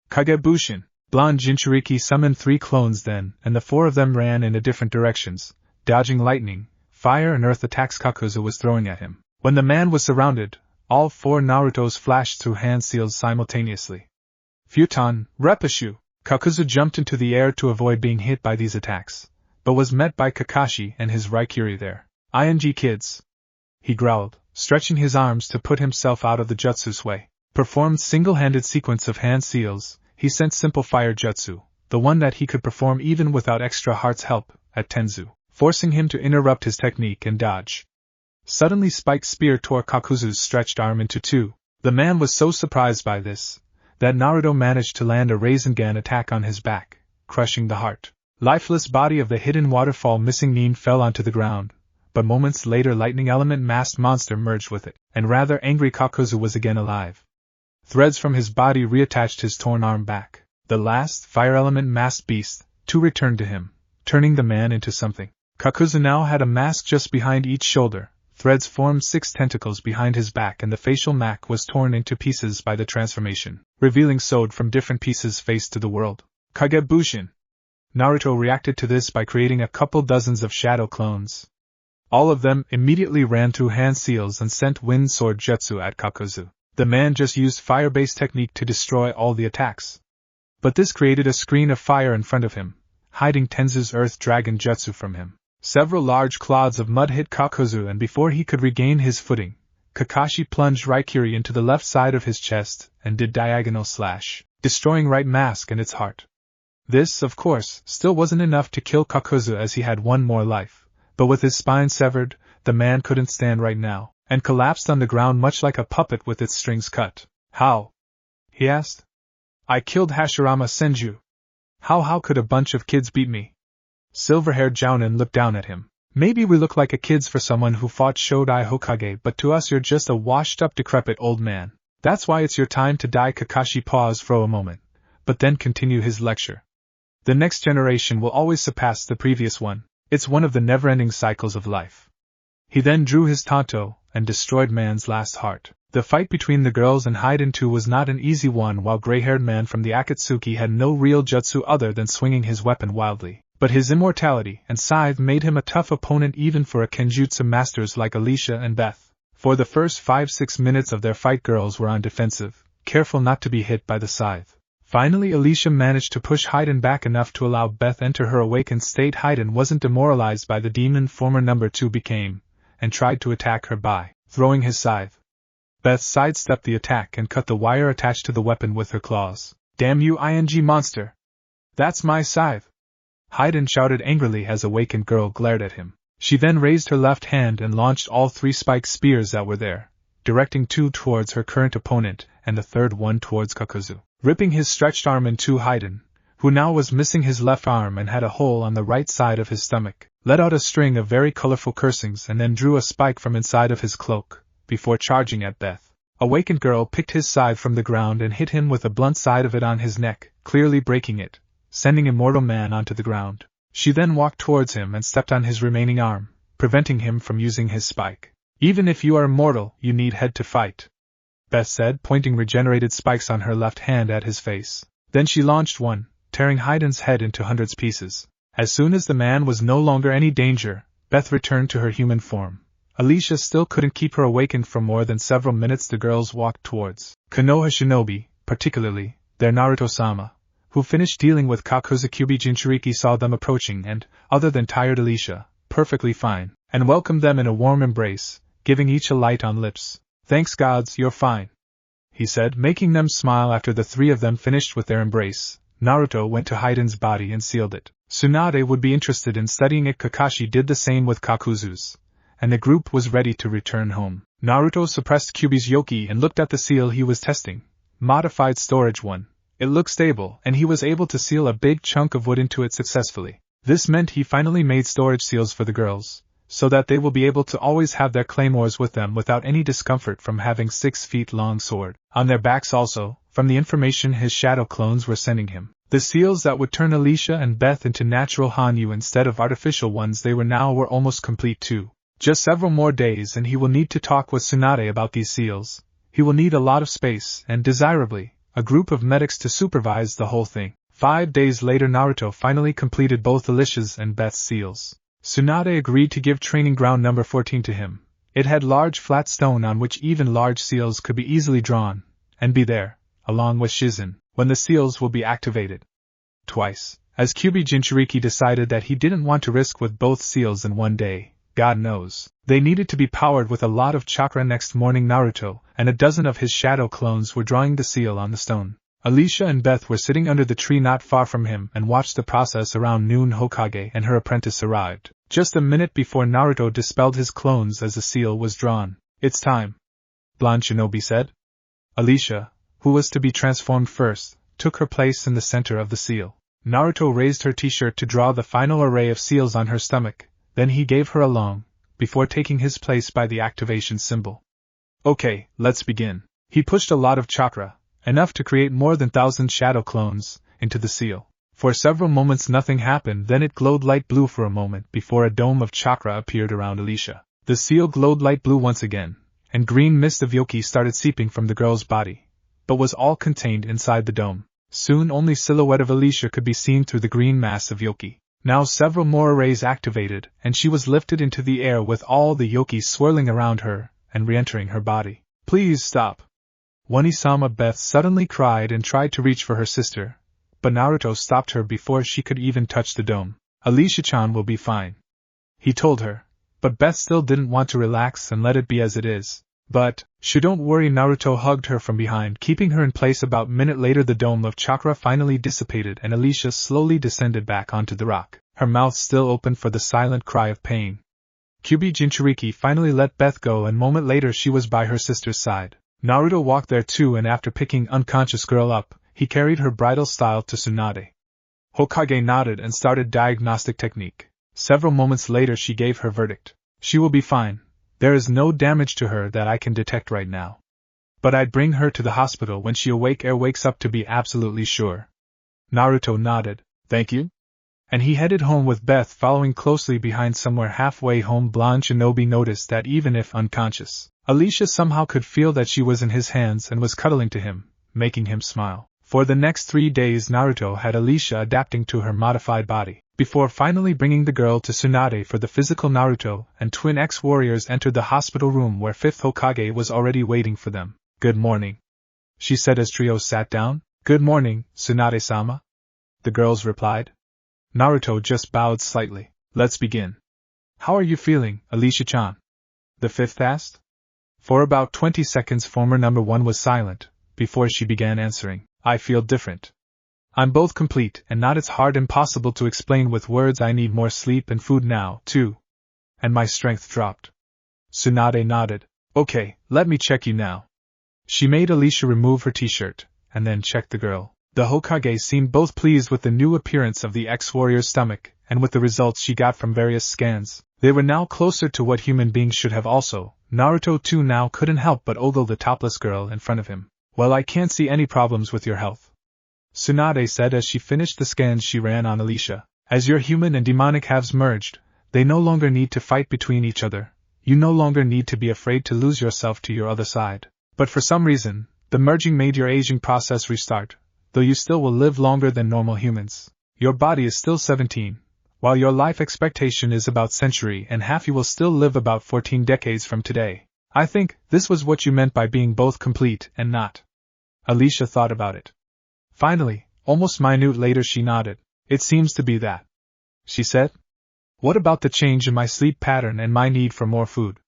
Kagebushin! Blonde Jinchuuriki summoned 3 clones then, and the 4 of them ran in different directions, dodging lightning, fire and earth attacks Kakuzu was throwing at him. When the man was surrounded, All 4 Narutos flashed through hand seals simultaneously. Futon, Repashu! Kakuzu jumped into the air to avoid being hit by these attacks, but was met by Kakashi and his Raikiri there. "Ing kids!" he growled, stretching his arms to put himself out of the jutsu's way. Performed single-handed sequence of hand seals, he sent simple fire jutsu, the one that he could perform even without extra heart's help, at Tenzu, forcing him to interrupt his technique and dodge. Suddenly Spike's spear tore Kakuzu's stretched arm into 2. The man was so surprised by this, that Naruto managed to land a Rasengan attack on his back, crushing the heart. Lifeless body of the hidden waterfall missing Nin fell onto the ground, but moments later lightning element masked monster merged with it, and rather angry Kakuzu was again alive. Threads from his body reattached his torn arm back. The last fire element masked beast, too, returned to him, turning the man into something. Kakuzu now had a mask just behind each shoulder. Threads formed 6 tentacles behind his back and the facial mask was torn into pieces by the transformation, revealing sewed from different pieces face to the world. Kagebushin! Naruto reacted to this by creating a couple dozens of shadow clones. All of them immediately ran through hand seals and sent wind sword jutsu at Kakuzu. The man just used fire-based technique to destroy all the attacks. But this created a screen of fire in front of him, hiding Tenzu's earth dragon jutsu from him. Several large clods of mud hit Kakuzu and before he could regain his footing, Kakashi plunged Raikiri into the left side of his chest and did diagonal slash, destroying right mask and its heart. This, of course, still wasn't enough to kill Kakuzu as he had one more life, but with his spine severed, the man couldn't stand right now, and collapsed on the ground much like a puppet with its strings cut. "How?" he asked. "I killed Hashirama Senju. How could a bunch of kids beat me?" Silver-haired Jounin looked down at him. "Maybe we look like a kids for someone who fought Shodai Hokage, but to us you're just a washed-up decrepit old man. That's why it's your time to die." Kakashi paused for a moment, but then continued his lecture. "The next generation will always surpass the previous one. It's one of the never-ending cycles of life." He then drew his tanto, and destroyed man's last heart. The fight between the girls and Hidan too was not an easy one while gray-haired man from the Akatsuki had no real jutsu other than swinging his weapon wildly. But his immortality and scythe made him a tough opponent even for a kenjutsu masters like Alicia and Beth. For the first 5-6 minutes of their fight girls were on defensive, careful not to be hit by the scythe. Finally Alicia managed to push Hidan back enough to allow Beth enter her awakened state. Hidan wasn't demoralized by the demon former number 2 became, and tried to attack her by throwing his scythe. Beth sidestepped the attack and cut the wire attached to the weapon with her claws. "Damn you ing monster! That's my scythe!" Hidan shouted angrily as awakened girl glared at him. She then raised her left hand and launched all 3 spiked spears that were there, directing 2 towards her current opponent and the third one towards Kakuzu. Ripping his stretched arm in 2, Hidan, who now was missing his left arm and had a hole on the right side of his stomach, let out a string of very colorful cursings and then drew a spike from inside of his cloak, before charging at Beth. Awakened girl picked his scythe from the ground and hit him with the blunt side of it on his neck, clearly breaking it, sending Immortal Man onto the ground. She then walked towards him and stepped on his remaining arm, preventing him from using his spike. "Even if you are immortal, you need head to fight," Beth said, pointing regenerated spikes on her left hand at his face. Then she launched one, tearing Hidan's head into hundreds pieces. As soon as the man was no longer any danger, Beth returned to her human form. Alicia still couldn't keep her awakened for more than several minutes. The girls walked towards Konoha shinobi, particularly their Naruto-sama, who finished dealing with Kakuzu. Jinchuuriki saw them approaching and, other than tired Alicia, perfectly fine, and welcomed them in a warm embrace, giving each a light on lips. "Thanks gods, you're fine," he said, making them smile. After the 3 of them finished with their embrace, Naruto went to Hidan's body and sealed it. Tsunade would be interested in studying it. Kakashi did the same with Kakuzu's, and the group was ready to return home. Naruto suppressed Kyuubi's yoki and looked at the seal he was testing. Modified storage 1. It looked stable, and he was able to seal a big chunk of wood into it successfully. This meant he finally made storage seals for the girls, so that they will be able to always have their claymores with them without any discomfort from having 6 feet long sword on their backs. Also, from the information his shadow clones were sending him, the seals that would turn Alicia and Beth into natural Hanyu instead of artificial ones they were now were almost complete too. Just several more days and he will need to talk with Tsunade about these seals. He will need a lot of space and, desirably, a group of medics to supervise the whole thing. 5 days later Naruto finally completed both Alicia's and Beth's seals. Tsunade agreed to give training ground number 14 to him, It had large flat stone on which even large seals could be easily drawn, and be there, along with Shizen, when the seals will be activated. Twice, as Kyuubi Jinchuuriki decided that he didn't want to risk with both seals in one day, God knows, they needed to be powered with a lot of chakra. Next morning Naruto and a dozen of his shadow clones were drawing the seal on the stone. Alicia and Beth were sitting under the tree not far from him and watched the process. Around noon Hokage and her apprentice arrived, just a minute before Naruto dispelled his clones as the seal was drawn. It's time, Blonde Shinobi said. Alicia, who was to be transformed first, took her place in the center of the seal. Naruto raised her t-shirt to draw the final array of seals on her stomach, then he gave her a long, before taking his place by the activation symbol. Okay, let's begin. He pushed a lot of chakra, enough to create more than 1,000 shadow clones, into the seal. For several moments nothing happened, then it glowed light blue for a moment before a dome of chakra appeared around Alicia. The seal glowed light blue once again, and green mist of yoki started seeping from the girl's body, but was all contained inside the dome. Soon only silhouette of Alicia could be seen through the green mass of yoki. Now several more arrays activated, and she was lifted into the air with all the yoki swirling around her and re-entering her body. Please stop. One-sama Beth suddenly cried and tried to reach for her sister, but Naruto stopped her before she could even touch the dome. Alicia-chan will be fine, he told her, but Beth still didn't want to relax and let it be as it is. But, don't worry. Naruto hugged her from behind, keeping her in place. About a minute later the dome of chakra finally dissipated and Alicia slowly descended back onto the rock, her mouth still open for the silent cry of pain. Kyuubi Jinchuuriki finally let Beth go and a moment later she was by her sister's side. Naruto walked there too and after picking unconscious girl up, he carried her bridal style to Tsunade. Hokage nodded and started diagnostic technique. Several moments later she gave her verdict. She will be fine. There is no damage to her that I can detect right now. But I'd bring her to the hospital when she wakes up to be absolutely sure. Naruto nodded. Thank you. And he headed home with Beth following closely behind. Somewhere halfway home Blonde Shinobi noticed that even if unconscious, Alicia somehow could feel that she was in his hands and was cuddling to him, making him smile. For the next 3 days Naruto had Alicia adapting to her modified body, before finally bringing the girl to Tsunade for the physical. Naruto and twin ex-warriors entered the hospital room where 5th Hokage was already waiting for them. Good morning, she said as trio sat down. Good morning, Tsunade-sama, the girls replied. Naruto just bowed slightly. Let's begin. How are you feeling, Alicia-chan? The 5th asked. For about 20 seconds former number 1 was silent, before she began answering. I feel different. I'm both complete and not. It's hard, impossible to explain with words. I need more sleep and food now, too. And my strength dropped. Tsunade nodded. Okay, let me check you now. She made Alicia remove her t-shirt, and then checked the girl. The Hokage seemed both pleased with the new appearance of the ex-warrior's stomach, and with the results she got from various scans. They were now closer to what human beings should have also. Naruto too now couldn't help but ogle the topless girl in front of him. Well, I can't see any problems with your health, Tsunade said as she finished the scans she ran on Alicia. As your human and demonic halves merged, they no longer need to fight between each other. You no longer need to be afraid to lose yourself to your other side. But for some reason, the merging made your aging process restart, though you still will live longer than normal humans. Your body is still 17, while your life expectation is about century and half. You will still live about 14 decades from today. I think this was what you meant by being both complete and not. Alicia thought about it. Finally, almost minute later she nodded. It seems to be that, she said. What about the change in my sleep pattern and my need for more food?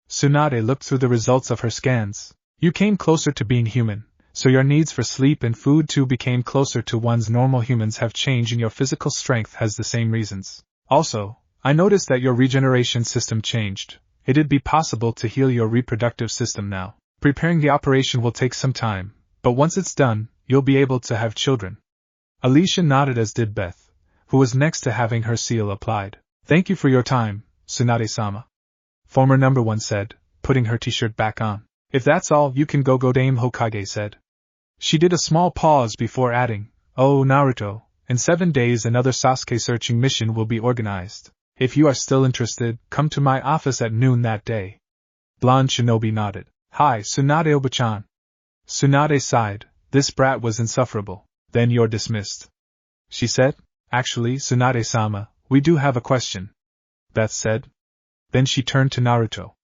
Tsunade looked through the results of her scans. You came closer to being human, so your needs for sleep and food too became closer to one's. Normal humans have changed and your physical strength has the same reasons. Also, I noticed that your regeneration system changed. It'd be possible to heal your reproductive system now. Preparing the operation will take some time, but once it's done, you'll be able to have children. Alicia nodded as did Beth, who was next to having her seal applied. Thank you for your time, Tsunade-sama, former number 1 said, putting her t-shirt back on. If that's all, you can go. Dame Hokage said. She did a small pause before adding, Oh Naruto, in 7 days another Sasuke searching mission will be organized. If you are still interested, come to my office at noon that day. Blonde Shinobi nodded. Hi, Tsunade-oba-chan. Tsunade sighed. This brat was insufferable. Then you're dismissed, she said. Actually, Tsunade-sama, we do have a question, Beth said. Then she turned to Naruto.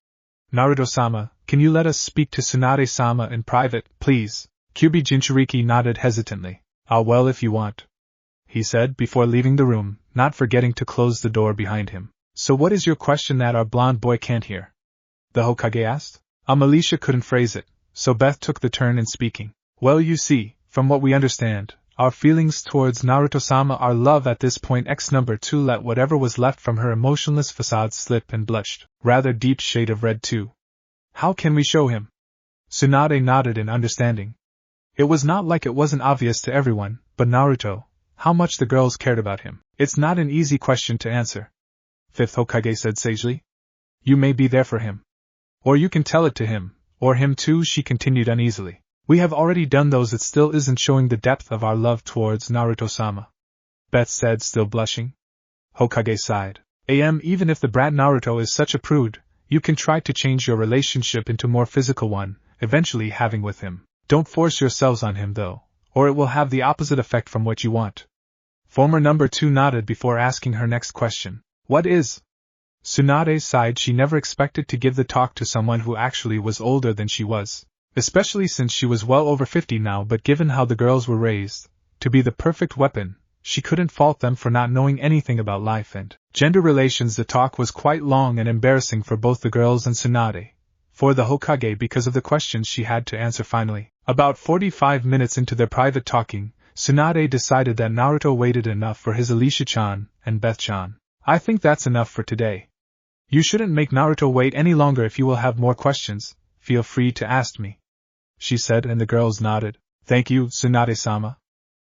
Naruto-sama, can you let us speak to Tsunade-sama in private, please? Kyubi Jinchuuriki nodded hesitantly. Well, if you want, he said before leaving the room, not forgetting to close the door behind him. So what is your question that our blonde boy can't hear? The Hokage asked. Alicia couldn't phrase it, so Beth took the turn in speaking. Well, you see, from what we understand, our feelings towards Naruto-sama are love at this point. Number 2 let whatever was left from her emotionless facade slip and blushed, rather deep shade of red too. How can we show him? Tsunade nodded in understanding. It was not like it wasn't obvious to everyone, but Naruto, how much the girls cared about him. It's not an easy question to answer. Fifth Hokage said sagely. You may be there for him. Or you can tell it to him, or him too, she continued uneasily. We have already done those. It still isn't showing the depth of our love towards Naruto-sama. Beth said, still blushing. Hokage sighed. Even if the brat Naruto is such a prude, you can try to change your relationship into a more physical one, eventually having with him. Don't force yourselves on him though, or it will have the opposite effect from what you want. Former number 2 nodded before asking her next question. What is? Tsunade sighed. She never expected to give the talk to someone who actually was older than she was, especially since she was well over 50 now, but given how the girls were raised, to be the perfect weapon, she couldn't fault them for not knowing anything about life and gender relations. The talk was quite long and embarrassing for both the girls and Tsunade, for the Hokage because of the questions she had to answer. Finally, about 45 minutes into their private talking, Tsunade decided that Naruto waited enough for his Alicia-chan and Beth-chan. I think that's enough for today. You shouldn't make Naruto wait any longer. If you will have more questions, feel free to ask me, she said, and the girls nodded. Thank you, Tsunade-sama.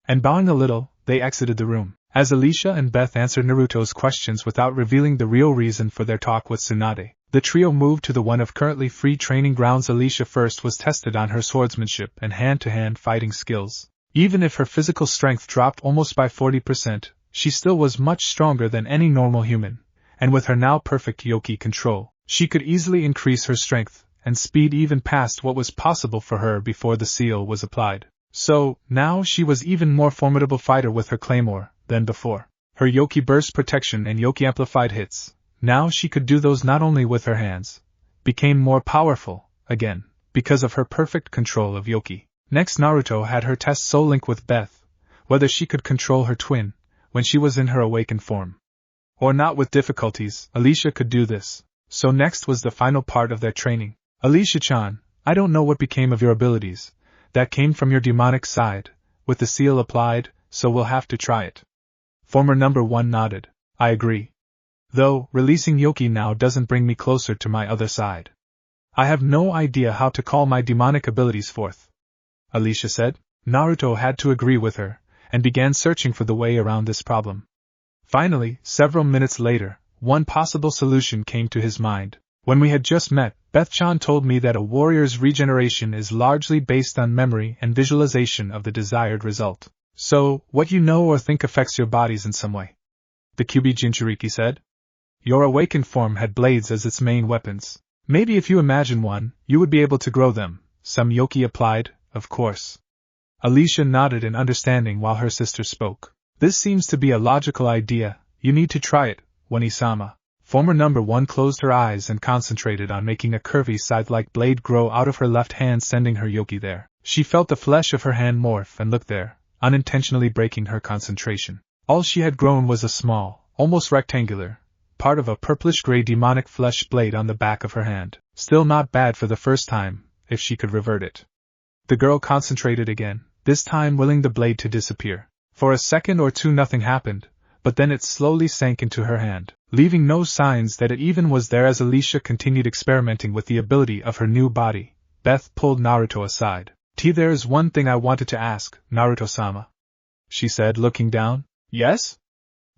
And bowing a little, they exited the room. As Alicia and Beth answered Naruto's questions without revealing the real reason for their talk with Tsunade, the trio moved to the one of currently free training grounds. Alicia first was tested on her swordsmanship and hand-to-hand fighting skills. Even if her physical strength dropped almost by 40%, she still was much stronger than any normal human, and with her now perfect Yoki control, she could easily increase her strength and speed even past what was possible for her before the seal was applied. So, now she was even more formidable fighter with her claymore than before. Her Yoki burst protection and Yoki amplified hits, now she could do those not only with her hands, became more powerful, again, because of her perfect control of Yoki. Next, Naruto had her test Soul Link with Beth, whether she could control her twin when she was in her awakened form, or not. With difficulties, Alicia could do this. So next was the final part of their training. Alicia-chan, I don't know what became of your abilities, that came from your demonic side, with the seal applied, so we'll have to try it. Former number 1 nodded. I agree. Though, releasing Yoki now doesn't bring me closer to my other side. I have no idea how to call my demonic abilities forth, Alicia said. Naruto had to agree with her, and began searching for the way around this problem. Finally, several minutes later, one possible solution came to his mind. When we had just met, Beth-chan told me that a warrior's regeneration is largely based on memory and visualization of the desired result. So, what you know or think affects your bodies in some way, the Kyubi Jinchuuriki said. Your awakened form had blades as its main weapons. Maybe if you imagine one, you would be able to grow them. Some Yoki applied, of course. Alicia nodded in understanding while her sister spoke. This seems to be a logical idea. You need to try it, Wani-sama. Former number 1 closed her eyes and concentrated on making a curvy scythe-like blade grow out of her left hand, sending her Yoki there. She felt the flesh of her hand morph and looked there, unintentionally breaking her concentration. All she had grown was a small, almost rectangular, part of a purplish-gray demonic flesh blade on the back of her hand. Still not bad for the first time, if she could revert it. The girl concentrated again, this time willing the blade to disappear. For a second or two nothing happened, but then it slowly sank into her hand, leaving no signs that it even was there. As Alicia continued experimenting with the ability of her new body, Beth pulled Naruto aside. There's one thing I wanted to ask, Naruto-sama, she said, looking down. Yes?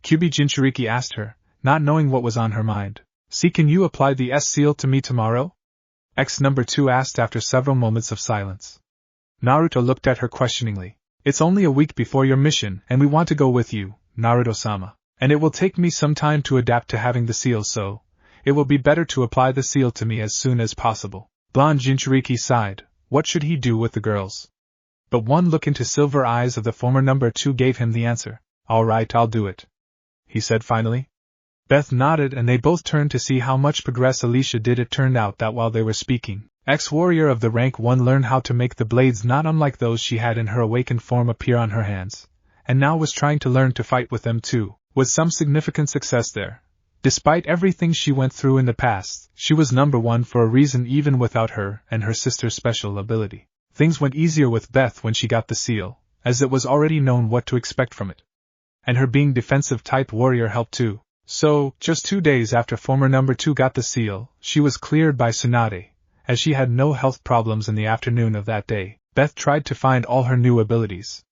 Kyubi Jinchuuriki asked her, not knowing what was on her mind. See, can you apply the S-seal to me tomorrow? Number 2 asked after several moments of silence. Naruto looked at her questioningly. It's only a week before your mission, and we want to go with you, Naruto-sama. And it will take me some time to adapt to having the seal, so it will be better to apply the seal to me as soon as possible. Blonde Jinchuuriki sighed. What should he do with the girls? But one look into silver eyes of the former number 2 gave him the answer. All right, I'll do it, he said finally. Beth nodded and they both turned to see how much progress Alicia did. It turned out that while they were speaking, ex-warrior of the rank 1 learned how to make the blades not unlike those she had in her awakened form appear on her hands, and now was trying to learn to fight with them too, with some significant success there. Despite everything she went through in the past, she was number 1 for a reason even without her and her sister's special ability. Things went easier with Beth when she got the seal, as it was already known what to expect from it. And her being defensive-type warrior helped too. So, just 2 days after former number 2 got the seal, she was cleared by Tsunade. As she had no health problems in the afternoon of that day, Beth tried to find all her new abilities.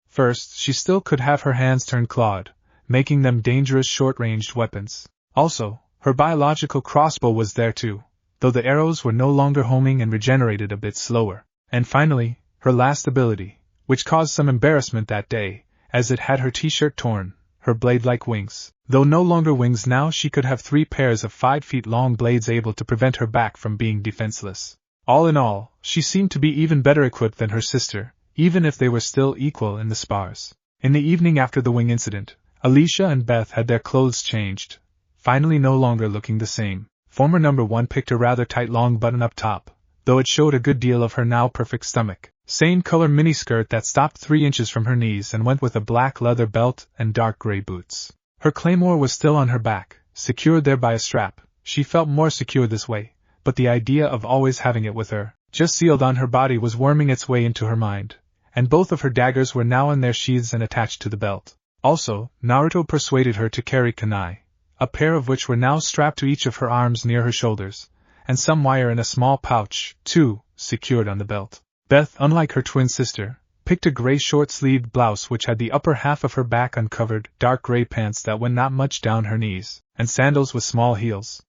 First, she still could have her hands turn clawed, making them dangerous short-ranged weapons. Also, her biological crossbow was there too, though the arrows were no longer homing and regenerated a bit slower. And finally, her last ability, which caused some embarrassment that day, as it had her t-shirt torn, her blade-like wings. Though no longer wings now, she could have 3 pairs of 5 feet long blades able to prevent her back from being defenseless. All in all, she seemed to be even better equipped than her sister, even if they were still equal in the spars. In the evening after the wing incident, Alicia and Beth had their clothes changed, finally no longer looking the same. Former number 1 picked a rather tight long button-up top, though it showed a good deal of her now perfect stomach. Same color miniskirt that stopped 3 inches from her knees and went with a black leather belt and dark gray boots. Her claymore was still on her back, secured there by a strap. She felt more secure this way, but the idea of always having it with her, just sealed on her body, was worming its way into her mind, and both of her daggers were now in their sheaths and attached to the belt. Also, Naruto persuaded her to carry kunai, a pair of which were now strapped to each of her arms near her shoulders, and some wire in a small pouch, too, secured on the belt. Beth, unlike her twin sister, picked a gray short-sleeved blouse which had the upper half of her back uncovered, dark gray pants that went not much down her knees, and sandals with small heels.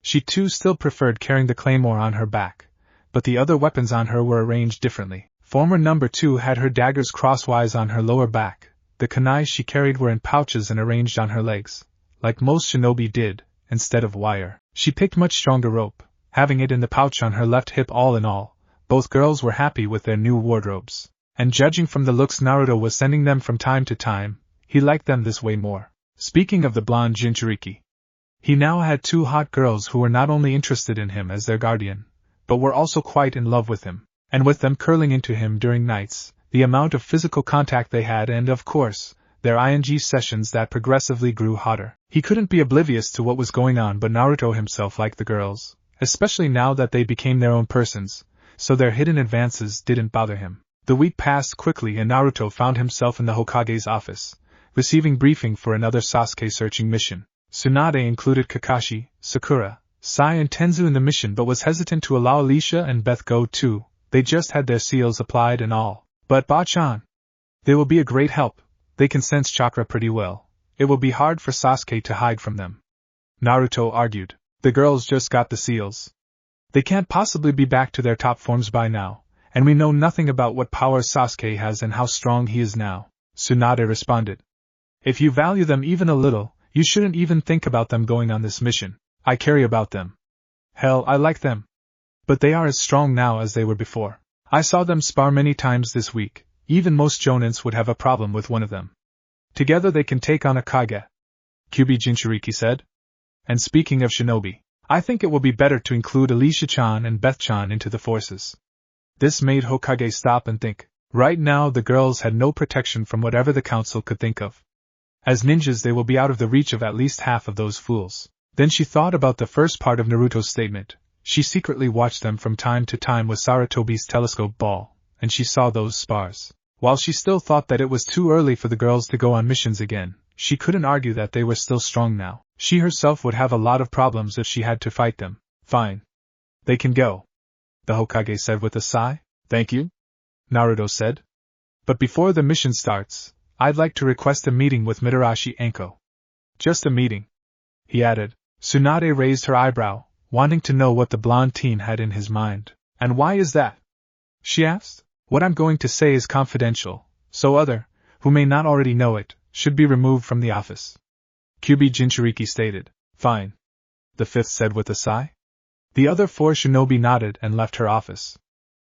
She too still preferred carrying the claymore on her back, but the other weapons on her were arranged differently. Former number 2 had her daggers crosswise on her lower back. The kunai she carried were in pouches and arranged on her legs, like most shinobi did. Instead of wire, she picked much stronger rope, having it in the pouch on her left hip. All in all, both girls were happy with their new wardrobes, and judging from the looks Naruto was sending them from time to time, he liked them this way more. Speaking of the blonde Jinchuuriki, he now had 2 hot girls who were not only interested in him as their guardian, but were also quite in love with him, and with them curling into him during nights, the amount of physical contact they had, and of course, their ing sessions that progressively grew hotter. He couldn't be oblivious to what was going on, but Naruto himself liked the girls, especially now that they became their own persons, so their hidden advances didn't bother him. The week passed quickly and Naruto found himself in the Hokage's office, receiving briefing for another Sasuke searching mission. Tsunade included Kakashi, Sakura, Sai and Tenzu in the mission but was hesitant to allow Alicia and Beth go too. They just had their seals applied and all. But Ba-chan, they will be a great help. They can sense chakra pretty well. It will be hard for Sasuke to hide from them. Naruto argued. The girls just got the seals. They can't possibly be back to their top forms by now, and we know nothing about what power Sasuke has and how strong he is now. Tsunade responded. If you value them even a little, you shouldn't even think about them going on this mission. I care about them. Hell, I like them. But they are as strong now as they were before. I saw them spar many times this week. Even most jonins would have a problem with one of them. Together they can take on a Kage. Kyuubi Jinchuuriki said. And speaking of shinobi, I think it will be better to include Alicia-chan and Beth-chan into the forces. This made Hokage stop and think. Right now the girls had no protection from whatever the council could think of. As ninjas they will be out of the reach of at least half of those fools. Then she thought about the first part of Naruto's statement. She secretly watched them from time to time with Sarutobi's telescope ball, and she saw those spars. While she still thought that it was too early for the girls to go on missions again, she couldn't argue that they were still strong now. She herself would have a lot of problems if she had to fight them. Fine. They can go, the Hokage said with a sigh. Thank you, Naruto said. But before the mission starts, I'd like to request a meeting with Mitarashi Anko. Just a meeting, he added. Tsunade raised her eyebrow, wanting to know what the blonde teen had in his mind. And why is that? She asked. What I'm going to say is confidential, so other, who may not already know it, should be removed from the office. Kyuubi Jinchuuriki stated. Fine, the fifth said with a sigh. The other 4 shinobi nodded and left her office.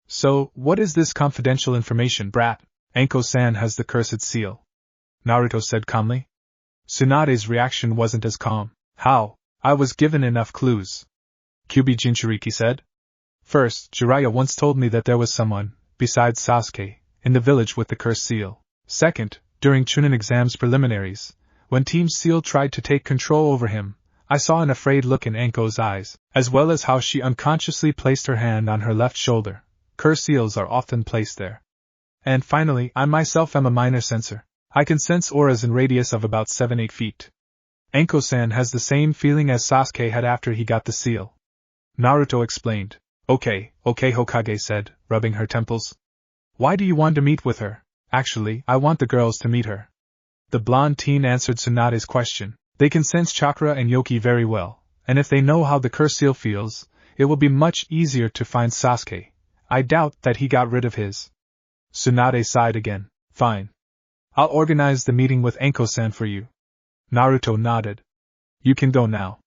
So, what is this confidential information, brat? Anko-san has the cursed seal, Naruto said calmly. Tsunade's reaction wasn't as calm. How? I was given enough clues. QB Jinchuuriki said. First, Jiraiya once told me that there was someone, besides Sasuke, in the village with the cursed seal. Second, during Chunin exams preliminaries, when Team Seal tried to take control over him, I saw an afraid look in Anko's eyes, as well as how she unconsciously placed her hand on her left shoulder. Cursed seals are often placed there. And finally, I myself am a minor sensor. I can sense auras in radius of about 7-8 feet. Anko-san has the same feeling as Sasuke had after he got the seal. Naruto explained. Okay, Hokage said, rubbing her temples. Why do you want to meet with her? Actually, I want the girls to meet her. The blonde teen answered Tsunade's question. They can sense chakra and yoki very well, and if they know how the cursed seal feels, it will be much easier to find Sasuke. I doubt that he got rid of his. Tsunade sighed again. Fine. I'll organize the meeting with Anko-san for you. Naruto nodded. You can go now.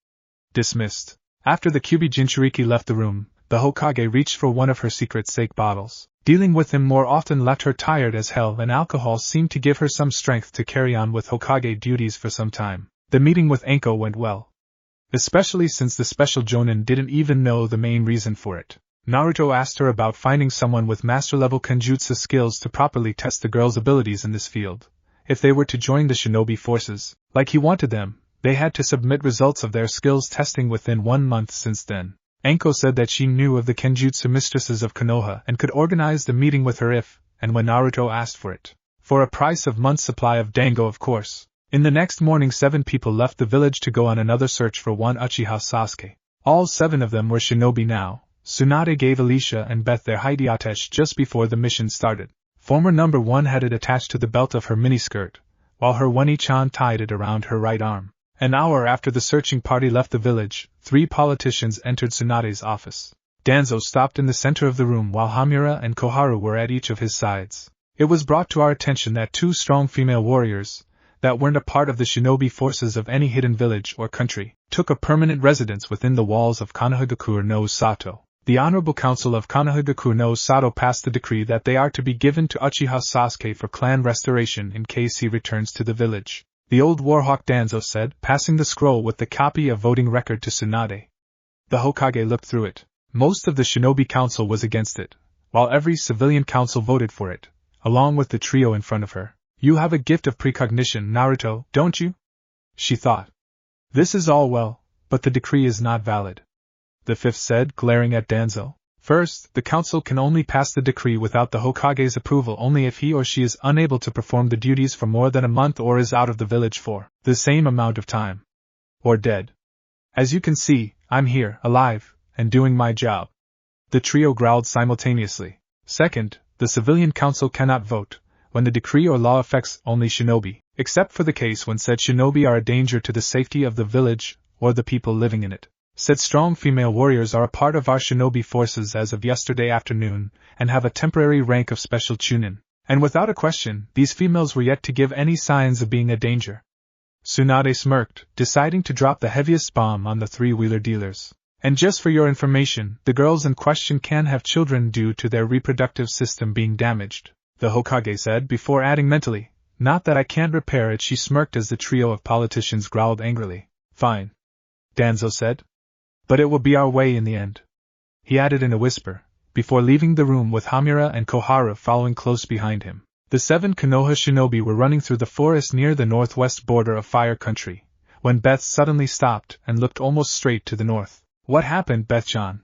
Dismissed. After the Kyuubi Jinchuuriki left the room, the Hokage reached for one of her secret sake bottles. Dealing with him more often left her tired as hell, and alcohol seemed to give her some strength to carry on with Hokage duties for some time. The meeting with Anko went well. Especially since the special Jonin didn't even know the main reason for it. Naruto asked her about finding someone with master-level Kenjutsu skills to properly test the girls' abilities in this field. If they were to join the shinobi forces, like he wanted them, they had to submit results of their skills testing within 1 month. Since then, Anko said that she knew of the Kenjutsu mistresses of Konoha and could organize the meeting with her if, and when Naruto asked for it. For a price of month's supply of dango, of course. In the next morning 7 people left the village to go on another search for one Uchiha Sasuke. All 7 of them were shinobi now. Tsunade gave Alicia and Beth their hideatesh just before the mission started. Former number 1 had it attached to the belt of her miniskirt, while her Wani-chan tied it around her right arm. An hour after the searching party left the village, 3 politicians entered Tsunade's office. Danzo stopped in the center of the room while Hamura and Koharu were at each of his sides. It was brought to our attention that 2 strong female warriors, that weren't a part of the shinobi forces of any hidden village or country, took a permanent residence within the walls of Konohagakure no Sato. The Honorable Council of Konohagakure no Sato passed the decree that they are to be given to Uchiha Sasuke for clan restoration in case he returns to the village. The old warhawk Danzo said, passing the scroll with the copy of voting record to Tsunade. The Hokage looked through it. Most of the shinobi council was against it, while every civilian council voted for it, along with the trio in front of her. You have a gift of precognition, Naruto, don't you? She thought. This is all well, but the decree is not valid. The 5th said, glaring at Danzo. First, the council can only pass the decree without the Hokage's approval only if he or she is unable to perform the duties for more than a month or is out of the village for the same amount of time. Or dead. As you can see, I'm here, alive, and doing my job. The trio growled simultaneously. Second, the civilian council cannot vote when the decree or law affects only shinobi, except for the case when said shinobi are a danger to the safety of the village or the people living in it. Said strong female warriors are a part of our shinobi forces as of yesterday afternoon, and have a temporary rank of special chunin. And without a question, these females were yet to give any signs of being a danger. Tsunade smirked, deciding to drop the heaviest bomb on the 3-wheeler dealers. And just for your information, the girls in question can have children due to their reproductive system being damaged, the Hokage said before adding mentally, not that I can't repair it. She smirked as the trio of politicians growled angrily. Fine. Danzo said. But it will be our way in the end. He added in a whisper, before leaving the room with Hamura and Koharu following close behind him. The 7 Konoha shinobi were running through the forest near the northwest border of Fire Country, when Beth suddenly stopped and looked almost straight to the north. What happened, Beth-chan?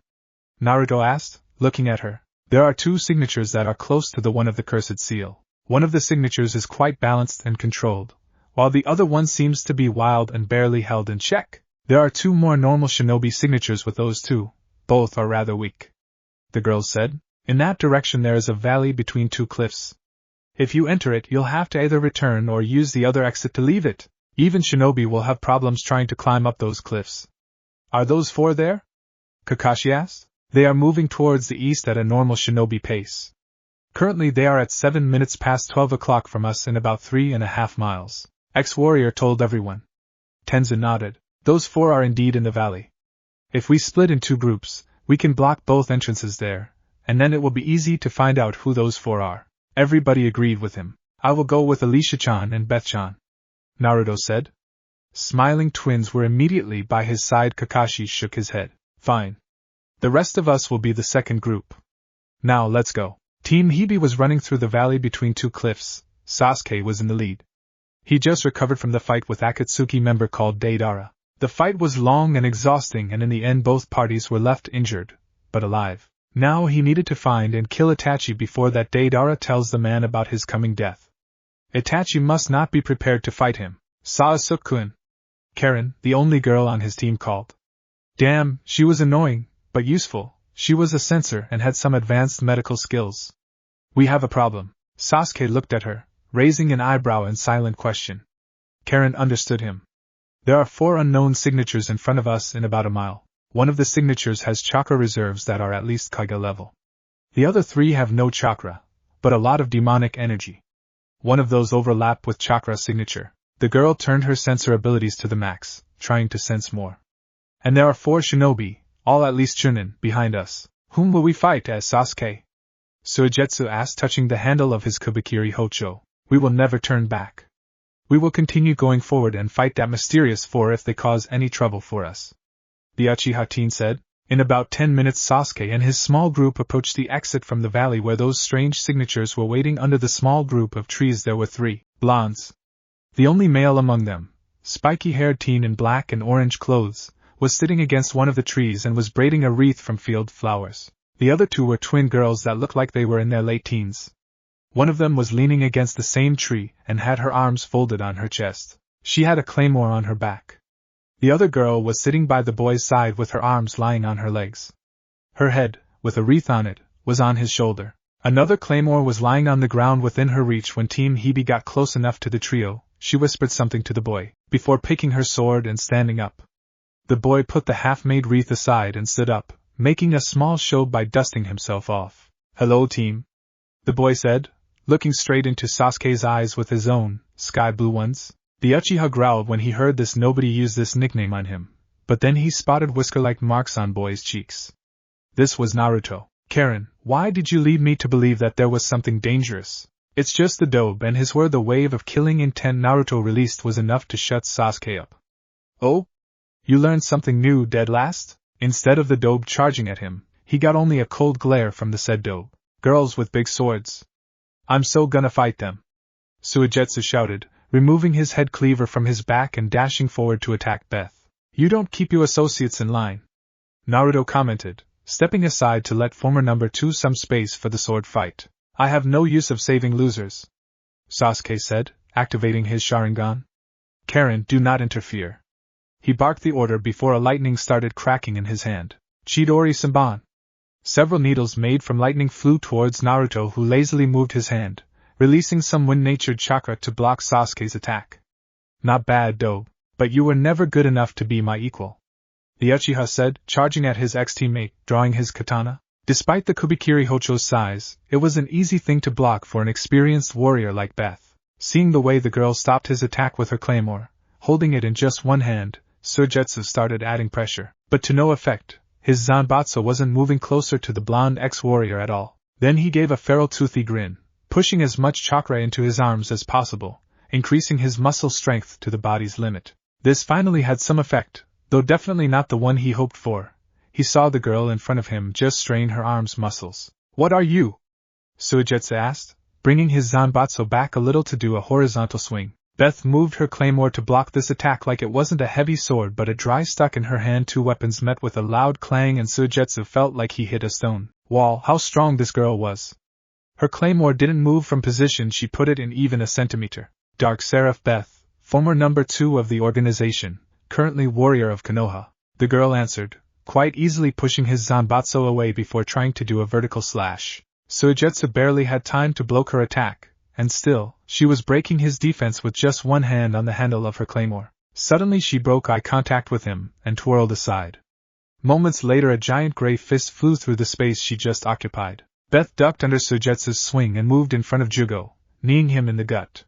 Naruto asked, looking at her. There are 2 signatures that are close to the one of the cursed seal. One of the signatures is quite balanced and controlled, while the other one seems to be wild and barely held in check. There are 2 more normal shinobi signatures with those 2. Both are rather weak. The girls said. In that direction there is a valley between 2 cliffs. If you enter it, you'll have to either return or use the other exit to leave it. Even shinobi will have problems trying to climb up those cliffs. Are those 4 there? Kakashi asked. They are moving towards the east at a normal shinobi pace. Currently they are at 7 minutes past 12 o'clock from us in about 3.5 miles. Ex-warrior told everyone. Tenzin nodded. Those 4 are indeed in the valley. If we split in 2 groups, we can block both entrances there, and then it will be easy to find out who those 4 are. Everybody agreed with him. I will go with Alicia-chan and Beth-chan. Naruto said. Smiling twins were immediately by his side. Kakashi shook his head. Fine. The rest of us will be the second group. Now let's go. Team Hibi was running through the valley between two cliffs. Sasuke was in the lead. He just recovered from the fight with Akatsuki member called Deidara. The fight was long and exhausting, and in the end both parties were left injured, but alive. Now he needed to find and kill Itachi before that Deidara tells the man about his coming death. Itachi must not be prepared to fight him. Sasuke-kun. Karen, the only girl on his team, called. Damn, she was annoying, but useful. She was a censor and had some advanced medical skills. We have a problem. Sasuke looked at her, raising an eyebrow in silent question. Karen understood him. There are 4 unknown signatures in front of us in about a mile. One of the signatures has chakra reserves that are at least Kage level. The other 3 have no chakra, but a lot of demonic energy. One of those overlap with chakra signature. The girl turned her sensor abilities to the max, trying to sense more. And there are 4 shinobi, all at least chunin, behind us. Whom will we fight as Sasuke? Suigetsu asked, touching the handle of his Kubikiri Hocho. We will never turn back. We will continue going forward and fight that mysterious 4 if they cause any trouble for us. The Uchiha teen said. In about 10 minutes Sasuke and his small group approached the exit from the valley where those strange signatures were waiting. Under the small group of trees there were 3 blondes. The only male among them, spiky-haired teen in black and orange clothes, was sitting against one of the trees and was braiding a wreath from field flowers. The other 2 were twin girls that looked like they were in their late teens. One of them was leaning against the same tree and had her arms folded on her chest. She had a claymore on her back. The other girl was sitting by the boy's side with her arms lying on her legs. Her head, with a wreath on it, was on his shoulder. Another claymore was lying on the ground within her reach. When Team Hibi got close enough to the trio, she whispered something to the boy, before picking her sword and standing up. The boy put the half-made wreath aside and stood up, making a small show by dusting himself off. Hello, team, the boy said, looking straight into Sasuke's eyes with his own, sky-blue ones. The Uchiha growled when he heard this. Nobody used this nickname on him, but then he spotted whisker-like marks on boy's cheeks. This was Naruto. Karen, why did you lead me to believe that there was something dangerous? It's just the dobe and his word. The wave of killing intent Naruto released was enough to shut Sasuke up. Oh? You learned something new, dead last? Instead of the dobe charging at him, he got only a cold glare from the said dobe. Girls with big swords. I'm so gonna fight them. Suigetsu shouted, removing his head cleaver from his back and dashing forward to attack Beth. You don't keep your associates in line, Naruto commented, stepping aside to let former number 2 some space for the sword fight. I have no use of saving losers, Sasuke said, activating his Sharingan. Karen, do not interfere. He barked the order before a lightning started cracking in his hand. Chidori Senban. Several needles made from lightning flew towards Naruto, who lazily moved his hand, releasing some wind-natured chakra to block Sasuke's attack. Not bad, though, but you were never good enough to be my equal, the Uchiha said, charging at his ex-teammate, drawing his katana. Despite the Kubikiri Hocho's size, it was an easy thing to block for an experienced warrior like Beth. Seeing the way the girl stopped his attack with her claymore, holding it in just one hand, Suigetsu started adding pressure, but to no effect. His Zanbatsu wasn't moving closer to the blonde ex-warrior at all. Then he gave a feral toothy grin, pushing as much chakra into his arms as possible, increasing his muscle strength to the body's limit. This finally had some effect, though definitely not the one he hoped for. He saw the girl in front of him just strain her arms' muscles. What are you? Suigetsu asked, bringing his Zanbatsu back a little to do a horizontal swing. Beth moved her claymore to block this attack like it wasn't a heavy sword but a dry stuck in her hand. 2 weapons met with a loud clang and Suigetsu felt like he hit a stone wall. How strong this girl was. Her claymore didn't move from position she put it in even a centimeter. Dark Seraph Beth, former number 2 of the organization, currently warrior of Konoha, the girl answered, quite easily pushing his Zanbatsu away before trying to do a vertical slash. Suigetsu barely had time to block her attack, and still, she was breaking his defense with just one hand on the handle of her claymore. Suddenly she broke eye contact with him, and twirled aside. Moments later a giant gray fist flew through the space she just occupied. Beth ducked under Suigetsu's swing and moved in front of Jugo, kneeing him in the gut.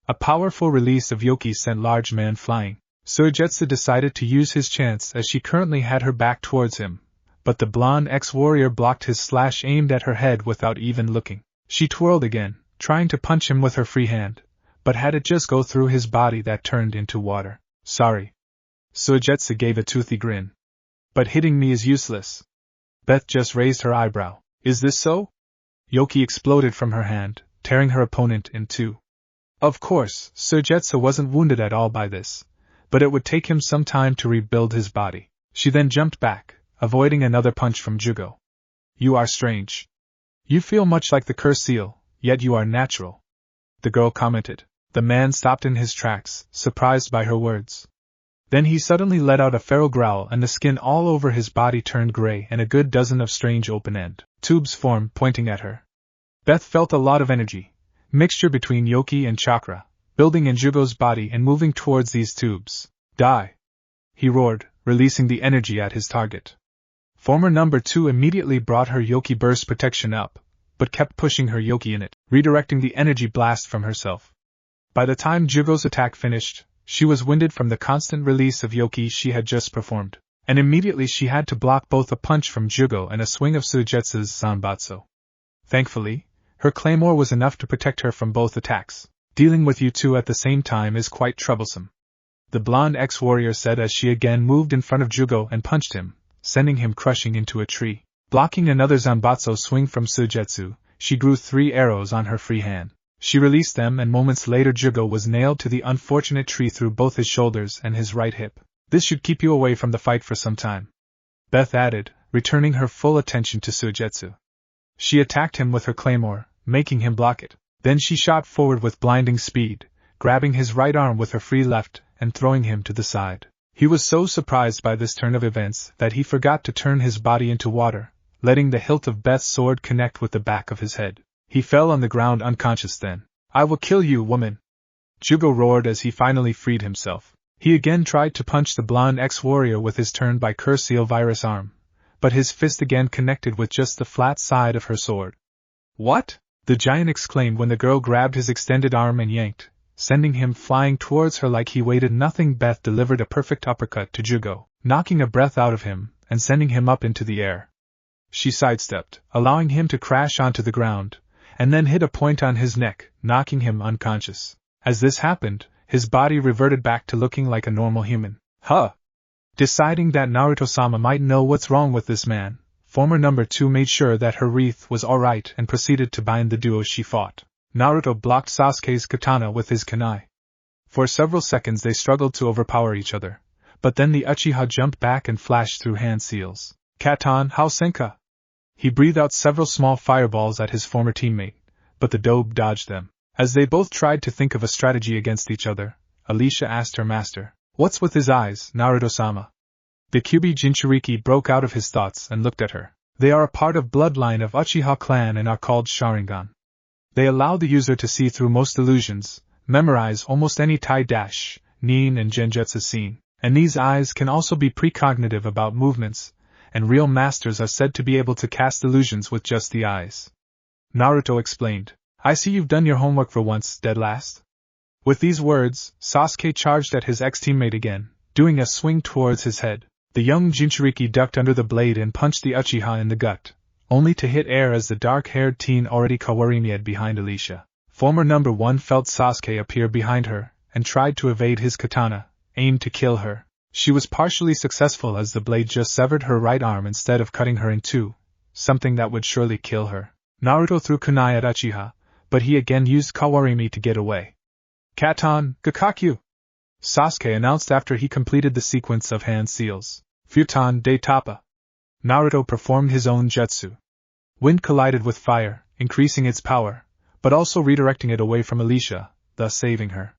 A powerful release of Yoki sent large man flying. Suigetsu decided to use his chance as she currently had her back towards him, but the blonde ex-warrior blocked his slash aimed at her head without even looking. She twirled again, trying to punch him with her free hand, but had it just go through his body that turned into water. Sorry. Suigetsu gave a toothy grin. But hitting me is useless. Beth just raised her eyebrow. Is this so? Yoki exploded from her hand, tearing her opponent in two. Of course, Suigetsu wasn't wounded at all by this, but it would take him some time to rebuild his body. She then jumped back, avoiding another punch from Jugo. You are strange. You feel much like the curse seal, yet you are natural. The girl commented. The man stopped in his tracks, surprised by her words. Then he suddenly let out a feral growl and the skin all over his body turned gray and a good dozen of strange open-end tubes formed pointing at her. Beth felt a lot of energy, mixture between Yoki and chakra, building in Jugo's body and moving towards these tubes. Die! He roared, releasing the energy at his target. Former number 2 immediately brought her Yoki burst protection up, but kept pushing her Yoki in it, redirecting the energy blast from herself. By the time Jugo's attack finished, she was winded from the constant release of Yoki she had just performed, and immediately she had to block both a punch from Jugo and a swing of Suigetsu's Zanbatsu. Thankfully, her claymore was enough to protect her from both attacks. Dealing with you two at the same time is quite troublesome, the blonde ex-warrior said as she again moved in front of Jugo and punched him, sending him crushing into a tree. Blocking another Zanbatsu swing from Suigetsu, she drew 3 arrows on her free hand. She released them and moments later Jugo was nailed to the unfortunate tree through both his shoulders and his right hip. This should keep you away from the fight for some time, Beth added, returning her full attention to Suigetsu. She attacked him with her claymore, making him block it. Then she shot forward with blinding speed, grabbing his right arm with her free left and throwing him to the side. He was so surprised by this turn of events that he forgot to turn his body into water, letting the hilt of Beth's sword connect with the back of his head. He fell on the ground unconscious then. I will kill you, woman! Jugo roared as he finally freed himself. He again tried to punch the blonde ex-warrior with his turned by curse seal virus arm, but his fist again connected with just the flat side of her sword. What? The giant exclaimed when the girl grabbed his extended arm and yanked, sending him flying towards her like he waited nothing. Beth delivered a perfect uppercut to Jugo, knocking a breath out of him and sending him up into the air. She sidestepped, allowing him to crash onto the ground, and then hit a point on his neck, knocking him unconscious. As this happened, his body reverted back to looking like a normal human. Deciding that Naruto-sama might know what's wrong with this man, former number 2 made sure that her wreath was alright and proceeded to bind the duo she fought. Naruto blocked Sasuke's katana with his kunai. For several seconds they struggled to overpower each other, but then the Uchiha jumped back and flashed through hand seals. Katan Hao Senka! He breathed out several small fireballs at his former teammate, but the dobe dodged them. As they both tried to think of a strategy against each other, Alicia asked her master, "What's with his eyes, Naruto-sama?" The Kyuubi Jinchuuriki broke out of his thoughts and looked at her. They are a part of bloodline of Uchiha clan and are called Sharingan. They allow the user to see through most illusions, memorize almost any Tai dash, Nin and Genjutsu scene, and these eyes can also be precognitive about movements, and real masters are said to be able to cast illusions with just the eyes. Naruto explained, "I see you've done your homework for once, dead last." With these words, Sasuke charged at his ex-teammate again, doing a swing towards his head. The young Jinchuuriki ducked under the blade and punched the Uchiha in the gut, only to hit air as the dark-haired teen already kawarimied behind Alicia. Former number 1 felt Sasuke appear behind her, and tried to evade his katana, aimed to kill her. She was partially successful as the blade just severed her right arm instead of cutting her in two, something that would surely kill her. Naruto threw kunai at Uchiha, but he again used kawarimi to get away. Katan Gakakyu! Sasuke announced after he completed the sequence of hand seals. Futon de Tapa! Naruto performed his own jutsu. Wind collided with fire, increasing its power, but also redirecting it away from Alicia, thus saving her.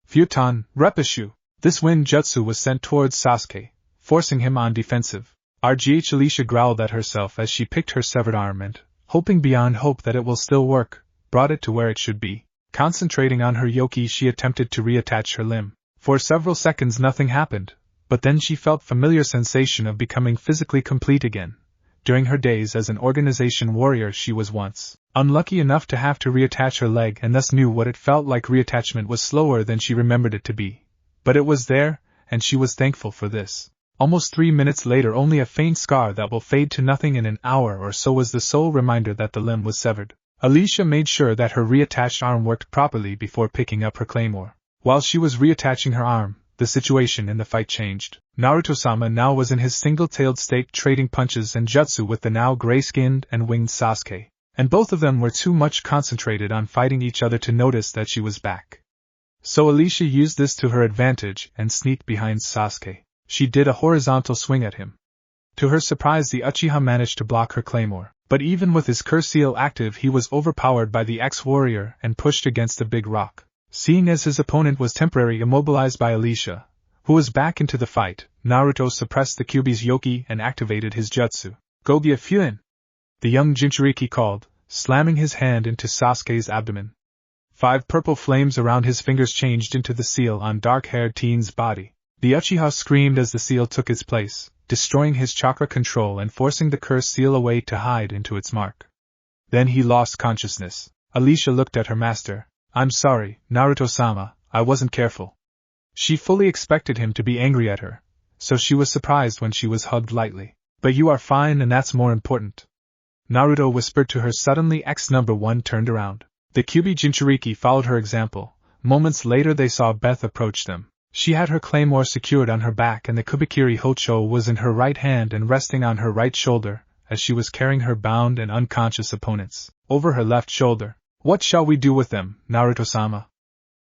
Futon Repushu! This wind jutsu was sent towards Sasuke, forcing him on defensive. RGH Alicia growled at herself as she picked her severed arm and, hoping beyond hope that it will still work, brought it to where it should be. Concentrating on her yoki, she attempted to reattach her limb. For several seconds nothing happened, but then she felt familiar sensation of becoming physically complete again. During her days as an organization warrior she was once unlucky enough to have to reattach her leg and thus knew what it felt like. Reattachment was slower than she remembered it to be. But it was there, and she was thankful for this. Almost 3 minutes later, only a faint scar that will fade to nothing in an hour or so was the sole reminder that the limb was severed. Alicia made sure that her reattached arm worked properly before picking up her claymore. While she was reattaching her arm, the situation in the fight changed. Naruto-sama now was in his single-tailed state trading punches and jutsu with the now gray-skinned and winged Sasuke, and both of them were too much concentrated on fighting each other to notice that she was back. So Alicia used this to her advantage and sneaked behind Sasuke. She did a horizontal swing at him. To her surprise, the Uchiha managed to block her claymore, but even with his curse seal active he was overpowered by the ex-warrior and pushed against a big rock. Seeing as his opponent was temporarily immobilized by Alicia, who was back into the fight, Naruto suppressed the Kyuubi's yoki and activated his jutsu. Gobya Fuin! The young Jinchuuriki called, slamming his hand into Sasuke's abdomen. 5 purple flames around his fingers changed into the seal on dark-haired teen's body. The Uchiha screamed as the seal took its place, destroying his chakra control and forcing the cursed seal away to hide into its mark. Then he lost consciousness. Alicia looked at her master. "I'm sorry, Naruto-sama, I wasn't careful." She fully expected him to be angry at her, so she was surprised when she was hugged lightly. "But you are fine and that's more important," Naruto whispered to her. Suddenly X-1 turned around. The Kyuubi Jinchuuriki followed her example. Moments later they saw Beth approach them. She had her claymore secured on her back and the Kubikiri Hocho was in her right hand and resting on her right shoulder, as she was carrying her bound and unconscious opponents over her left shoulder. "What shall we do with them, Naruto-sama?"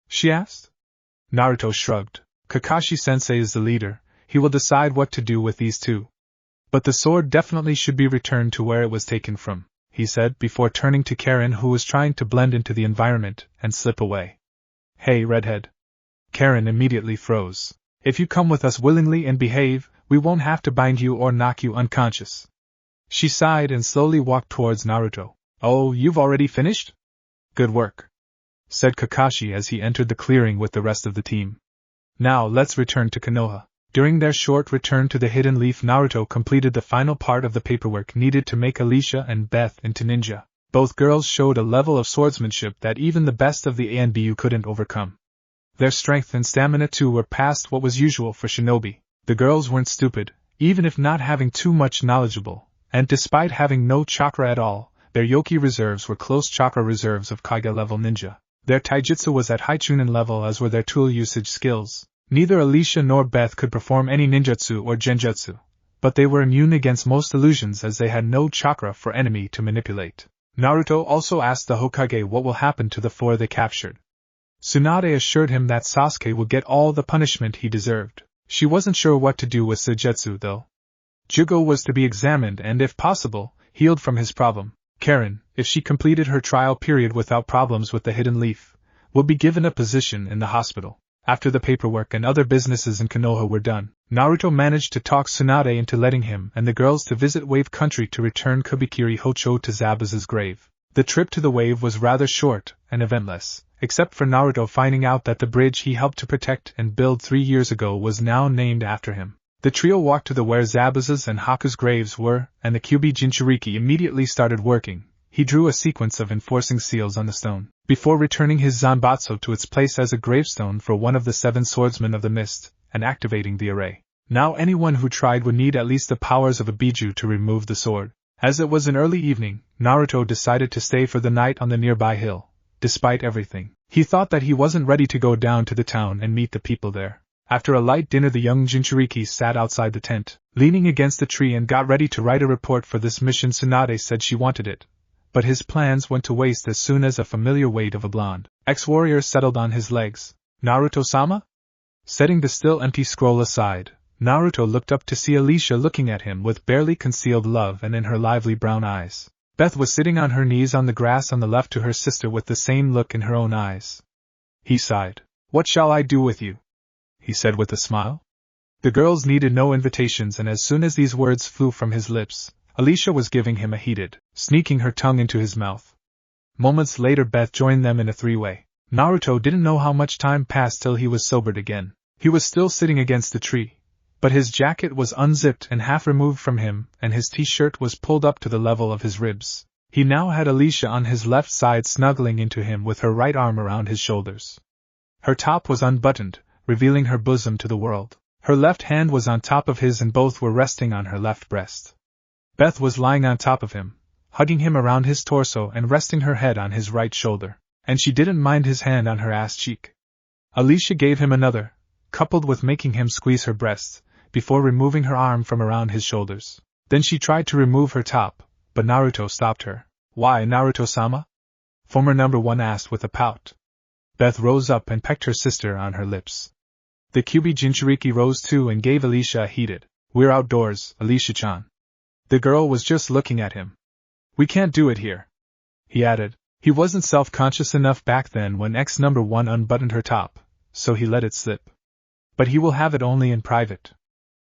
she asked. Naruto shrugged. "Kakashi-sensei is the leader, he will decide what to do with these two. But the sword definitely should be returned to where it was taken from," he said before turning to Karen, who was trying to blend into the environment and slip away. "Hey, redhead." Karen immediately froze. "If you come with us willingly and behave, we won't have to bind you or knock you unconscious." She sighed and slowly walked towards Naruto. "Oh, you've already finished? Good work," said Kakashi as he entered the clearing with the rest of the team. "Now let's return to Konoha." During their short return to the Hidden Leaf, Naruto completed the final part of the paperwork needed to make Alicia and Beth into ninja. Both girls showed a level of swordsmanship that even the best of the ANBU couldn't overcome. Their strength and stamina too were past what was usual for shinobi. The girls weren't stupid, even if not having too much knowledgeable, and despite having no chakra at all, their yoki reserves were close chakra reserves of Kage-level ninja. Their taijutsu was at high chunin level, as were their tool usage skills. Neither Alicia nor Beth could perform any ninjutsu or genjutsu, but they were immune against most illusions as they had no chakra for enemy to manipulate. Naruto also asked the Hokage what will happen to the 4 they captured. Tsunade assured him that Sasuke would get all the punishment he deserved. She wasn't sure what to do with Suigetsu though. Jugo was to be examined and, if possible, healed from his problem. Karen, if she completed her trial period without problems with the Hidden Leaf, would be given a position in the hospital. After the paperwork and other businesses in Konoha were done, Naruto managed to talk Tsunade into letting him and the girls to visit Wave Country to return Kubikiri Hocho to Zabuza's grave. The trip to the wave was rather short and eventless, except for Naruto finding out that the bridge he helped to protect and build 3 years ago was now named after him. The trio walked to where Zabuza's and Haku's graves were, and the Kyuubi Jinchuuriki immediately started working. He drew a sequence of enforcing seals on the stone, before returning his Zanbatsu to its place as a gravestone for one of the 7 swordsmen of the mist, and activating the array. Now anyone who tried would need at least the powers of a Biju to remove the sword. As it was an early evening, Naruto decided to stay for the night on the nearby hill. Despite everything, he thought that he wasn't ready to go down to the town and meet the people there. After a light dinner, the young Jinchuuriki sat outside the tent, leaning against the tree, and got ready to write a report for this mission. Tsunade said she wanted it, but his plans went to waste as soon as a familiar weight of a blonde ex-warrior settled on his legs. "Naruto-sama?" Setting the still empty scroll aside, Naruto looked up to see Alicia looking at him with barely concealed love and in her lively brown eyes. Beth was sitting on her knees on the grass on the left to her sister with the same look in her own eyes. He sighed. "What shall I do with you?" he said with a smile. The girls needed no invitations, and as soon as these words flew from his lips, Alicia was giving him a heated, sneaking her tongue into his mouth. Moments later Beth joined them in a 3-way. Naruto didn't know how much time passed till he was sobered again. He was still sitting against the tree, but his jacket was unzipped and half removed from him, and his t-shirt was pulled up to the level of his ribs. He now had Alicia on his left side snuggling into him with her right arm around his shoulders. Her top was unbuttoned, revealing her bosom to the world. Her left hand was on top of his and both were resting on her left breast. Beth was lying on top of him, hugging him around his torso and resting her head on his right shoulder, and she didn't mind his hand on her ass cheek. Alicia gave him another, coupled with making him squeeze her breasts, before removing her arm from around his shoulders. Then she tried to remove her top, but Naruto stopped her. "Why, Naruto-sama?" Former number 1 asked with a pout. Beth rose up and pecked her sister on her lips. The QB Jinchuuriki rose too and gave Alicia a heated, "We're outdoors, Alicia-chan." The girl was just looking at him. "We can't do it here," he added. He wasn't self-conscious enough back then when number 1 unbuttoned her top, so he let it slip. "But he will have it only in private."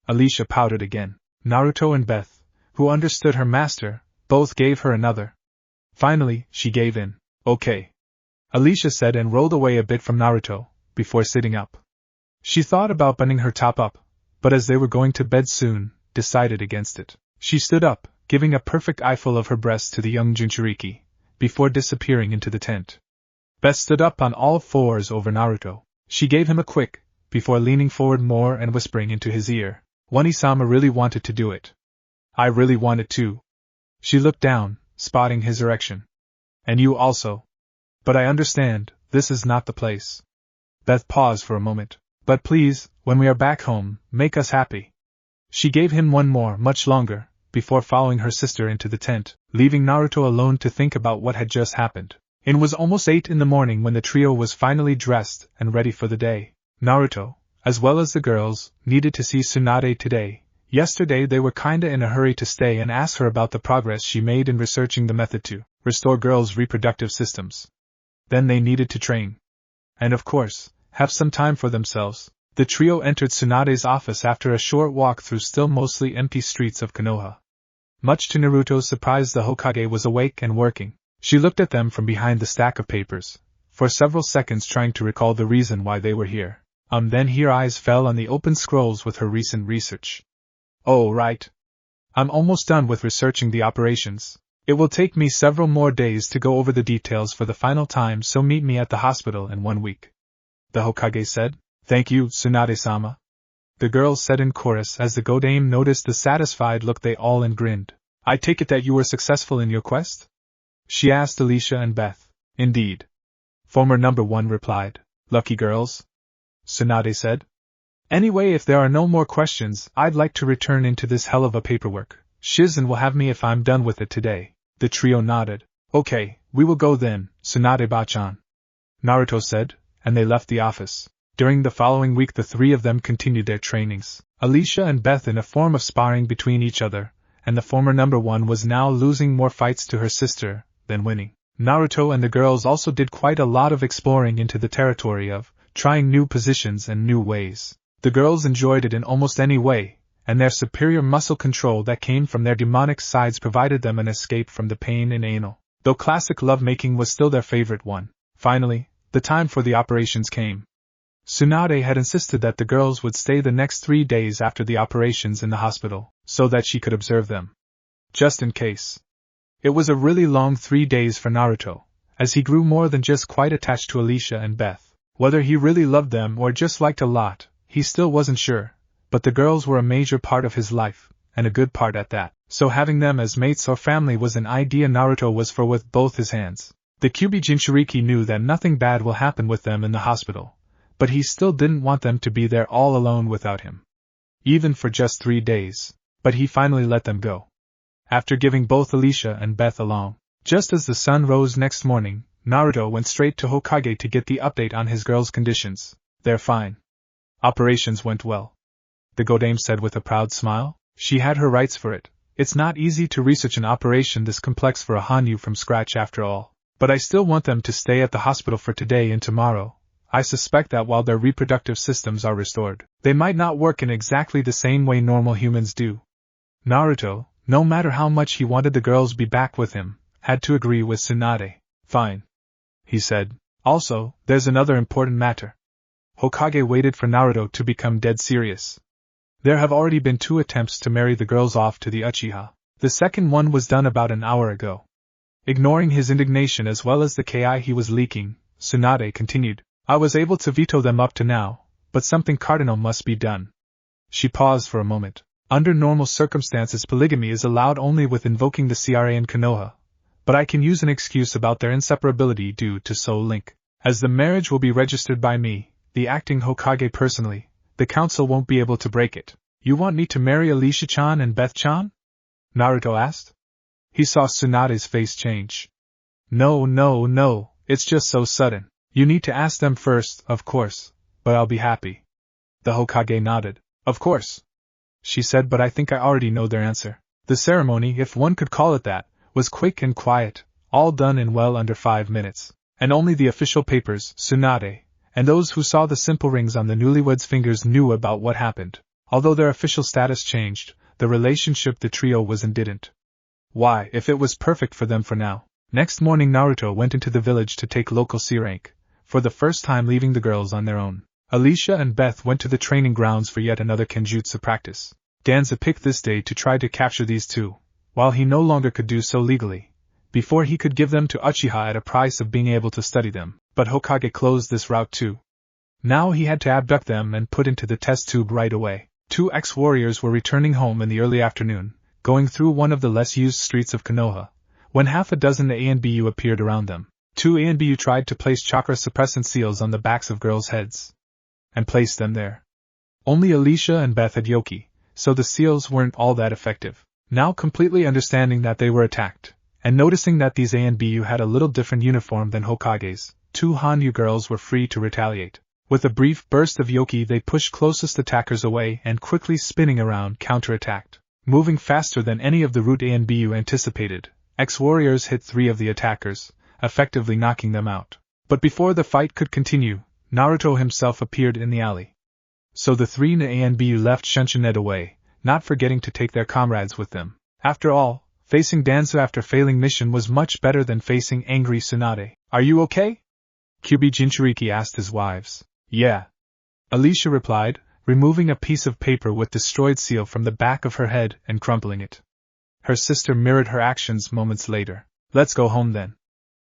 Alicia pouted again. Naruto and Beth, who understood her master, both gave her another. Finally, she gave in. "Okay," Alicia said and rolled away a bit from Naruto, before sitting up. She thought about buttoning her top up, but as they were going to bed soon, decided against it. She stood up, giving a perfect eyeful of her breasts to the young Jinchuuriki, before disappearing into the tent. Beth stood up on all fours over Naruto. She gave him a quick, before leaning forward more and whispering into his ear, "One-sama really wanted to do it. I really wanted to." She looked down, spotting his erection. "And you also. But I understand, this is not the place." Beth paused for a moment. "But please, when we are back home, make us happy." She gave him one more, much longer, before following her sister into the tent, leaving Naruto alone to think about what had just happened. It was almost 8 in the morning when the trio was finally dressed and ready for the day. Naruto, as well as the girls, needed to see Tsunade today. Yesterday they were kinda in a hurry to stay and ask her about the progress she made in researching the method to restore girls' reproductive systems. Then they needed to train. And of course, have some time for themselves. The trio entered Tsunade's office after a short walk through still mostly empty streets of Konoha. Much to Naruto's surprise, the Hokage was awake and working. She looked at them from behind the stack of papers, for several seconds trying to recall the reason why they were here. Then her eyes fell on the open scrolls with her recent research. "Oh, right. I'm almost done with researching the operations. It will take me several more days to go over the details for the final time, so meet me at the hospital in 1 week." The Hokage said. "Thank you, Tsunade-sama," the girls said in chorus as the Godame noticed the satisfied look they all and grinned. "I take it that you were successful in your quest?" she asked Alicia and Beth. "Indeed," former number 1 replied. "Lucky girls," Tsunade said. "Anyway, if there are no more questions, I'd like to return into this hell of a paperwork. Shizen will have me if I'm done with it today." The trio nodded. "Okay, we will go then, Tsunade-bachan," Naruto said, and they left the office. During the following week the three of them continued their trainings, Alicia and Beth in a form of sparring between each other, and the former number 1 was now losing more fights to her sister than winning. Naruto and the girls also did quite a lot of exploring into the territory of trying new positions and new ways. The girls enjoyed it in almost any way, and their superior muscle control that came from their demonic sides provided them an escape from the pain in anal, though classic lovemaking was still their favorite one. Finally, the time for the operations came. Tsunade had insisted that the girls would stay the next 3 days after the operations in the hospital, so that she could observe them. Just in case. It was a really long 3 days for Naruto, as he grew more than just quite attached to Alicia and Beth. Whether he really loved them or just liked a lot, he still wasn't sure, but the girls were a major part of his life, and a good part at that, so having them as mates or family was an idea Naruto was for with both his hands. The QB Jinchuuriki knew that nothing bad will happen with them in the hospital, but he still didn't want them to be there all alone without him. Even for just 3 days. But he finally let them go. After giving both Alicia and Beth along. Just as the sun rose next morning, Naruto went straight to Hokage to get the update on his girls' conditions. "They're fine. Operations went well," the Godame said with a proud smile. She had her rights for it. It's not easy to research an operation this complex for a Hanyu from scratch after all. But I still want them to stay at the hospital for today and tomorrow. I suspect that while their reproductive systems are restored, they might not work in exactly the same way normal humans do. Naruto, no matter how much he wanted the girls be back with him, had to agree with Tsunade. "Fine," he said. "Also, there's another important matter." Hokage waited for Naruto to become dead serious. "There have already been 2 attempts to marry the girls off to the Uchiha. The second one was done about an hour ago." Ignoring his indignation as well as the ki he was leaking, Tsunade continued. "I was able to veto them up to now, but something cardinal must be done." She paused for a moment. "Under normal circumstances polygamy is allowed only with invoking the CRA in Konoha, but I can use an excuse about their inseparability due to soul link. As the marriage will be registered by me, the acting Hokage personally, the council won't be able to break it. You want me to marry Alicia-chan and Beth-chan? Naruto asked. He saw Tsunade's face change. No, it's just so sudden. You need to ask them first, of course, but I'll be happy. The Hokage nodded. Of course, she said, but I think I already know their answer. The ceremony, if one could call it that, was quick and quiet, all done in well under 5 minutes. And only the official papers, Tsunade, and those who saw the simple rings on the newlyweds' fingers knew about what happened. Although their official status changed, the relationship the trio was in didn't. Why, if it was perfect for them for now. Next morning Naruto went into the village to take local C rank, for the first time leaving the girls on their own. Alicia and Beth went to the training grounds for yet another kenjutsu practice. Danza picked this day to try to capture these two, while he no longer could do so legally, before he could give them to Uchiha at a price of being able to study them, but Hokage closed this route too. Now he had to abduct them and put into the test tube right away. 2 ex-warriors were returning home in the early afternoon, going through one of the less used streets of Konoha, when half a dozen ANBU appeared around them. 2 ANBU tried to place chakra suppressant seals on the backs of girls' heads, and placed them there. Only Alicia and Beth had yoki, so the seals weren't all that effective. Now completely understanding that they were attacked, and noticing that these ANBU had a little different uniform than Hokage's, 2 Hanyu girls were free to retaliate. With a brief burst of yoki they pushed closest attackers away and quickly spinning around counterattacked. Moving faster than any of the root ANBU anticipated, ex-warriors hit 3 of the attackers, effectively knocking them out. But before the fight could continue, Naruto himself appeared in the alley. So the 3 ANBU left Shunshined away, not forgetting to take their comrades with them. After all, facing Danzo after failing mission was much better than facing angry Tsunade. Are you okay? Kyubi Jinchuuriki asked his wives. Yeah. Alicia replied, removing a piece of paper with destroyed seal from the back of her head and crumpling it. Her sister mirrored her actions moments later. Let's go home then.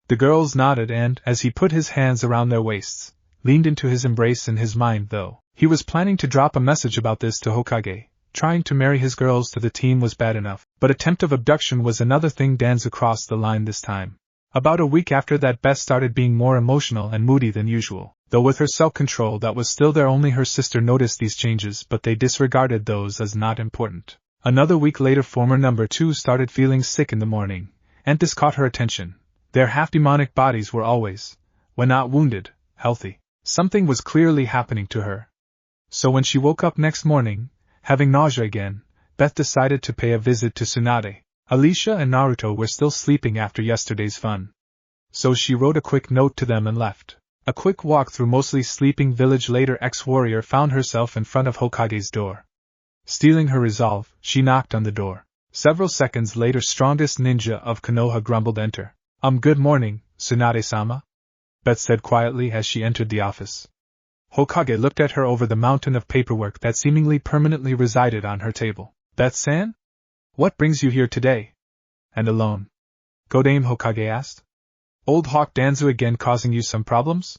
The girls nodded and, as he put his hands around their waists, leaned into his embrace. In his mind though, he was planning to drop a message about this to Hokage. Trying to marry his girls to the team was bad enough, but attempt of abduction was another thing. Danza crossed the line this time. About a week after that, Beth started being more emotional and moody than usual. Though with her self-control that was still there, only her sister noticed these changes, but they disregarded those as not important. Another week later, former number 2 started feeling sick in the morning, and this caught her attention. Their half-demonic bodies were always, when not wounded, healthy. Something was clearly happening to her. So when she woke up next morning, having nausea again, Beth decided to pay a visit to Tsunade. Alicia and Naruto were still sleeping after yesterday's fun, so she wrote a quick note to them and left. A quick walk through mostly sleeping village later, ex-warrior found herself in front of Hokage's door. Stealing her resolve, she knocked on the door. Several seconds later, strongest ninja of Konoha grumbled, "Enter." Good morning, Tsunade-sama," Beth said quietly as she entered the office. Hokage looked at her over the mountain of paperwork that seemingly permanently resided on her table. "Beth-san? What brings you here today? And alone?" Godame Hokage asked. "Old Hawk Danzu again causing you some problems?"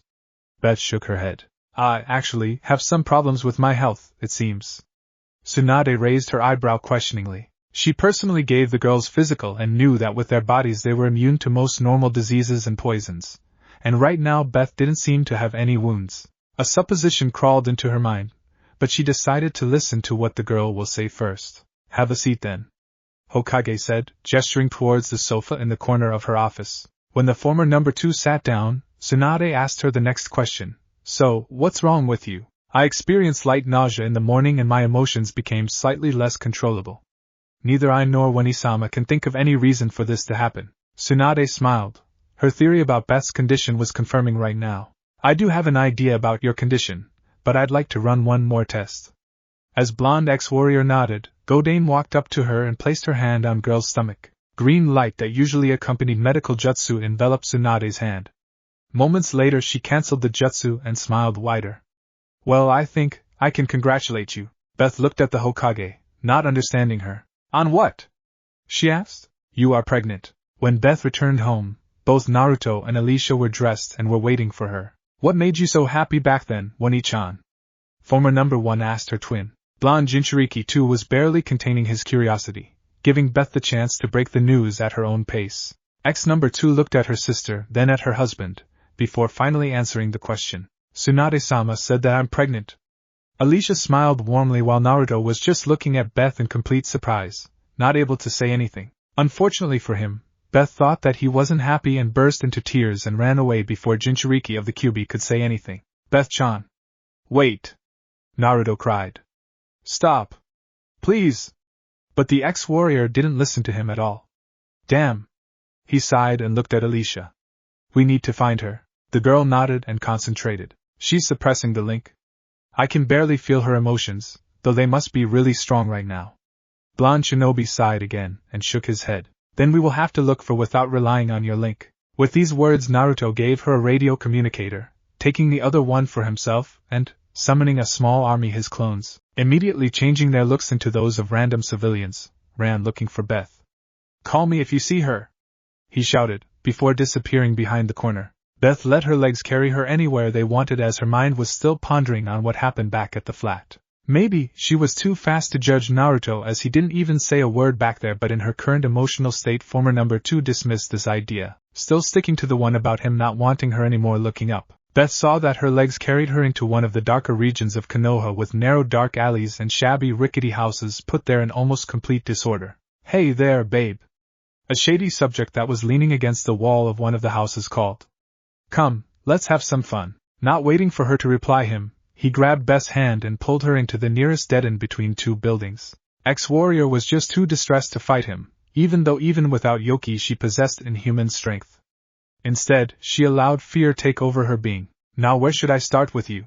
Beth shook her head. "I actually have some problems with my health, it seems." Tsunade raised her eyebrow questioningly. She personally gave the girls physical and knew that with their bodies they were immune to most normal diseases and poisons. And right now Beth didn't seem to have any wounds. A supposition crawled into her mind, but she decided to listen to what the girl will say first. "Have a seat then," Hokage said, gesturing towards the sofa in the corner of her office. When the former number 2 sat down, Tsunade asked her the next question. "So, what's wrong with you?" "I experienced light nausea in the morning and my emotions became slightly less controllable. Neither I nor Wani-sama can think of any reason for this to happen." Tsunade smiled. Her theory about Beth's condition was confirming right now. "I do have an idea about your condition, but I'd like to run one more test." As blonde ex-warrior nodded, Godane walked up to her and placed her hand on girl's stomach. Green light that usually accompanied medical jutsu enveloped Tsunade's hand. Moments later she cancelled the jutsu and smiled wider. "Well, I think I can congratulate you." Beth looked at the Hokage, not understanding her. "On what?" she asked. "You are pregnant." When Beth returned home, both Naruto and Alicia were dressed and were waiting for her. "What made you so happy back then, Wani-chan?" Former number 1 asked her twin. Blonde Jinchuuriki too was barely containing his curiosity, giving Beth the chance to break the news at her own pace. Ex-number 2 looked at her sister, then at her husband, before finally answering the question. "Tsunade-sama said that I'm pregnant." Alicia smiled warmly while Naruto was just looking at Beth in complete surprise, not able to say anything. Unfortunately for him, Beth thought that he wasn't happy and burst into tears and ran away before Jinchuuriki of the Kyuubi could say anything. Beth-chan. Wait! Naruto cried. Stop! Please! But the ex-warrior didn't listen to him at all. Damn! He sighed and looked at Alicia. We need to find her. The girl nodded and concentrated. She's suppressing the link. I can barely feel her emotions, though they must be really strong right now. Blonde Shinobi sighed again and shook his head. Then we will have to look for without relying on your link. With these words Naruto gave her a radio communicator, taking the other one for himself and, summoning a small army his clones, immediately changing their looks into those of random civilians, ran looking for Beth. Call me if you see her! He shouted, before disappearing behind the corner. Beth let her legs carry her anywhere they wanted as her mind was still pondering on what happened back at the flat. Maybe she was too fast to judge Naruto as he didn't even say a word back there, but in her current emotional state former number 2 dismissed this idea, still sticking to the one about him not wanting her anymore. Looking up, Beth saw that her legs carried her into one of the darker regions of Konoha with narrow dark alleys and shabby rickety houses put there in almost complete disorder. Hey there, babe! A shady subject that was leaning against the wall of one of the houses called. Come, let's have some fun. Not waiting for her to reply him, he grabbed Beth's hand and pulled her into the nearest dead end between two buildings. Ex-warrior was just too distressed to fight him, even though even without Yoki she possessed inhuman strength. Instead, she allowed fear take over her being. Now where should I start with you?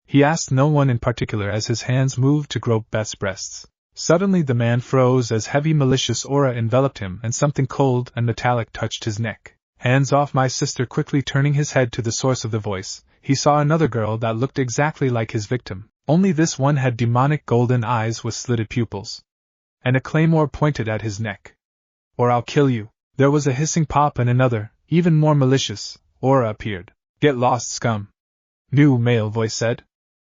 He asked no one in particular as his hands moved to grope Beth's breasts. Suddenly the man froze as heavy malicious aura enveloped him and something cold and metallic touched his neck. Hands off my sister! Quickly turning his head to the source of the voice, he saw another girl that looked exactly like his victim, only this one had demonic golden eyes with slitted pupils. And a claymore pointed at his neck. Or I'll kill you. There was a hissing pop and another, even more malicious, aura appeared. Get lost, scum! New male voice said.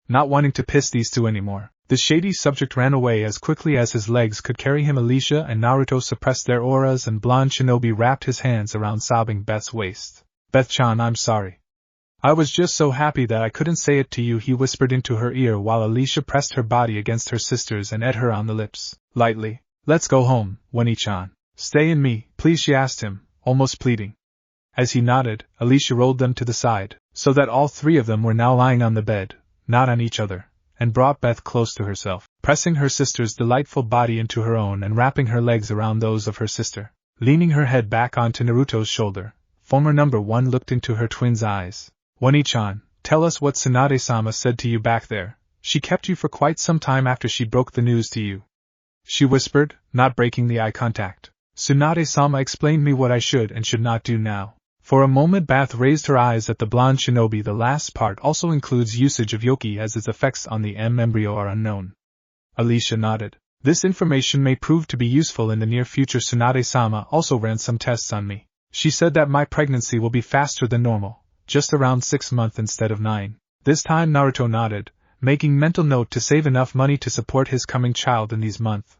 Not wanting to piss these two anymore, the shady subject ran away as quickly as his legs could carry him. Alicia and Naruto suppressed their auras and blonde shinobi wrapped his hands around sobbing Beth's waist. Beth-chan, I'm sorry. I was just so happy that I couldn't say it to you, he whispered into her ear while Alicia pressed her body against her sister's and ate her on the lips, lightly. Let's go home, Winnie-chan. Stay in me, please, she asked him, almost pleading. As he nodded, Alicia rolled them to the side, so that all three of them were now lying on the bed, not on each other, and brought Beth close to herself, pressing her sister's delightful body into her own and wrapping her legs around those of her sister. Leaning her head back onto Naruto's shoulder, former number 1 looked into her twin's eyes. Winnie-chan, tell us what Tsunade-sama said to you back there. She kept you for quite some time after she broke the news to you. She whispered, not breaking the eye contact. Tsunade-sama explained me what I should and should not do now. For a moment Beth raised her eyes at the blonde shinobi. The last part also includes usage of Yoki as its effects on the embryo are unknown. Alicia nodded. This information may prove to be useful in the near future. Tsunade-sama also ran some tests on me. She said that my pregnancy will be faster than normal, just around 6 months instead of 9. This time Naruto nodded, making mental note to save enough money to support his coming child in these months.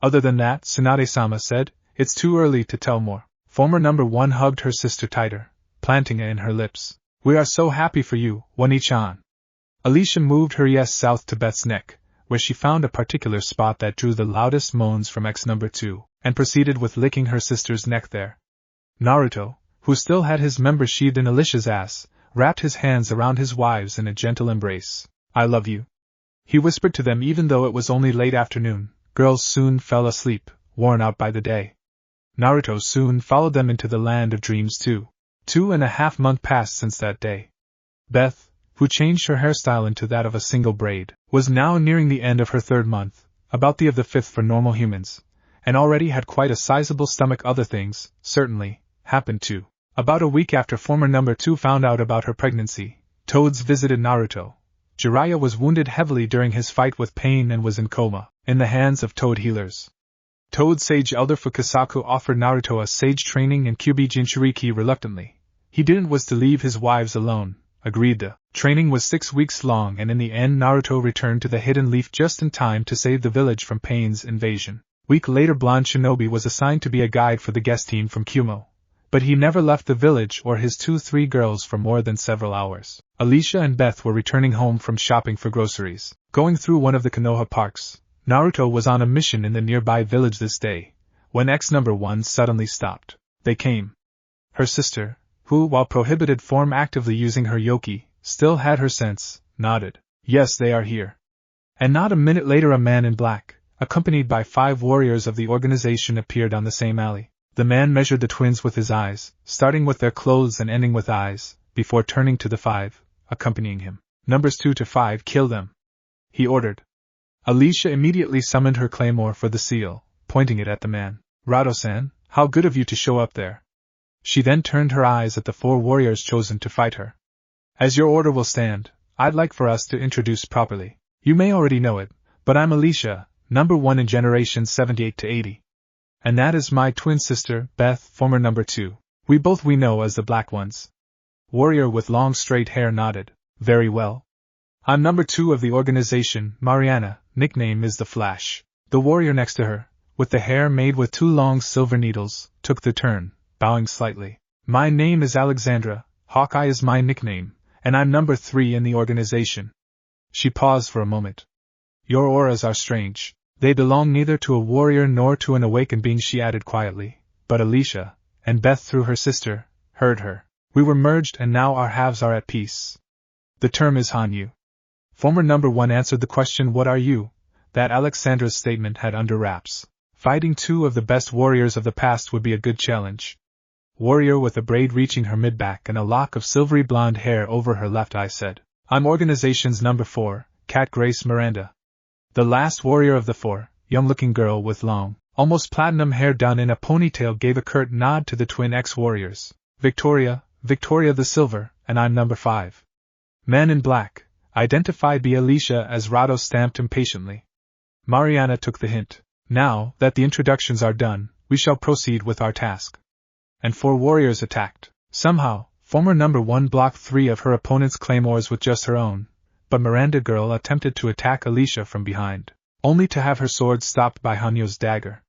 Other than that, Tsunade-sama said, it's too early to tell more. Former number 1 hugged her sister tighter, planting it in her lips. We are so happy for you, Winnie-chan. Alicia moved her yes south to Beth's neck, where she found a particular spot that drew the loudest moans from ex number 2, and proceeded with licking her sister's neck there. Naruto, who still had his member sheathed in Alicia's ass, wrapped his hands around his wives in a gentle embrace. I love you. He whispered to them even though it was only late afternoon. Girls soon fell asleep, worn out by the day. Naruto soon followed them into the land of dreams too. 2.5 months passed since that day. Beth, who changed her hairstyle into that of a single braid, was now nearing the end of her 3rd month, about the of the 5th for normal humans, and already had quite a sizable stomach. Other things, certainly, happened too. About a week after former number 2 found out about her pregnancy, Toads visited Naruto. Jiraiya was wounded heavily during his fight with pain and was in coma, in the hands of Toad healers. Toad's sage elder Fukasaku offered Naruto a sage training in Kyuubi Jinchuuriki reluctantly. He didn't was to leave his wives alone, agreed. The training was 6 weeks long and in the end Naruto returned to the Hidden Leaf just in time to save the village from Pain's invasion. Week later blonde shinobi was assigned to be a guide for the guest team from Kumo. but he never left the village or his 2-3 girls for more than several hours. Alicia and Beth were returning home from shopping for groceries. Going through one of the Konoha parks, Naruto was on a mission in the nearby village this day, when X-1 suddenly stopped. They came. Her sister, who, while prohibited from actively using her yoki, still had her sense, nodded. Yes, they are here. And not a minute later a man in black, accompanied by 5 warriors of the organization, appeared on the same alley. The man measured the twins with his eyes, starting with their clothes and ending with eyes, before turning to the 5, accompanying him. Numbers 2 to 5, kill them, he ordered. Alicia immediately summoned her claymore for the seal, pointing it at the man. Rado-san, how good of you to show up there. She then turned her eyes at the 4 warriors chosen to fight her. As your order will stand, I'd like for us to introduce properly. You may already know it, but I'm Alicia, number 1 in generation 78 to 80. And that is my twin sister, Beth, former number 2. We know as the Black Ones. Warrior with long straight hair nodded. Very well. I'm number 2 of the organization, Mariana, nickname is the Flash. The warrior next to her, with the hair made with 2 long silver needles, took the turn, bowing slightly. My name is Alexandra, Hawkeye is my nickname, and I'm number 3 in the organization. She paused for a moment. Your auras are strange. They belong neither to a warrior nor to an awakened being, she added quietly, but Alicia, and Beth through her sister, heard her. We were merged and now our halves are at peace. The term is Hanyu. Former number 1 answered the question, what are you? That Alexandra's statement had under wraps. Fighting 2 of the best warriors of the past would be a good challenge. Warrior with a braid reaching her mid-back and a lock of silvery blonde hair over her left eye said, I'm organization's number 4, Cat Grace Miranda. The last warrior of the 4, young-looking girl with long, almost platinum hair done in a ponytail, gave a curt nod to the twin ex-warriors. Victoria the Silver, and I'm number 5. Man in black, identified by Alicia as Rado, stamped impatiently. Mariana took the hint. Now that the introductions are done, we shall proceed with our task. And 4 warriors attacked. Somehow, former number 1 blocked 3 of her opponent's claymores with just her own, but Miranda girl attempted to attack Alicia from behind, only to have her sword stopped by Hanyu's dagger.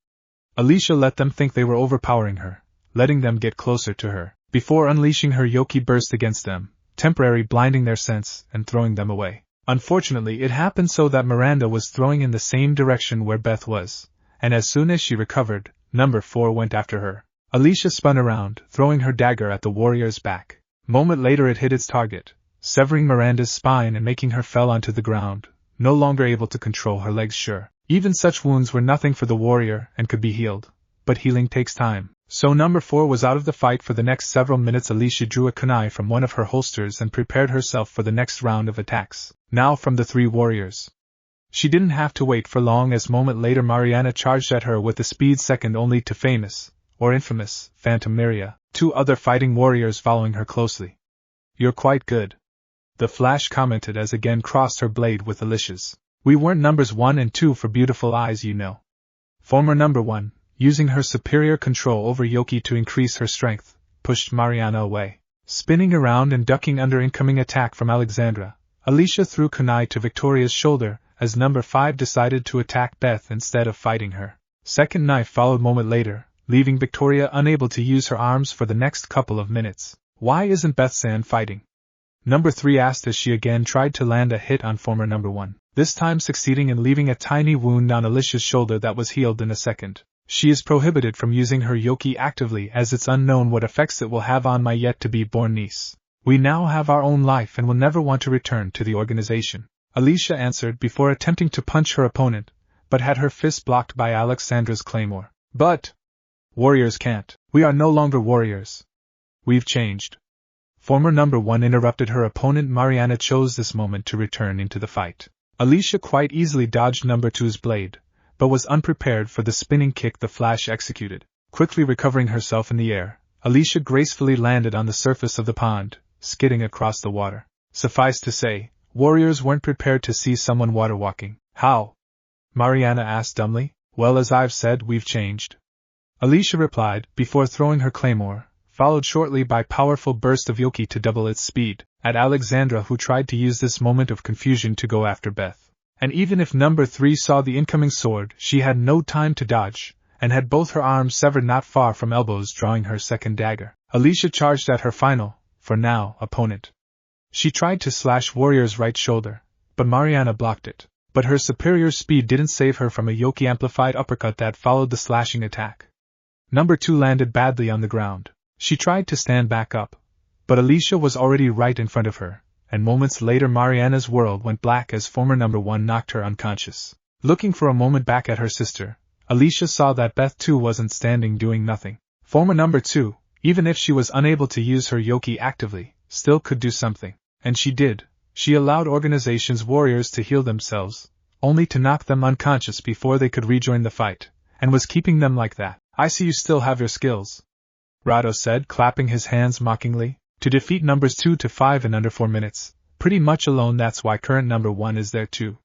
Alicia let them think they were overpowering her, letting them get closer to her, before unleashing her yoki burst against them, temporarily blinding their sense and throwing them away. Unfortunately, it happened so that Miranda was throwing in the same direction where Beth was, and as soon as she recovered, number 4 went after her. Alicia spun around, throwing her dagger at the warrior's back. Moment later it hit its target, severing Miranda's spine and making her fell onto the ground, no longer able to control her legs. Sure, even such wounds were nothing for the warrior and could be healed, but healing takes time. So number 4 was out of the fight for the next several minutes. Alicia drew a kunai from one of her holsters and prepared herself for the next round of attacks, now from the 3 warriors. She didn't have to wait for long, as moment later Mariana charged at her with a speed second only to famous, or infamous, Phantom Miria, 2 other fighting warriors following her closely. You're quite good, the Flash commented as again crossed her blade with Alicia's. We weren't numbers 1 and 2 for beautiful eyes, you know. Former number 1, using her superior control over yoki to increase her strength, pushed Mariana away. Spinning around and ducking under incoming attack from Alexandra, Alicia threw kunai to Victoria's shoulder, as number 5 decided to attack Beth instead of fighting her. Second knife followed moment later, leaving Victoria unable to use her arms for the next couple of minutes. Why isn't Beth-san fighting? Number 3 asked as she again tried to land a hit on former number 1, this time succeeding in leaving a tiny wound on Alicia's shoulder that was healed in a second. She is prohibited from using her yoki actively, as it's unknown what effects it will have on my yet-to-be-born niece. We now have our own life and will never want to return to the organization, Alicia answered before attempting to punch her opponent, but had her fist blocked by Alexandra's claymore. But warriors can't. We are no longer warriors. We've changed. Former number 1 interrupted her opponent. Mariana chose this moment to return into the fight. Alicia quite easily dodged number 2's blade, but was unprepared for the spinning kick the Flash executed. Quickly recovering herself in the air, Alicia gracefully landed on the surface of the pond, skidding across the water. Suffice to say, warriors weren't prepared to see someone water walking. How? Mariana asked dumbly. Well, as I've said, we've changed, Alicia replied, before throwing her claymore, followed shortly by powerful burst of yoki to double its speed, at Alexandra, who tried to use this moment of confusion to go after Beth. And even if number 3 saw the incoming sword, she had no time to dodge, and had both her arms severed not far from elbows, drawing her second dagger. Alicia charged at her final, for now, opponent. She tried to slash Warrior's right shoulder, but Mariana blocked it. But her superior speed didn't save her from a Yoki-amplified uppercut that followed the slashing attack. Number 2 landed badly on the ground. She tried to stand back up, but Alicia was already right in front of her, and moments later Mariana's world went black as former number 1 knocked her unconscious. Looking for a moment back at her sister, Alicia saw that Beth too wasn't standing doing nothing. Former number 2, even if she was unable to use her Yoki actively, still could do something. And she did. She allowed Organization's warriors to heal themselves, only to knock them unconscious before they could rejoin the fight, and was keeping them like that. I see you still have your skills, Rado said, clapping his hands mockingly. To defeat numbers 2 to 5 in under 4 minutes, pretty much alone, that's why current number 1 is there too.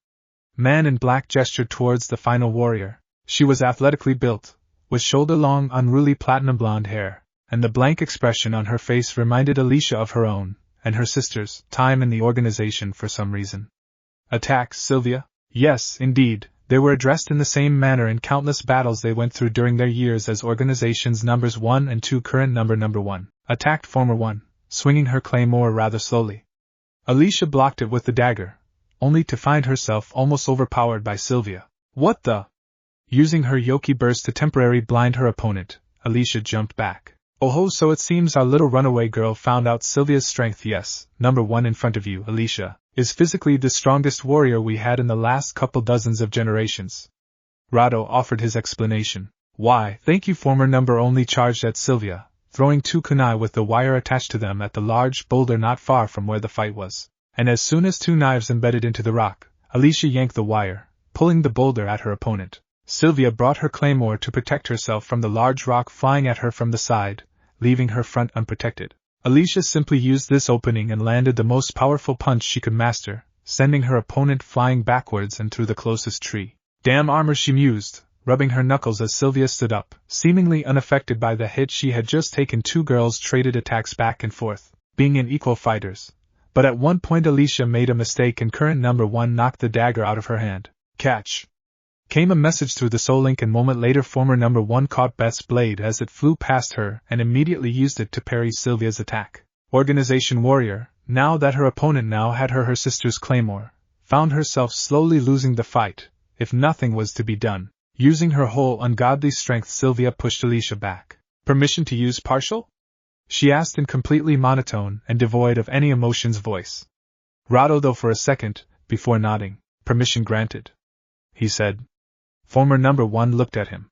Man in Black gestured towards the final warrior. She was athletically built, with shoulder-long, unruly platinum blonde hair, and the blank expression on her face reminded Alicia of her own, and her sister's, time in the Organization for some reason. Attacks, Sylvia? Yes, indeed, they were addressed in the same manner in countless battles they went through during their years as Organizations numbers 1 and 2. Current number 1 attacked former 1, swinging her claymore rather slowly. Alicia blocked it with the dagger, only to find herself almost overpowered by Sylvia. What the? Using her Yoki burst to temporarily blind her opponent, Alicia jumped back. Oh ho, so it seems our little runaway girl found out Sylvia's strength. Yes, number 1 in front of you, Alicia, is physically the strongest warrior we had in the last couple dozens of generations. Rado offered his explanation. Why, thank you. Former number only charged at Sylvia, throwing 2 kunai with the wire attached to them at the large boulder not far from where the fight was. And as soon as 2 knives embedded into the rock, Alicia yanked the wire, pulling the boulder at her opponent. Sylvia brought her claymore to protect herself from the large rock flying at her from the side, leaving her front unprotected. Alicia simply used this opening and landed the most powerful punch she could master, sending her opponent flying backwards and through the closest tree. Damn armor, she mused, rubbing her knuckles as Sylvia stood up, seemingly unaffected by the hit she had just taken. 2 girls traded attacks back and forth, being in equal fighters. But at one point Alicia made a mistake and current number 1 knocked the dagger out of her hand. Catch! Came a message through the soul link, and moment later former number 1 caught Beth's blade as it flew past her and immediately used it to parry Sylvia's attack. Organization warrior, now that her opponent now had her sister's claymore, found herself slowly losing the fight, if nothing was to be done. Using her whole ungodly strength, Sylvia pushed Alicia back. Permission to use partial? She asked in completely monotone and devoid of any emotion's voice. Rado though for a second, before nodding. Permission granted, he said. Former number 1 looked at him.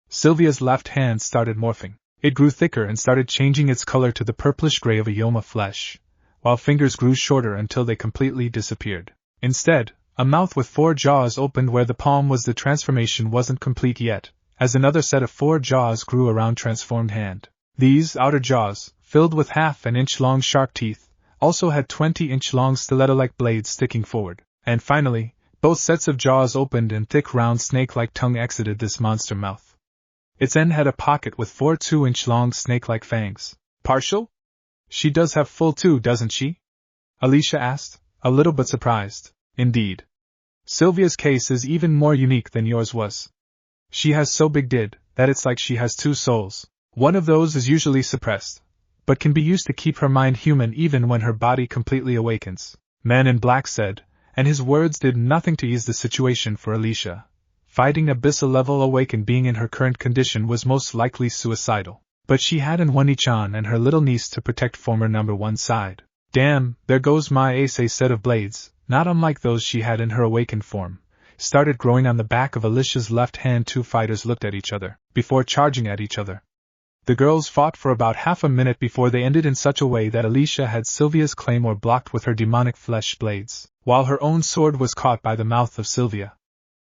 Sylvia's left hand started morphing. It grew thicker and started changing its color to the purplish gray of a Yoma flesh, while fingers grew shorter until they completely disappeared. Instead, a mouth with 4 jaws opened where the palm was. The transformation wasn't complete yet, as another set of 4 jaws grew around transformed hand. These outer jaws, filled with half an inch long sharp teeth, also had 20-inch long stiletto-like blades sticking forward. And finally, both sets of jaws opened and thick round snake-like tongue exited this monster mouth. Its end had a pocket with 4 2-inch long snake-like fangs. Partial? She does have full too, doesn't she? Alicia asked, a little but surprised. Indeed. Sylvia's case is even more unique than yours was. She has so big that it's like she has 2 souls. One of those is usually suppressed, but can be used to keep her mind human even when her body completely awakens, Man in Black said, and his words did nothing to ease the situation for Alicia. Fighting abyssal-level awakened being in her current condition was most likely suicidal. But she had an Wani-chan and her little niece to protect former number 1's side. Damn, there goes my ace. A set of blades, not unlike those she had in her awakened form, started growing on the back of Alicia's left hand. 2 fighters looked at each other, before charging at each other. The girls fought for about half a minute before they ended in such a way that Alicia had Sylvia's claymore blocked with her demonic flesh blades, while her own sword was caught by the mouth of Sylvia.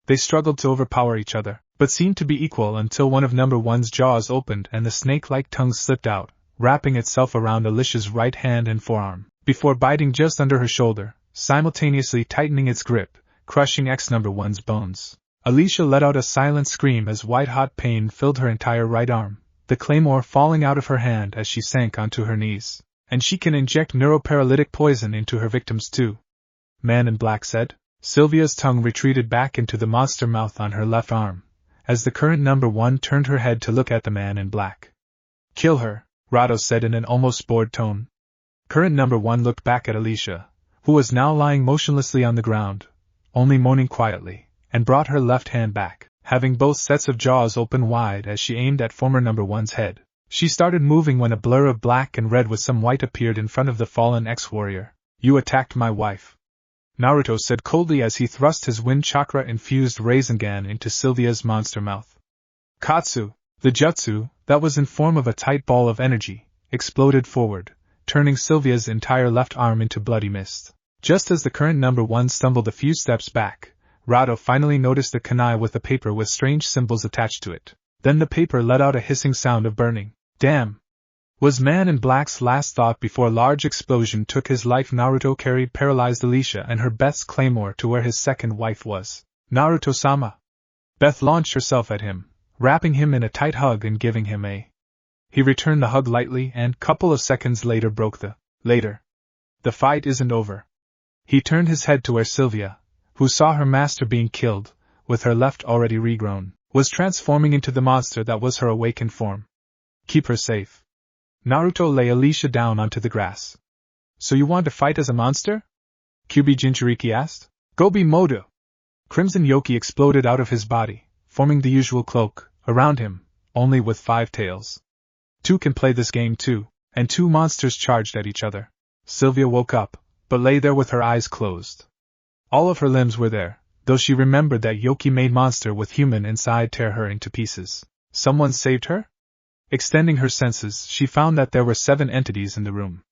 They struggled to overpower each other, but seemed to be equal until one of number 1's jaws opened and the snake-like tongue slipped out, wrapping itself around Alicia's right hand and forearm, before biting just under her shoulder, simultaneously tightening its grip, crushing number 1's bones. Alicia let out a silent scream as white-hot pain filled her entire right arm, the claymore falling out of her hand as she sank onto her knees. And she can inject neuroparalytic poison into her victims too, Man in Black said. Sylvia's tongue retreated back into the monster mouth on her left arm, as the current number 1 turned her head to look at the man in black. Kill her, Rado said in an almost bored tone. Current number 1 looked back at Alicia, who was now lying motionlessly on the ground, only moaning quietly, and brought her left hand back, having both sets of jaws open wide as she aimed at former number 1's head. She started moving when a blur of black and red with some white appeared in front of the fallen ex-warrior. You attacked my wife, Naruto said coldly as he thrust his wind chakra-infused Rasengan into Sylvia's monster mouth. Katsu, the jutsu, that was in form of a tight ball of energy, exploded forward, turning Sylvia's entire left arm into bloody mist. Just as the current number 1 stumbled a few steps back, Rado finally noticed a kunai with a paper with strange symbols attached to it. Then the paper let out a hissing sound of burning. Damn! Was Man in Black's last thought before a large explosion took his life. Naruto carried paralyzed Alicia and her Beth's claymore to where his second wife was. Naruto-sama! Beth launched herself at him, wrapping him in a tight hug and giving him a. He returned the hug lightly and, couple of seconds later, broke the. Later. The fight isn't over. He turned his head to where Sylvia, who saw her master being killed, with her left already regrown, was transforming into the monster that was her awakened form. Keep her safe. Naruto lay Alicia down onto the grass. So you want to fight as a monster? Kyuubi Jinchuuriki asked. Gobi Modo! Crimson Yoki exploded out of his body, forming the usual cloak around him, only with 5 tails. 2 can play this game too, and 2 monsters charged at each other. Sylvia woke up, but lay there with her eyes closed. All of her limbs were there, though she remembered that Yoki made monster with human inside tear her into pieces. Someone saved her? Extending her senses, she found that there were 7 entities in the room.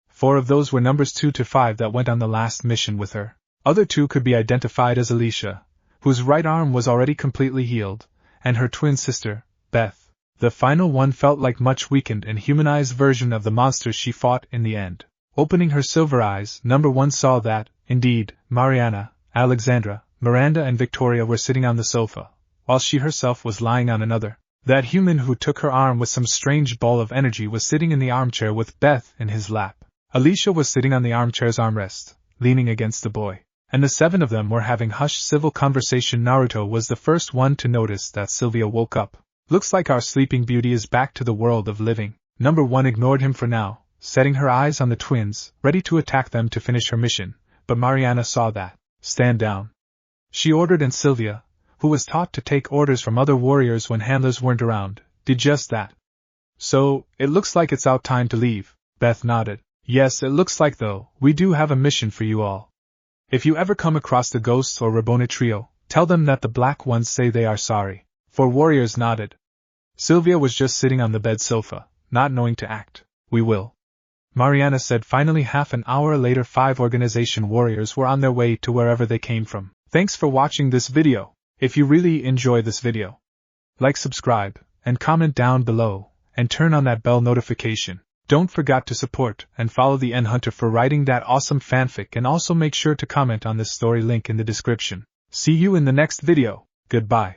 4 of those were numbers 2 to 5 that went on the last mission with her. Other 2 could be identified as Alicia, whose right arm was already completely healed, and her twin sister, Beth. The final one felt like much weakened and humanized version of the monsters she fought in the end. Opening her silver eyes, number 1 saw that, indeed, Mariana, Alexandra, Miranda and Victoria were sitting on the sofa, while she herself was lying on another. That human who took her arm with some strange ball of energy was sitting in the armchair with Beth in his lap. Alicia was sitting on the armchair's armrest, leaning against the boy, and the 7 of them were having hushed civil conversation. Naruto was the first one to notice that Sylvia woke up. Looks like our sleeping beauty is back to the world of living. Number 1 ignored him for now, setting her eyes on the twins, ready to attack them to finish her mission, but Mariana saw that. Stand down, she ordered, and Sylvia, who was taught to take orders from other warriors when handlers weren't around, did just that. So, it looks like it's out time to leave. Beth nodded. Yes, it looks like though, we do have a mission for you all. If you ever come across the ghosts or Rabona trio, tell them that the black ones say they are sorry. 4 warriors nodded. Sylvia was just sitting on the bed sofa, not knowing to act. We will, Mariana said finally. Half an hour later, 5 organization warriors were on their way to wherever they came from. Thanks for watching this video. If you really enjoy this video, like, subscribe, and comment down below, and turn on that bell notification. Don't forget to support and follow the NHunter for writing that awesome fanfic, and also make sure to comment on this story, link in the description. See you in the next video. Goodbye.